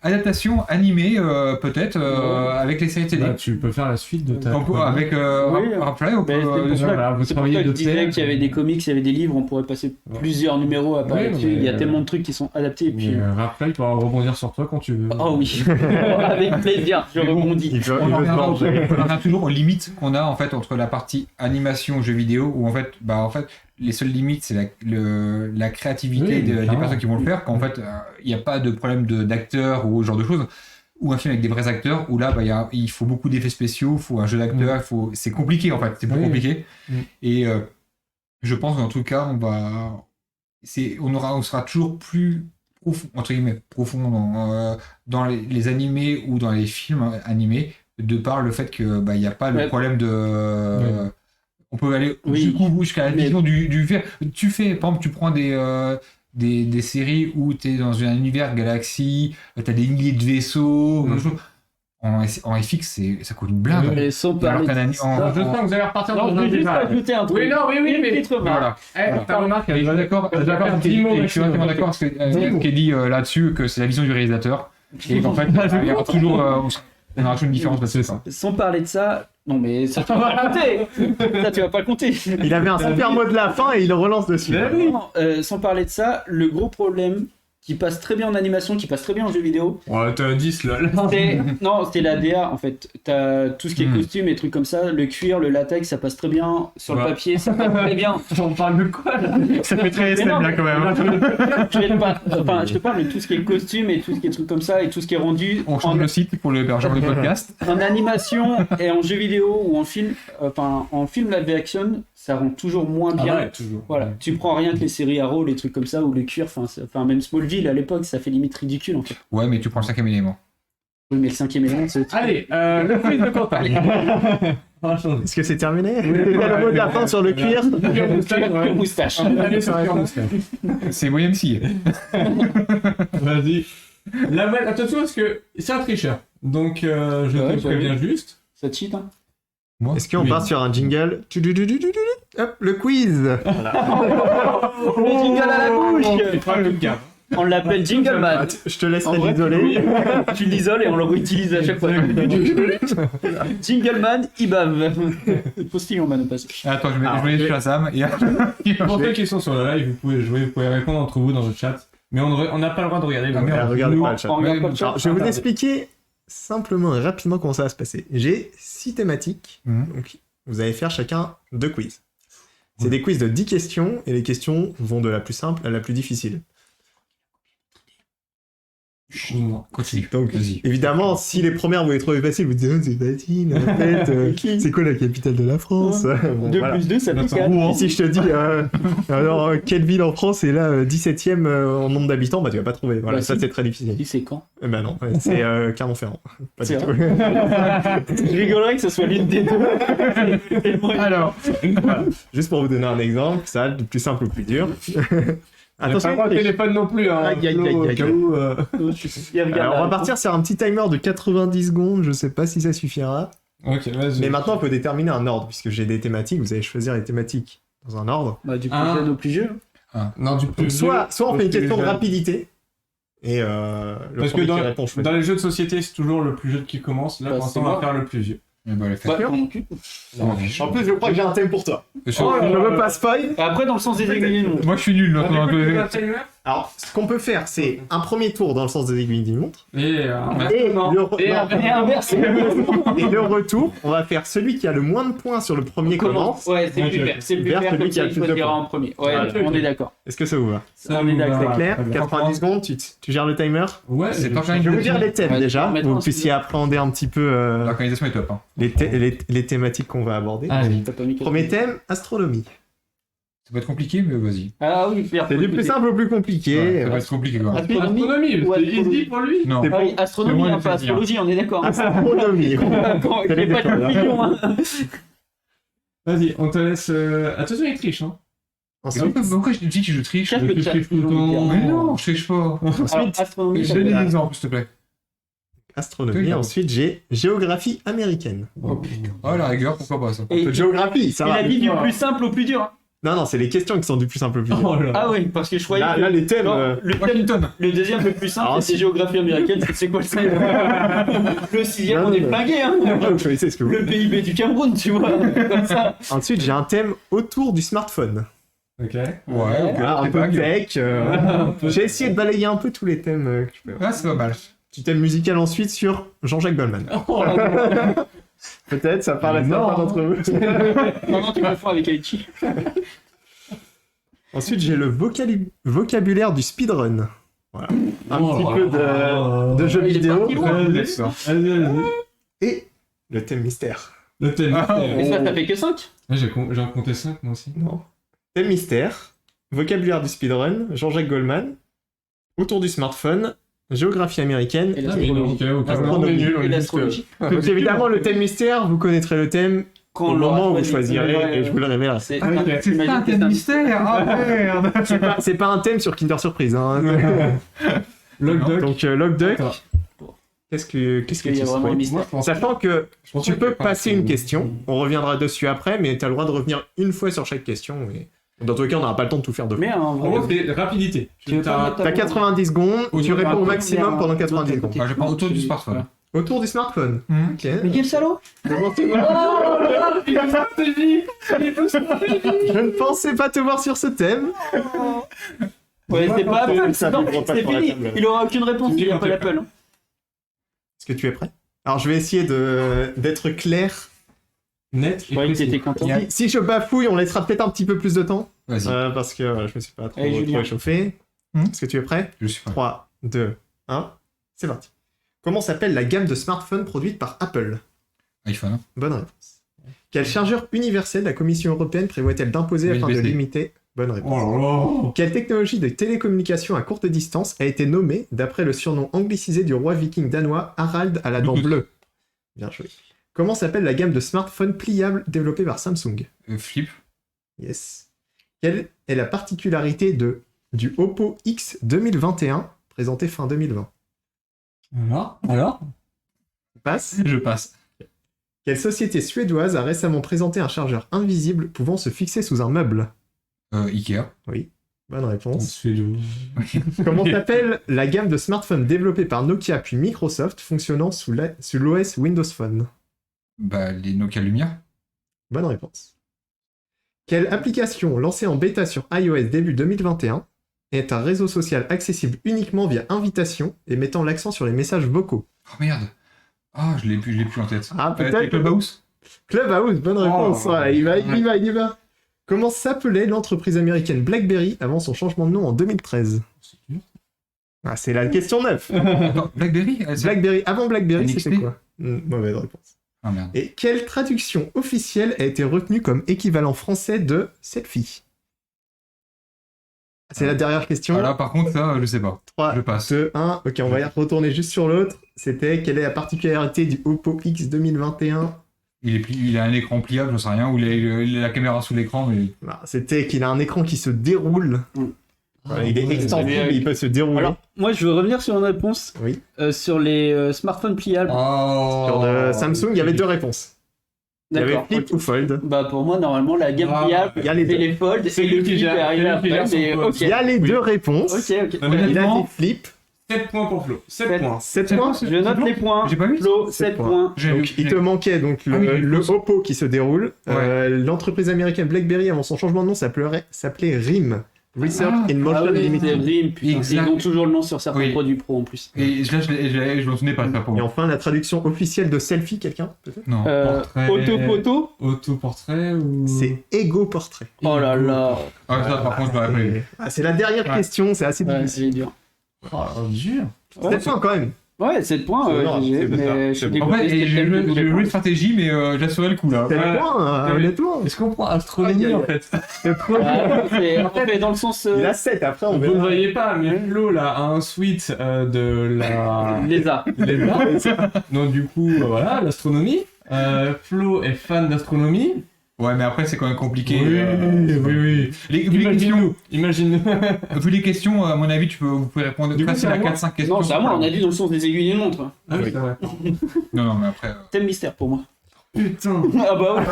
adaptation animée, peut-être, avec les séries télé. Bah, tu peux faire la suite de ta. Avec Rapplay, on peut. Mais c'est pour ça voilà, vous C'est pour travaillez ça que je de disais pair. qu'il y avait des comics, il y avait des livres, on pourrait passer plusieurs numéros à parler Oui, dessus. mais, Il y a tellement de trucs qui sont adaptés. Et puis... Rappelez, tu pourras rebondir sur toi quand tu veux. Oh oui, avec plaisir, je Mais bon, rebondis. On en revient toujours aux limites qu'on a en fait entre la partie animation jeux vidéo où en fait les seules limites c'est la créativité Oui, des clairement. personnes qui vont le faire quand en fait il n'y a pas de problème d'acteurs ou ce genre de choses ou un film avec des vrais acteurs où là il faut beaucoup d'effets spéciaux, il faut un jeu d'acteurs, c'est compliqué en fait, c'est plus compliqué et je pense qu'en tout cas on sera toujours plus profond, entre guillemets, profond dans les animés ou dans les films animés, de par le fait que il n'y a pas le problème de... On peut aller jusqu'à la vision du fait. Par exemple, tu prends des séries où tu es dans un univers galaxie, tu as des milliers de vaisseaux, en FX, ça coûte une blinde. Et sans parler de ça, Je sens que vous allez repartir dans non, je un vais juste débat. ajouter un truc. Oui, mais. Voilà. Ta remarque, Et je suis d'accord, je suis entièrement d'accord avec ce qui est dit là-dessus, que c'est la vision du réalisateur. Et qu'en fait, il y aura toujours une différence parce que c'est ça. Sans parler de ça, non mais ça tu vas pas le compter. Ça tu vas pas le compter. Il avait un super mot de la fin et il le relance dessus. Non, sans parler de ça, le gros problème qui passe très bien en animation, qui passe très bien en jeu vidéo, Ouais, t'as 10 lol. c'était la DA en fait. T'as tout ce qui est costume et trucs comme ça, le cuir, le latex, ça passe très bien sur le papier, ça passe très bien. On parle de quoi là? Ça fait très Mais non, SM là quand même. Je te parle de tout ce qui est costume et tout ce qui est trucs comme ça et tout ce qui est rendu On change le site pour l'hébergeur du podcast. en animation et en jeu vidéo ou en film, en film live action, ça rend toujours moins bien. Ouais, toujours. Voilà, tu prends rien que les séries Arrow, les trucs comme ça, ou le cuir, même Smallville à l'époque, ça fait limite ridicule en fait. Ouais, mais tu prends le 5e élément. Oui, mais le 5e élément, c'est. Allez, le quiz de Quentin. On va changer. Est-ce que c'est terminé? Le mot de la fin sur le cuir. Le moustache. Allez, sur la moustache. C'est YMCA. Vas-y. Attention parce que c'est un tricheur. Donc je te préviens juste. Ça te cheat, hein. Est-ce qu'on part sur un jingle? Hop, le quiz. Le jingle à la bouche. Tu feras le gars. On l'appelle Jingleman. Je te laisserai En vrai, l'isoler. tu l'isoles et on le réutilise à chaque fois. Jingleman, il bave. Postillon man au passage. Attends, je Alors, mets Shazam et... Pour ceux qui sont sur le live, vous pouvez jouer, vous pouvez répondre entre vous dans le chat. Mais on n'a pas le droit de regarder. Ah, donc, merde, Regardez nous, pas le chat. On regarde pas le Alors, chat. je vais vous expliquer simplement et rapidement comment ça va se passer. J'ai 6 thématiques, donc vous allez faire chacun 2 quiz. C'est des quiz de 10 questions, et les questions vont de la plus simple à la plus difficile. Continue. Donc, Vas-y. évidemment, si les premières vous les trouvez faciles, vous dites oh, c'est facile, en fait, c'est quoi la capitale de la France? Bon, 2 voilà. plus 2, ça fait 4. Et si je te dis, alors, quelle ville en France est là 17ème en nombre d'habitants, bah tu vas pas trouver. Voilà, Bah, ça si. c'est très difficile. Dis c'est quand? Eh ben non, c'est Clermont-Ferrand. Pas du C'est tout. Je rigolerais que ce soit l'une des deux. Alors, Juste pour vous donner un exemple, ça, du plus simple au plus dur. On n'a pas le droit de téléphone non plus. Hein, Aïe, aïe, Flo, aïe, au aïe, cas aïe. où, Alors, on va partir sur un petit timer de 90 secondes, je sais pas si ça suffira. Ok, vas-y. Mais maintenant, on peut déterminer un ordre, puisque j'ai des thématiques, vous allez choisir les thématiques dans un ordre. Bah, du plus Un. jeune au plus vieux. Non, du plus Donc, soit on au fait une plus question de jeune. rapidité, et le Parce que premier qui répond, je fais. dans les jeux de société, c'est toujours le plus jeune qui commence. Là, Bah, pour l'instant, c'est on va mort. faire le plus vieux. bah, les Bah, fêtes. ton cul. En plus, je crois que j'ai un thème pour toi. Je- Je veux pas spoil. Après, dans le sens des aiguilles, non. Moi, je suis nul. là, pendant que- Alors, ce qu'on peut faire, c'est un premier tour dans le sens des aiguilles d'une montre. Et Et non. le re- Et non. inversé. Et le retour, on va faire celui qui a le moins de points sur le premier commence. Ouais, c'est Ok, plus ok. fair. C'est plus Vers fair celui comme qui a ça, le il plus de choisira points. en premier. Ouais, Voilà, on ok. est d'accord. Est-ce que ça vous va? On est d'accord. C'est clair très bien. 90 secondes, tu gères le timer? Ouais, C'est je- pas quand Je vais même- vous dire les thèmes Ouais, déjà, maintenant, vous c'est puissiez bien. appréhender un petit peu L'organisation est top. Hein. les thématiques qu'on va aborder. Allez. T'as pas mis Premier thème, astronomie. Ça peut être compliqué, mais vas-y. Ah oui, faire. C'est du plus simple au plus compliqué. Ouais, ça va être compliqué quand même. Astronomie. Astronomie, ou c'est astrologie. easy pour lui. Non. C'est Ah oui, astronomie, C'est moi hein, le pas plaisir. astrologie, on est d'accord. Astronomie. Quand il C'est les n'y a pas de détails, confusion, hein. Vas-y, on te laisse. Attention, il triche. Hein. Ensuite, Pourquoi je te dis que je triche? Cherche le Tu chat. triches tout le temps. Mais non, je triche pas. Alors, astronomie, Je ça donne peut- des exemples, s'il te plaît. astronomie. Ensuite, j'ai géographie américaine. Oh putain. Ah, la rigueur, pourquoi pas ça. Et Géographie, ça il va. a dit du plus simple au plus dur. hein. Non, non, c'est les questions qui sont du plus simple au plus dur. Oh là. Ah oui, parce que je croyais Là, que là, les thèmes. non, Washington. le deuxième le plus simple, Ah, c'est si. géographie américaine, c'est quoi le 5? Le sixième, Non, on est non. flingué, hein. Vous choisissez ce que vous voulez. Le PIB du Cameroun, tu vois, comme ça. Ensuite, j'ai un thème autour du smartphone. Ok. Ouais, Ouais. Ah, un c'est peu vague. tech. J'ai essayé de balayer un peu tous les thèmes que je peux. Ah, c'est pas mal. Petit thème musical ensuite sur Jean-Jacques Goldman. Oh là. Peut-être, ça parle à Non. certains d'entre vous. Non, non, tu confonds avec Aichi. Ensuite, j'ai le vocabulaire du speedrun. Voilà. Un Oh petit là peu là. de jeux Il est vidéo. parti loin. Vas-y, Laisse ça. vas-y. Et le thème mystère. Le thème. Ah, Mais ça fait que 5. J'en comptais 5 moi aussi. Non. Thème mystère, vocabulaire du speedrun, Jean-Jacques Goldman, autour du smartphone, géographie américaine. Et Ah, mais non, ok, ok. On est nul, on Et est juste, l'astrologie. Donc évidemment, le thème mystère, vous connaîtrez le thème Quand au on moment l'aura où vous choisi. choisirez Ouais, et je vous le révélerai. C'est Ah, ok. C'est ça, t'es un mystère. Ah, merde. C'est pas un thème sur Kinder Surprise. Hein. Logdoc. Donc Logduck, Attends, qu'est-ce que qu'il y a tu vraiment un souhaites? mystère. moi, je pense Sachant que je pense tu qu'il y a peux pas passer de- une question, on reviendra dessus après, mais tu as le droit de revenir une fois sur chaque question. Et... Dans tous les cas, on n'aura pas le temps de tout faire deux fois. Mais en En gros, vrai, c'est rapidité. tu veux pas mettre T'as 90 secondes, tu réponds au un maximum premier, pendant 90 un- secondes. Ah, je prends autour du smartphone. Autour du smartphone. Hmm. Ok. Mais quel salaud! Je ne pensais pas te voir sur ce thème. Ouais, c'est pas Apple, Ça non, vibre pas c'est sur la fini. table. Il aura aucune réponse, Tu dis il a quand pas t'es l'Apple. hein. Est-ce que tu es prêt? Alors je vais essayer d'être clair. Net Je et croyais que précis. t'étais content. Si je bafouille, on laissera peut-être un petit peu plus de temps. Vas-y, Parce que je me suis pas trop, Allez, trop Julien. échauffé. Est-ce que tu es prêt? je suis prêt. 3, 2, 1, c'est parti. Comment s'appelle la gamme de smartphones produite par Apple? iPhone. Bonne réponse. Quel chargeur universel la Commission européenne prévoit-elle d'imposer afin de USB-C. limiter... Bonne réponse. Oh là là. Quelle technologie de télécommunication à courte distance a été nommée d'après le surnom anglicisé du roi viking danois Harald à la dent bleue? Bien joué. Comment s'appelle la gamme de smartphones pliables développée par Samsung? Flip. Yes. Quelle est la particularité du Oppo X 2021 présenté fin 2020? Alors Passe. Je passe. Quelle société suédoise a récemment présenté un chargeur invisible pouvant se fixer sous un meuble? Ikea. Oui. Bonne On réponse. se fait le- Comment s'appelle la gamme de smartphones développée par Nokia puis Microsoft fonctionnant sous l'OS Windows Phone? Bah, les Nokia Lumière. Bonne réponse. Quelle application lancée en bêta sur iOS début 2021 est un réseau social accessible uniquement via invitation et mettant l'accent sur les messages vocaux? Oh merde. Ah, je l'ai plus en tête. Ah, C'est peut-être. Clubhouse. Clubhouse, bonne réponse. Oh, Ouais, il y va. Comment s'appelait l'entreprise américaine BlackBerry avant son changement de nom en 2013? C'est dur. Ah, c'est la question 9. Attends, BlackBerry BlackBerry, avant BlackBerry, NXT? c'était quoi? Mauvaise réponse. Ah merde. Et quelle traduction officielle a été retenue comme équivalent français de selfie? C'est la dernière question. Ah là, par contre, ça, je sais pas. 3, Je passe. 2, 1. Ok, on va y retourner juste sur l'autre. C'était quelle est la particularité du Oppo X 2021? Il a un écran pliable, j'en sais rien, ou il a la caméra sous l'écran, mais. Bah, c'était qu'il a un écran qui se déroule. Voilà, il est extensible, il peut se dérouler. Alors, moi, je veux revenir sur une réponse. Oui. Sur les smartphones pliables. Oh. Sur de Samsung, il y avait deux réponses. Il y avait D'accord. Flip ou Fold. Bah, pour moi, normalement, la gamme pliable, Il y a les c'est deux. les folds C'est et lui le qui flip gère- est arrivé c'est lui qui après. gère Mais son ok. poste. Il y a les Oui. deux réponses. Ok. Il a Honnêtement, dit Flip. 7 points pour Flo. 7 Sept. points. 7 C'est points. bon, Je note les points. J'ai pas vu. Flo, 7 7 points. points. Donc, il te manquait donc Ah oui, le le Oppo qui se déroule. Ouais. L'entreprise américaine BlackBerry, avant son changement de nom, s'appelait RIM. Research Ah. in Motion Ah oui, c'est Limited. RIM, putain. Exact. Ils ont toujours le nom sur certains Oui. produits pro en plus. Et là, je m'en souvenais pas, ça pour Et moi. enfin, la traduction officielle de selfie, quelqu'un peut-être? Non. Portrait. Autophoto. Autoportrait ou. C'est Ego Portrait. Oh là là. Ah, ça, par contre, je l'aurais pas eu. C'est la dernière Ouais. question, c'est assez Ouais, difficile. c'est dur. Oh, dur. Ouais, 7 points quand même. Ouais, 7 points. C'est énorme, GG, c'est mais ça. je suis En En dégoûté, fait, c'était j'ai peut-être le joué départ. une stratégie, mais j'assurais le coup là. 7 Ouais. points, Ouais. honnêtement. Est-ce qu'on prend astronomie Aïe, aïe, en aïe. fait? On fait dans le sens Il a 7, après on Vous ne verra. voyez pas, mais Flo là a un suite de la. lézard. l'ESA. Donc du coup, voilà, l'astronomie. Flo est fan d'astronomie. Ouais, mais après, c'est quand même compliqué. oui. Vu les questions, Imagine-nous. vu les questions, à mon avis, vous pouvez répondre Du coup, facile c'est à à moi 4-5 questions. Non, c'est à moi, on a dit dans le sens des aiguilles d'une montre. Ah oui, c'est vrai. Non, mais après. Thème mystère pour moi. Putain. Ah bah ouais.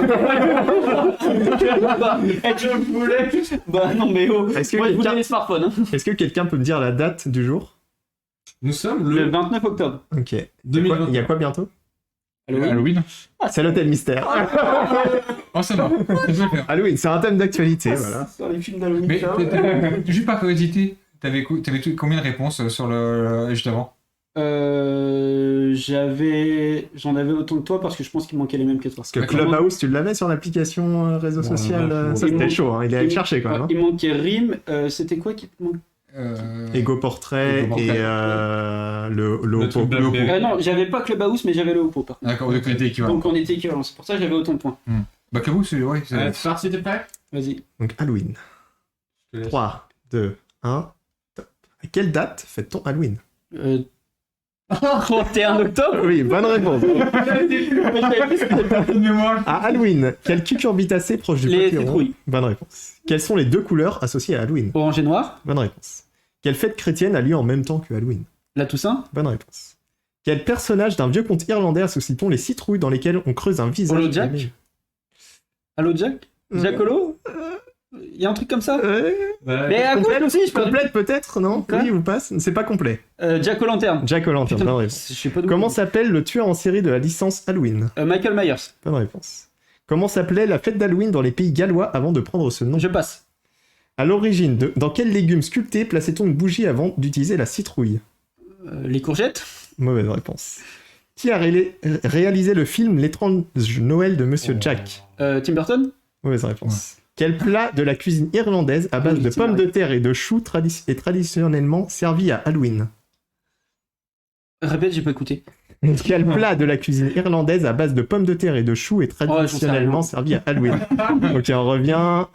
Bah, tu le voulais. Bah non mais oh. Est-ce que Moi je voulais quelqu'un- les smartphones. Hein. Est-ce que quelqu'un peut me dire la date du jour? Nous sommes Le le 29 octobre. Ok. Il y a 2021. quoi bientôt? Halloween. C'est l'hôtel mystère. Oh, ça va. Ça peut le faire. Halloween, c'est un thème d'actualité, voilà. Sur les films d'Halloween. Mais ça. juste par curiosité, t'avais combien de réponses sur juste avant? J'en avais autant que toi parce que je pense qu'il manquait les mêmes que toi. Parce que D'accord. Clubhouse, tu l'avais sur l'application réseau Ouais, social, ouais, ça il c'était manque- chaud, hein. Il allait le chercher quand même. hein. Il manquait Rim. C'était quoi qui te manque Ego Portrait Ego Portrait. et le Le Oppo. truc BlackBerry. Non, j'avais pas Clubhouse mais j'avais le Oppo. par contre. D'accord, on était équivalent. Donc on était équivalents. C'est pour ça que j'avais autant de points. Bah, Clubhouse, c'est. Ouais, c'est. C'est parti, t'es prêt? Vas-y. Donc Halloween. Je te laisse. 3, 2, 1, top. À quelle date fête-t-on Halloween? 31 octobre. Oui, bonne réponse. de mémoire. À Halloween, quel cucurbitacé proche du Les papillon? citrouilles. Bonne réponse. Quelles sont les deux couleurs associées à Halloween? Orange et noir. Bonne réponse. Quelle fête chrétienne a lieu en même temps que Halloween? La Toussaint. Bonne réponse. Quel personnage d'un vieux conte irlandais associe-t-on les citrouilles dans lesquelles on creuse un visage? Holo Jack. aimé? Allô Jack. Jackolo. Il y a un truc comme ça. Ouais. Mais à Complète aussi, je peux. Complète peut-être, non? Quoi Oui ou pas? C'est pas complet. Jack O'Lantern. Jack O'Lantern, Putain, bonne réponse. je sais pas d'où. Comment s'appelle le tueur en série de la licence Halloween? Michael Myers. Bonne réponse. Comment s'appelait la fête d'Halloween dans les pays gallois avant de prendre ce nom? Je passe. À l'origine, dans quel légume sculpté plaçait-on une bougie avant d'utiliser la citrouille? Les courgettes. Mauvaise réponse. Qui a réalisé le film L'étrange Noël de Monsieur Jack? Tim Burton. Mauvaise réponse. Quel plat de la cuisine irlandaise à base Oui, de c'est pommes vrai. de terre et de choux est traditionnellement servi à Halloween? Répète, j'ai pas écouté. Quel plat de la cuisine irlandaise à base de pommes de terre et de choux est traditionnellement sais servi à Halloween? Ok, on revient.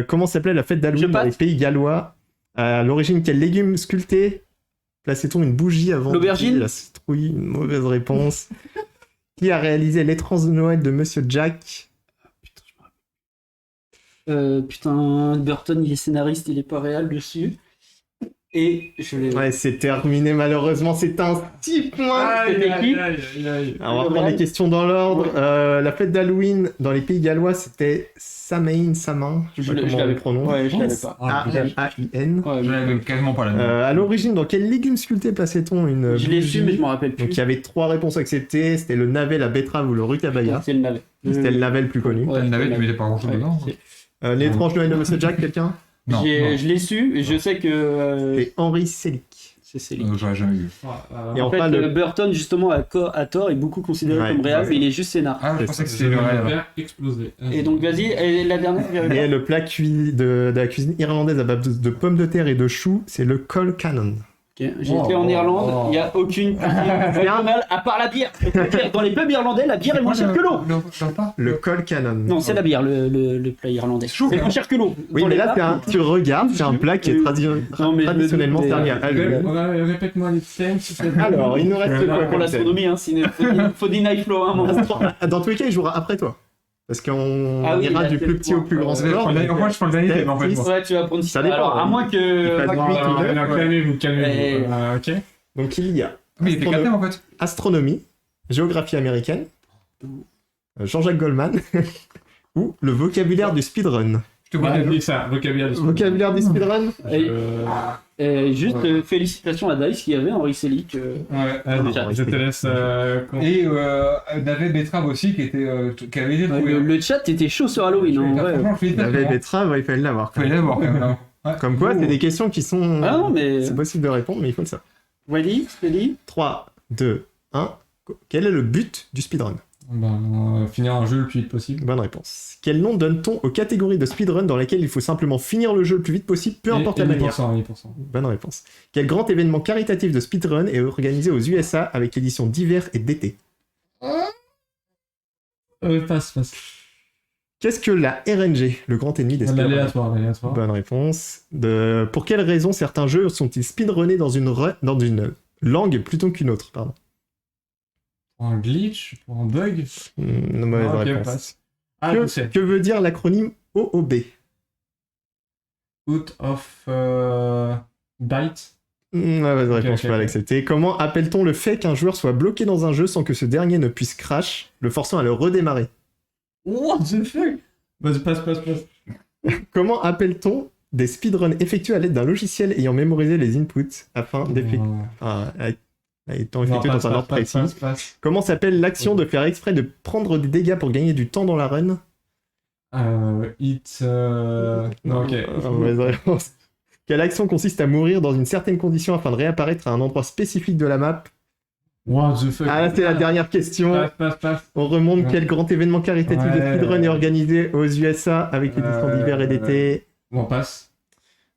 Comment s'appelait la fête Je d'Halloween dans passe. les pays gallois? À l'origine, quel légume sculpté plaçait-on une bougie avant L'aubergine. d'utiliser la citrouille? Une mauvaise réponse. Qui a réalisé l'étrange Noël de Monsieur Jack? Putain, Burton, il est scénariste, il est pas réel dessus. Et je l'ai. Ouais, c'est terminé malheureusement, c'est un 6 points. C'était qui Alors, on va prendre les questions dans l'ordre. La fête d'Halloween dans les pays gallois, c'était Samhain, Samin, je sais pas comment on le prononce. Ouais, je l'avais pas. A-M-A-I-N. Ouais, Je l'avais quasiment pas là. À l'origine, dans quel légume sculpté plaçait-on une je l'ai su, bougie mais je m'en rappelle plus. Donc il y avait 3 réponses acceptées, c'était le navet, la betterave ou le rutabaga. C'est le navet. C'était le navet le plus connu. Ouais, Le navet, c'était tu mettais pas grand chose Ouais, dedans. c'est- L'étrange Noël de Monsieur Jack, quelqu'un Non, non. Je l'ai su, et je sais que. Et Henri Selick. C'est Céline. J'aurais jamais vu. Et En fait, enfin, le... Burton, justement, à tort, est beaucoup considéré Ouais, comme réel, ouais. mais il est juste scénar. Ah, je C'est pensais que ça. c'était le réel. faire exploser. Et donc, vas-y, et la dernière, Et le plat cuit de la cuisine irlandaise à base de pommes de terre et de choux, c'est le col cannon. Ok, j'ai été en Irlande, il n'y a aucune régionale à part la bière. Dans les pubs irlandais, la bière est moins chère que l'eau. Le col cannon. Non, c'est la bière, le plat irlandais. C'est moins cher que l'eau. Oui, Dans mais les là, bars, tu regardes, c'est un plat qui est Non, mais je me traditionnellement doute, servi à Halloween. Répète-moi les thèmes, s'il te plaît. Alors, il nous reste quoi pour comme l'astronomie, hein, faut des knife flow, hein, à un moment. thème Dans tous les cas, il jouera après toi. Parce qu'on Ah oui, ira il a du fait plus le petit au point. plus grand Ouais, score. Moi, je prends le dernier thème en fait. moi. Ouais, tu vas prendre Ça dépend. Alors, à moins que. Pas de Non, huit, non, neuf, non, ouais. calmez-vous. Ok. Donc il y a Mais il était 4 thèmes en fait. astronomie, géographie américaine, Jean-Jacques Goldman, ou le vocabulaire du speedrun. Je te Ouais, vois. dis ça, vocabulaire du Vocabulaire du speedrun Juste félicitations à Dice qui avait Henri Selick. Ouais, allez, je te laisse. Et Navet Betrave aussi qui avait été trouvé. Le chat était chaud sur Halloween. En vrai. Franchement, Il félicitations. avait des traves, il fallait l'avoir. Fallait l'avoir quand même. Ouais. Comme quoi, c'est des questions qui sont... Ah non, mais. C'est possible de répondre, mais il faut le savoir. Ready, steady. 3, 2, 1. Quel est le but du speedrun? Finir un jeu le plus vite possible. Bonne réponse. Quel nom donne-t-on aux catégories de speedrun dans lesquelles il faut simplement finir le jeu le plus vite possible, peu importe la manière? 10%. Bonne réponse. Quel grand événement caritatif de speedrun est organisé aux USA avec l'édition d'hiver et d'été? Passe. Qu'est-ce que la RNG, le grand ennemi des speedruns? L'aléatoire. Bonne réponse. Pour quelles raisons certains jeux sont-ils speedrunnés dans une langue plutôt qu'une autre? Pardon. Pour un glitch, pour un bug. Mauvaise Ok, réponse. passe. Ah, je sais. Que veut dire l'acronyme OOB? Out of Byte. Mauvaise réponse, je peux ok. l'accepter. Comment appelle-t-on le fait qu'un joueur soit bloqué dans un jeu sans que ce dernier ne puisse crash, le forçant à le redémarrer? What the fuck? Vas-y, passe. Comment appelle-t-on des speedruns effectués à l'aide d'un logiciel ayant mémorisé les inputs afin d'effectuer... étant effectué dans un ordre précis. Passe. Comment s'appelle l'action de faire exprès de prendre des dégâts pour gagner du temps dans la run? Non, ok. Mauvaise réponse. Quelle action consiste à mourir dans une certaine condition afin de réapparaître à un endroit spécifique de la map? What the fuck? Ah là, c'est la dernière question. Passe. On remonte Ouais. quel grand événement caritatif de Ouais. speedrun est organisé aux USA avec l'édition d'hiver et d'été? Bon, passe.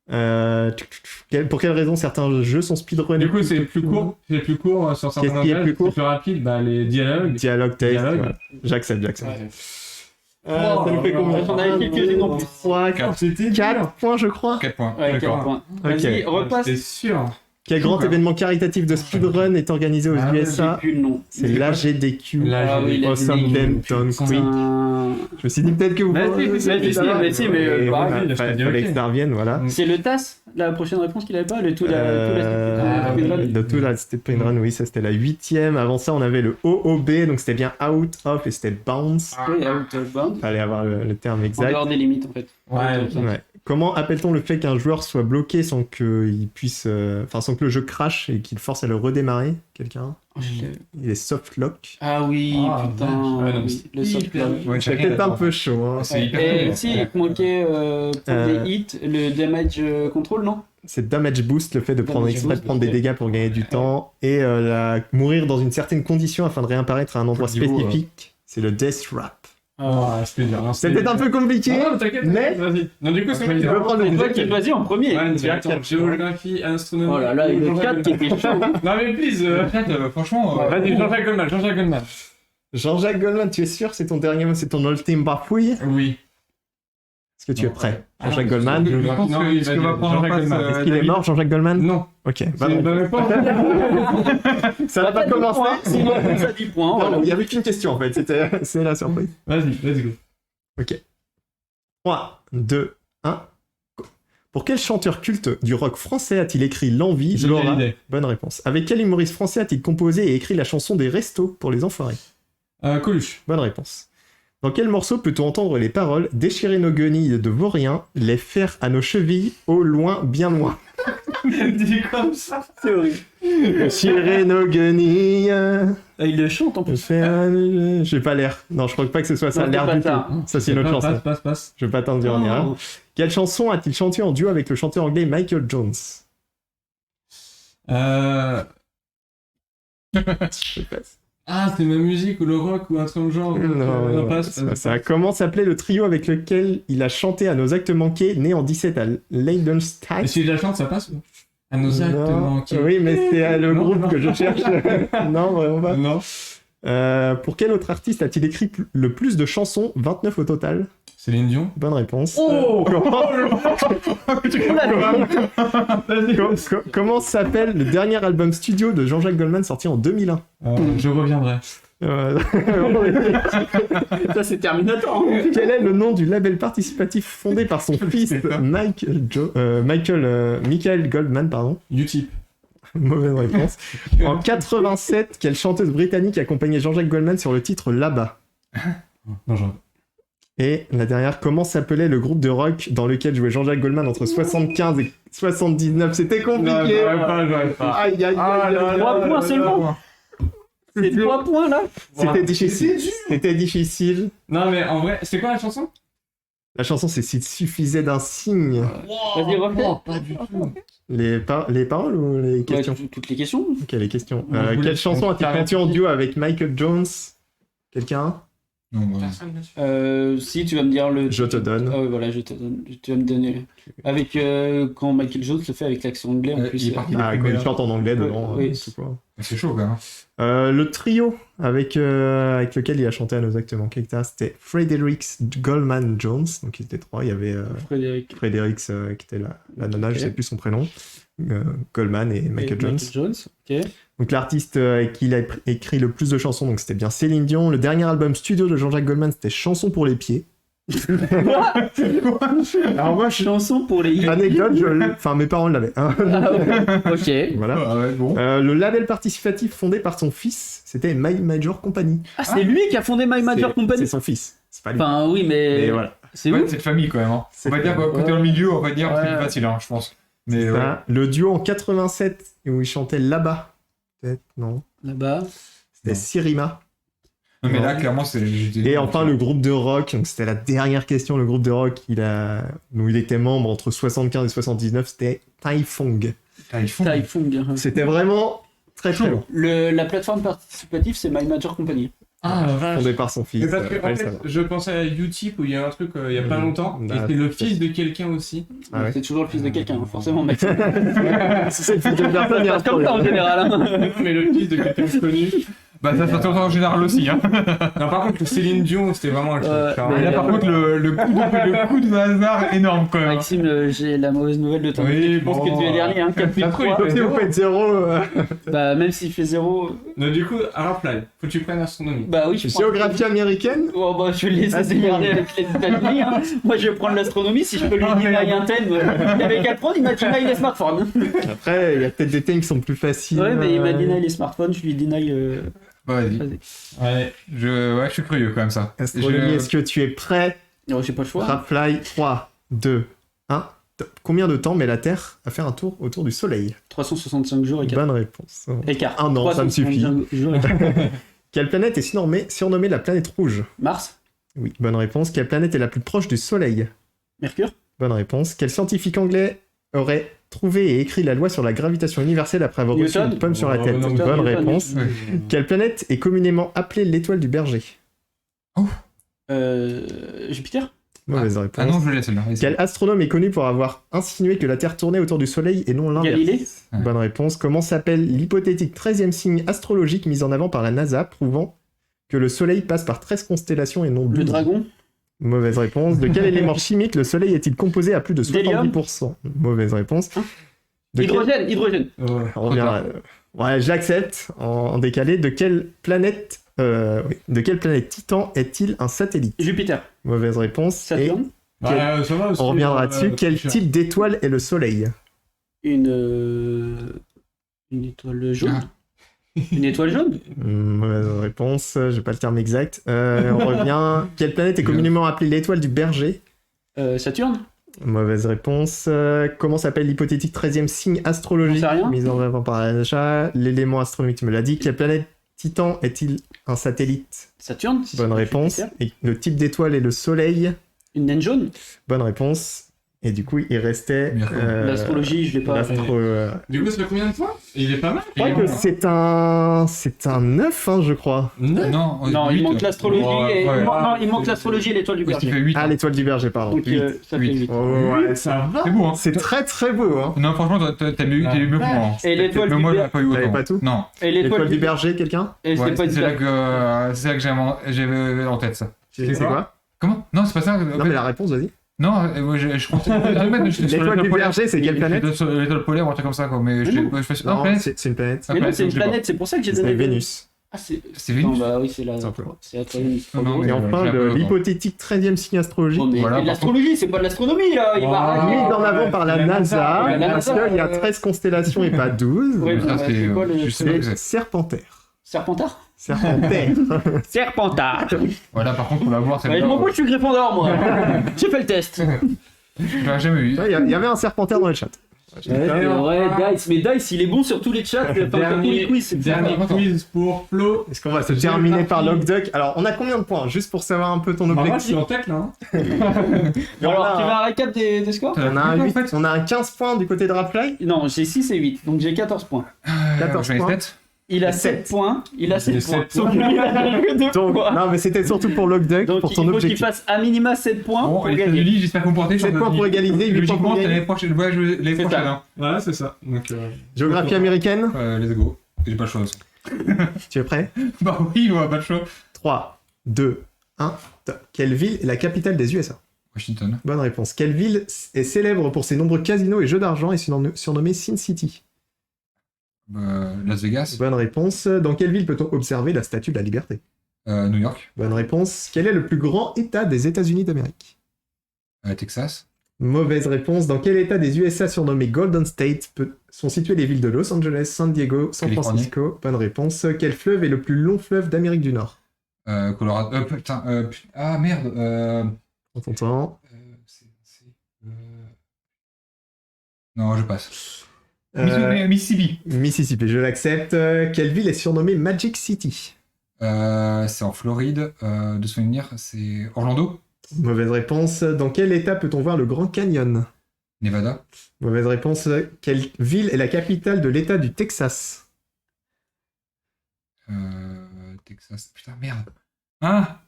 Pour quelle raison certains jeux sont speedrunnés? Du coup, c'est plus court. C'est plus court sur certains Qu'est-ce qui est langages, plus court? c'est plus rapide. Bah, les dialogues. Dialogue, texte. Dialogue. Ouais. J'accepte. Ouais. Ça nous fait combien? J'en avais quelques-unes en plus. 3, C'était 4 points, je crois. 4 points. Ouais, D'accord. 4 points. Ok. Vas-y, repasse. C'est sûr. Quel grand Super. événement caritatif de speedrun est organisé aux Ah, USA? J'ai plus le nom. C'est l'AGDQ. Là, Ah oui, j'ai- la Awesome GDQ. Denton C'est Quick. un- Je me suis dit peut-être que vous... Vas-y, mais Et pareil, voilà, je te dis fallait ok. que ça revienne, voilà. C'est le TAS, la prochaine réponse qu'il avait pas, le tout De tout la speedrun, oui, ça c'était la 8ème. Avant ça, on avait le OOB, donc c'était bien out of et c'était bounce. Oui, out of bound. Fallait avoir le terme En exact. dehors des limites en fait. Ouais. Ouais. Comment appelle-t-on le fait qu'un joueur soit bloqué sans qu'il puisse, sans que le jeu crash et qu'il force à le redémarrer? Quelqu'un? Il est soft lock. Ah oui, Ah, putain. vache. Ouais, non, mais oui, c'est le soft hyper- lock. Ouais, C'est peut-être un peu chaud. Hein. C'est hyper Et cool. si, il te manquait pour des hits, le damage control, non? C'est damage boost, le fait de prendre Damage exprès de boost, prendre des ok. dégâts pour gagner du temps et mourir dans une certaine condition afin de réapparaître à un endroit Faut le niveau, spécifique. C'est le death rap. Ah, c'était dur. C'est peut-être un peu compliqué. Non, t'inquiète, mais- vas-y. Non, du coup, c'est Tu moi qui peux prendre C'est le toi qui choisis en premier. Ouais, direct. attends, géographie, astronomie. Oh là là, et le Jean-Jacques 4 qui était chaud. Goldman. Non, mais please. En fait, franchement. Vas-y, Jean-Jacques Goldman. Jean-Jacques Goldman, tu es sûr c'est ton dernier mot, c'est ton ultime bafouille? Oui. Est-ce que tu es Non. prêt? Ah, Jean-Jacques non, Goldman. je- Je pense Non, que oui, ce que vas-y, va prendre en Jean-Jacques face. Goldman. Est-ce qu'il est mort, Jean-Jacques Goldman? Non. Ok, C'est bonne une bonne réponse. réponse. Ça n'a pas commencé. Sinon, ça 10 points. Non, Voilà. il n'y avait qu'une question en fait, c'est la surprise. Vas-y, let's go. 3, 2, 1. Pour quel chanteur culte du rock français a-t-il écrit L'Envie, Johnny Laura? Hallyday. Bonne réponse. Avec quel humoriste français a-t-il composé et écrit la chanson des Restos pour les Enfoirés? Coluche. Bonne réponse. Dans quel morceau peut-on entendre les paroles « Déchirer nos guenilles de vauriens, les faire à nos chevilles, au loin, bien loin Dit comme ça, c'est horrible. » Déchirer nos guenilles... Il le chante en plus. J'ai pas l'air. Non, je crois pas que ce soit ça, Non, l'air c'est pas du ça. tout. Ça, c'est une autre chanson. Passe. Je vais pas t'en dire en rien. Oh. Quelle chanson a-t-il chanté en duo avec le chanteur anglais Michael Jones? Je passe. Ah, c'est ma musique ou le rock ou un truc comme genre. Non, passe. c'est pas ça. Comment s'appelait le trio avec lequel il a chanté à nos actes manqués, né en 17 à Leidenstadt? Et si je la chante, ça passe ou à nos actes Non. manqués. Oui, mais c'est le Non, groupe non. que je cherche. Non, vraiment pas. Non. Pour quel autre artiste a-t-il écrit le plus de chansons? 29 au total. Céline Dion. Bonne réponse. Oh Comment s'appelle le dernier album studio de Jean-Jacques Goldman sorti en 2001? Je reviendrai. Ça, c'est Terminator. Hein. Quel est le nom du label participatif fondé par son fils Michael Goldman, pardon? Utip. Mauvaise réponse. En 87, quelle chanteuse britannique accompagnait Jean-Jacques Goldman sur le titre Là-bas? Non, genre. Et la dernière, comment s'appelait le groupe de rock dans lequel jouait Jean-Jacques Goldman entre 75 et 79? C'était compliqué. j'aurais pas. Aïe, aïe, aïe, aïe. 3 points seulement. C'est 3 points là. C'était difficile. C'était difficile. Non, mais en vrai, c'est quoi la chanson? La chanson, c'est S'il suffisait d'un signe. Vas-y, refais. Pas du tout. Les paroles ou les questions? Ouais, toutes les questions. Ok, les questions. On voulait- Quelle chanson a-t-il on chanté en duo avec Michael Jones? Quelqu'un? Non, bah, Si tu vas me dire le. Je te donne. Ah ouais, voilà, je te donne. Tu vas me donner. Avec quand Michael Jones le fait avec l'accent anglais en plus. il est parti. Ah, quand il chante en anglais Ouais, devant. oui. C'est quoi. c'est chaud quand même. Le trio avec lequel il a chanté à nos actes manqués, etc., c'était Frederick Goldman Jones, donc ils étaient trois. Il y avait Frédéric. Frederick qui était la nana, je sais plus son prénom, Goldman et Michael Jones. Ok. Donc l'artiste avec qui il a écrit le plus de chansons, donc c'était bien Céline Dion. Le dernier album studio de Jean-Jacques Goldman, c'était Chanson pour les pieds. Alors moi, Chanson pour les. anecdote, enfin mes parents l'avaient. Hein. Ah ouais. Ok. Voilà. Ah ouais, bon. Le label participatif fondé par son fils, c'était My Major Company. Ah, c'est lui qui a fondé My Major C'est Company. son fils, c'est pas lui. Enfin, oui, Et mais. voilà. C'est Ouais, ouf. c'est de famille quand même. Hein. C'est On va dire, famille. côté dans le milieu, on va dire, c'est Ouais. plus facile, hein, je pense. Mais C'est ouais. ça. Le duo en 87 où il chantait Là-bas. Peut-être, non. Là-bas. C'était Non. Sirima. Non, mais là, clairement, c'est. Et enfin, le groupe de rock, donc c'était la dernière question, le groupe de rock, où il était membre entre 75 et 79, c'était Taifong. Ah, ils font. Typhoon. C'était vraiment très très long. La plateforme participative, c'est My Major Company. Ah, vache. Fondé par son fils. Mais parce que, en ouais, fait, ça va. je pensais à Utip où il y a un truc il y a pas longtemps, et Bah, c'est le peut-être. fils de quelqu'un aussi. Ah ouais. C'est toujours le fils de quelqu'un, hein, forcément, mec. Si c'est le fils de personne, il y a un Comme ça en problème. général. Hein. Mais le fils de quelqu'un de connu. Bah, ça se en général aussi. Hein. Non, par contre, le Céline Dion, c'était vraiment un truc. Genre, mais Et là, par contre, le coup de hasard énorme quand même. Maxime, j'ai la mauvaise nouvelle de ton Oui, côté. Je pense bon. que tu es dernier, hein, 4 Ça se trouve, il 3. fait Si vous faites 0, Bah, même s'il fait 0. Non, du coup, Raphaël, faut que tu prennes astronomie. Bah oui, je prends. géographie américaine. Oh bah je vais le laisser Ah, se c'est démerder bon. avec les États-Unis. Hein. Moi je vais prendre l'astronomie si je peux lui deny un thème. Il avait qu'à le prendre, il m'a deny les smartphones. Après, il y a peut-être des thèmes qui sont plus faciles. Ouais, mais il m'a deny les smartphones, je lui deny. Vas-y. Vas-y. Ouais. Je suis curieux quand même ça. Astronomie, est-ce que tu es prêt? Non, j'ai pas le choix. Rapfly, 3, 2, 1. Combien de temps met la Terre à faire un tour autour du Soleil? 365 jours et 4 Bonne réponse. écart. Un an, ça me suffit. 365 jours et 4. Quelle planète est surnommée la planète rouge? Mars, Oui, bonne réponse. Quelle planète est la plus proche du Soleil? Mercure, Bonne réponse. Quel scientifique anglais aurait trouvé et écrit la loi sur la gravitation universelle après avoir reçu Newton. une pomme sur la Oh, tête? non, Bonne Newton. réponse. Ouais. Quelle planète est communément appelée l'étoile du berger? Jupiter, Mauvaise réponse. Ah non, je laisse celle-là. Quel astronome est connu pour avoir insinué que la Terre tournait autour du Soleil et non l'inverse? Galilée, Ouais. Bonne réponse. Comment s'appelle l'hypothétique 13e signe astrologique mis en avant par la NASA, prouvant que le Soleil passe par 13 constellations et non 12? le dragon, Mauvaise réponse. De quel élément chimique le Soleil est-il composé à plus de D'hélium. 70%? Mauvaise réponse. Hein De quel- hydrogène. On revient à- Ouais, j'accepte en décalé. De quelle planète Titan est-il un satellite? Jupiter, Mauvaise réponse. Saturne, Bah, ça va aussi, On reviendra dessus. Quel type d'étoile est le Soleil? Une étoile jaune. Une étoile jaune. Mauvaise réponse, j'ai pas le terme exact. On revient. Quelle planète est communément appelée l'étoile du berger? Saturne. Mauvaise réponse. Comment s'appelle l'hypothétique 13e signe astrologique J'en sais rien. mis en œuvre par Achat? L'élément astronomique, tu me l'as dit. Quelle planète Titan est-il un satellite? Saturne. Bonne réponse. Et le type d'étoile est le Soleil? Une naine jaune. Bonne réponse. Et du coup, il restait... L'astrologie, je l'ai pas. Du coup, ça fait combien de fois? Il est pas mal. Je crois que c'est un 9, hein, je crois. Non, il manque l'astrologie il manque l'astrologie et l'étoile du Oui, berger. fait 8. Ah, l'étoile du berger, pardon. Donc ça fait 8. Ouais, Ça va. C'est beau, hein. c'est très très beau, hein. Non, franchement, t'as mieux que moi. Hein. Et l'étoile Mais du moi, berger. j'avais pas eu T'avais autant. pas tout? Non. Et L'étoile du berger, quelqu'un? Et Ouais, c'était pas c'est là que j'avais en tête ça. C'est quoi? Comment? Non, c'est pas ça. Non, mais la réponse, vas-y. Non, moi je comptais. L'étoile du berger, c'est quelle planète? L'étoile polaire ou un truc comme ça, quoi. Mais Mais je non. fais. Non, planète. c'est une planète. Mais non, c'est une je l'ai pas. planète, c'est pour ça que j'ai C'est donné. Vénus. Ah, c'est. C'est Non, Vénus. bah oui, c'est la. Simplement. C'est la troisième. Non, non, Et mais enfin, je l'ai de pas eu autant. l'hypothétique 13e signe astrologique. Oh, mais Voilà, c'est de l'astrologie, c'est pas de l'astronomie là. Il va Mis arrêter. en avant par la NASA, La parce NASA, qu'il y a 13 constellations et pas 12. Ouais, Ça, c'est quoi le. je sais pas que C'est c'est. Serpentaire. Serpentard. Serpentaire. Serpentard. Voilà, par contre, on va voir. Ouais, je m'en fous, je suis Gryffondor moi. J'ai fait le test. Je l'ai jamais eu. Il y avait un serpentaire dans le chat. Ouais, Dice, mais Dice il est bon sur tous les chats, enfin, sur tous les quiz. c'est Dernier bizarre. quiz pour Flo. Est-ce qu'on va se terminer par Logduck? Alors, on a combien de points? Juste pour savoir un peu ton Bah, moi, je suis objectif. en tête là. Hein. Alors, tu veux un récap des scores? On a un 15 points du côté de Rapfly. Non, j'ai 6 et 8, donc j'ai 14 points. 14 J'en ai points. 7. Il a 7 7 points, il a 7 J'ai points. 7 points. Donc, il a que 2 Donc, points. non, mais c'était surtout pour Logduck, Donc pour il ton faut qu'il objectif. fasse à minima 7 points Bon, pour les gagner. États-Unis, j'espère qu'on portait 7 points pour égaliser, 8 points Logiquement, pour c'est gagner. l'année prochaine. Ouais, l'année C'est prochaine. ça. Hein. Ouais, c'est ça. Donc, Géographie américaine, Let's go. J'ai pas le choix aussi. tu es prêt? Bah oui, on a pas le choix. 3, 2, 1, top. Quelle ville est la capitale des USA? Washington. Bonne réponse. Quelle ville est célèbre pour ses nombreux casinos et jeux d'argent et surnommée Sin City? Las Vegas. Bonne réponse. Dans quelle ville peut-on observer la Statue de la Liberté? New York. Bonne réponse. Quel est le plus grand État des États-Unis d'Amérique? Texas. Mauvaise réponse. Dans quel État des USA surnommé Golden State sont situées les villes de Los Angeles, San Diego, San Californie. Francisco? Bonne réponse. Quel fleuve est le plus long fleuve d'Amérique du Nord? Colorado. Ah merde. On t'entend. Non, je passe. Euh, Mississippi. Mississippi, je l'accepte. Quelle ville est surnommée Magic City? C'est en Floride. De souvenir, c'est Orlando. Mauvaise réponse. Dans quel État peut-on voir le Grand Canyon? Nevada. Mauvaise réponse. Quelle ville est la capitale de l'État du Texas? Texas. Putain, merde. Ah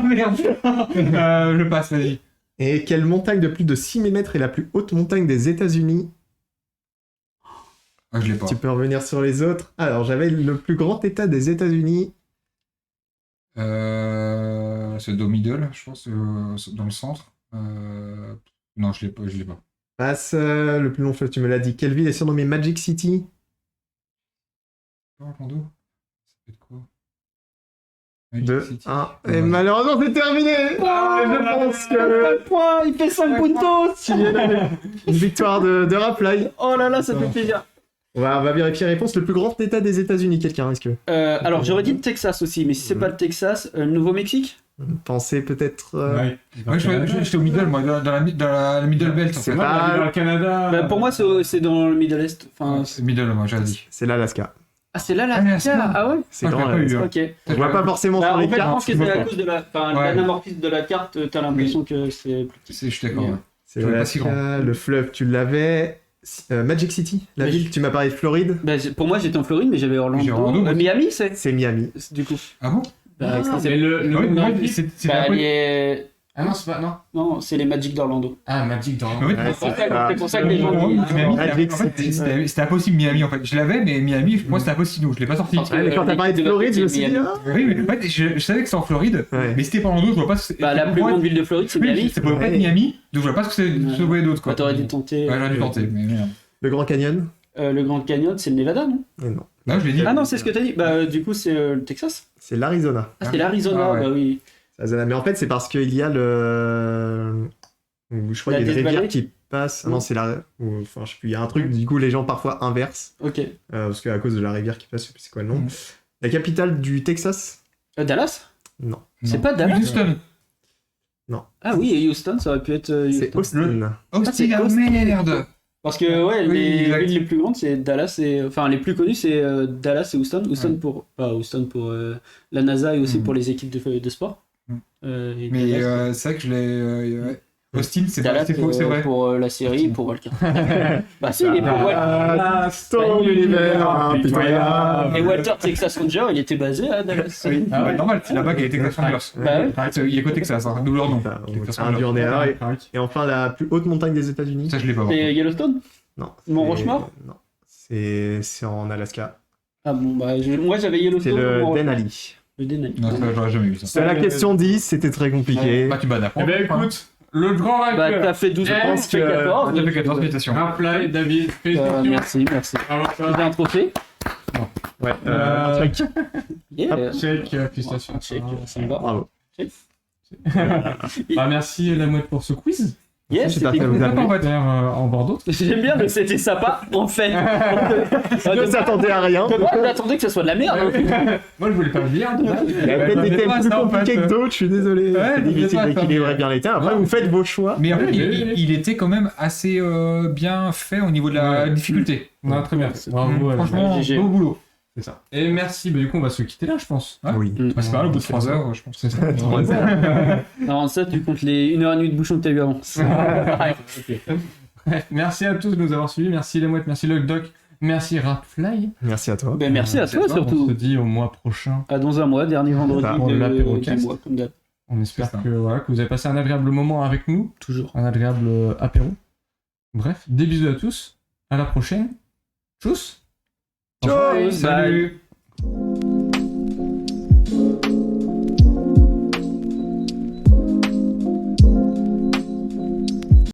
merde. Je passe, vas-y. Et quelle montagne de plus de 6 000 mètres est la plus haute montagne des États-Unis? Ah, je l'ai pas. Tu peux revenir sur les autres. Alors, j'avais le plus grand État des États-Unis. C'est Do Middle, je pense, dans le centre. Non, je l'ai pas. Passe. Le plus long fleuve, tu me l'as dit. Quelle ville est surnommée Magic City? Orlando. Ça peut être quoi? 2, City. 1. Et malheureusement, c'est terminé! Je pense que Point, il fait 5 puntos. une victoire de Rapfly. Oh là là, ça fait plaisir. On va vérifier la réponse. Le plus grand État des États-Unis, quelqu'un, est-ce que... Alors j'aurais dit le Texas aussi, mais si c'est pas le Texas, le Nouveau-Mexique. Pensez peut-être... Ouais. Ouais, j'étais au middle, moi, dans la middle belt, en C'est fait. pas- Dans le Canada. Bah, pour moi c'est dans le Middle Est. Enfin, C'est middle, moi, j'avais dit. C'est l'Alaska. ah c'est là Ah, mais la c'est Ah ouais. C'est Ah, dans je l'ai pas eu, l'Alaska. hein. Ok. On voit pas forcément Bah, sur en les fait, je cartes. pense que c'est à cause de Ouais. l'anamorphisme de la carte, t'as l'impression que c'est plus petit. Je suis d'accord, ouais. C'est Je vois pas si l'Alaska, le fleuve, tu l'avais. Magic City, la Mais ville, tu m'as parlé de Floride. Bah, pour moi j'étais en Floride, mais j'avais Orlando. J'ai Orlando, moi. Miami, c'est C'est Miami. du coup. Ah bon? Bah, Ah, c'est- mais le Ouais, nom de la ouais, ville. c'est bah, la- les- Ah non, c'est pas. Non. Non, c'est les Magic d'Orlando. Ah, Magic dans. Oui. Ouais, C'est pour ça que les gens Miami, disent. Magic en fait, City. c'était impossible Miami en fait. Je l'avais, mais Miami, pour moi c'était impossible, donc je l'ai pas sorti. Parce que, Ouais, mais quand t'as parlé de Floride, je me suis dit. Miami. Ah. Oui, mais en fait, je savais que c'était en Floride, Ouais. mais c'était pas Orlando, je vois pas ce que c'est. Bah, la pour plus moi, grande ville de Floride, c'est oui, Miami. ça pouvait pas Ouais. être Miami, donc je vois pas ce que c'est Ouais. ce que d'autre quoi. Bah, t'aurais dû tenter. Ouais, j'aurais dû tenter, mais merde. Le Grand Canyon. Le Grand Canyon, c'est le Nevada, non? Et non. Non, je l'ai dit. Ah non, c'est ce que t'as dit. Bah, du coup, c'est le Texas. C'est l'Arizona. Ah, c'est l'Arizona, Ah, ouais. bah oui. Mais en fait, c'est parce qu'il y a le. Je crois qu'il y a des rivières qui passent. Non, c'est la. Enfin, je sais plus. Il y a un truc, du coup, les gens parfois inversent. Ok. Parce qu'à cause de la rivière qui passe, je sais plus c'est quoi le nom. La capitale du Texas? Dallas? Non. C'est pas Dallas? Houston. Ah oui, et Houston, ça aurait pu être. C'est Austin. Austin, ah merde. Parce que ouais, Oui, les exact. villes les plus grandes, c'est Dallas et. Enfin, les plus connues, c'est Dallas et Houston. Houston pour. Pas Houston pour la NASA et aussi pour les équipes de sport. Et Mais Dallas, c'est vrai que je l'ai. Ouais. Austin, c'est Dallas, faux, c'est vrai. pour la série, pour Walker. Bah si, il est pour Walker. Ton univers impitoyable. Et Walter Texas Ranger, il était basé à Dallas. Ah ouais, normal, c'est là-bas qu'il y a Texas Rangers. Bah ouais. Il est côté Texas, hein, d'où leur nom. Un dur erreur. Et enfin, la plus haute montagne des États-Unis? Ça, je l'ai pas. C'est Yellowstone? Non. Mont c'est- Rushmore? Non. C'est en Alaska. Ah bon, bah moi j'avais C'est Yellowstone. le Mont Rushmore. Denali. Le Denali. Non, ça, j'aurais jamais vu ça. C'est la question 10, c'était très compliqué. Bah, tu vas Eh ben écoute, le grand Bah vainqueur. t'as fait 12 Je points, pense tu fais que- 14. T'as fait 14 félicitations. Raphaël, David, félicitations. Merci. Alors, J'ai un trophée. Ouais. Check. Yeah. check, félicitations. Check, ça me va. Bravo. Bah, merci la mouette pour ce quiz. Yes, J'espère c'était que ça vous a cool. plu. En Bordeaux. J'aime bien le c'était sympa, en fait. Je ne s'attendais à rien. J'attendais que ça soit de la merde. Moi je voulais pas le dire. Il a peut-être été plus compliqué que d'autres, je suis désolé. Ouais, C'est difficile pas, d'équilibrer bien les termes. Après, vous faites vos choix. Mais en fait, Ouais, il était quand même assez bien fait au niveau de la difficulté. Non, très bien. Bravo. Franchement, GG. beau boulot. c'est ça. Et merci. Bah, du coup, on va se quitter là, je pense. Ouais. Oui. Bah, c'est pas mal, au bout de 3 heures, je pense. C'est ça. Alors ça, tu comptes les 1h30 de bouchon que t'as eu avant. Bref, merci à tous de nous avoir suivis. Merci la mouette, merci le doc, merci Rapfly. Merci à toi. Ben merci à toi On se surtout. dit au mois prochain. À dans un mois, dernier vendredi Ça, pour l'apérocast. du mois, comme d'hab. On espère C'est ça. que, voilà, que vous avez passé un agréable moment avec nous, Toujours. un agréable apéro. Bref, des bisous à tous. À la prochaine. Tchuss. Ciao. Bye. Salut.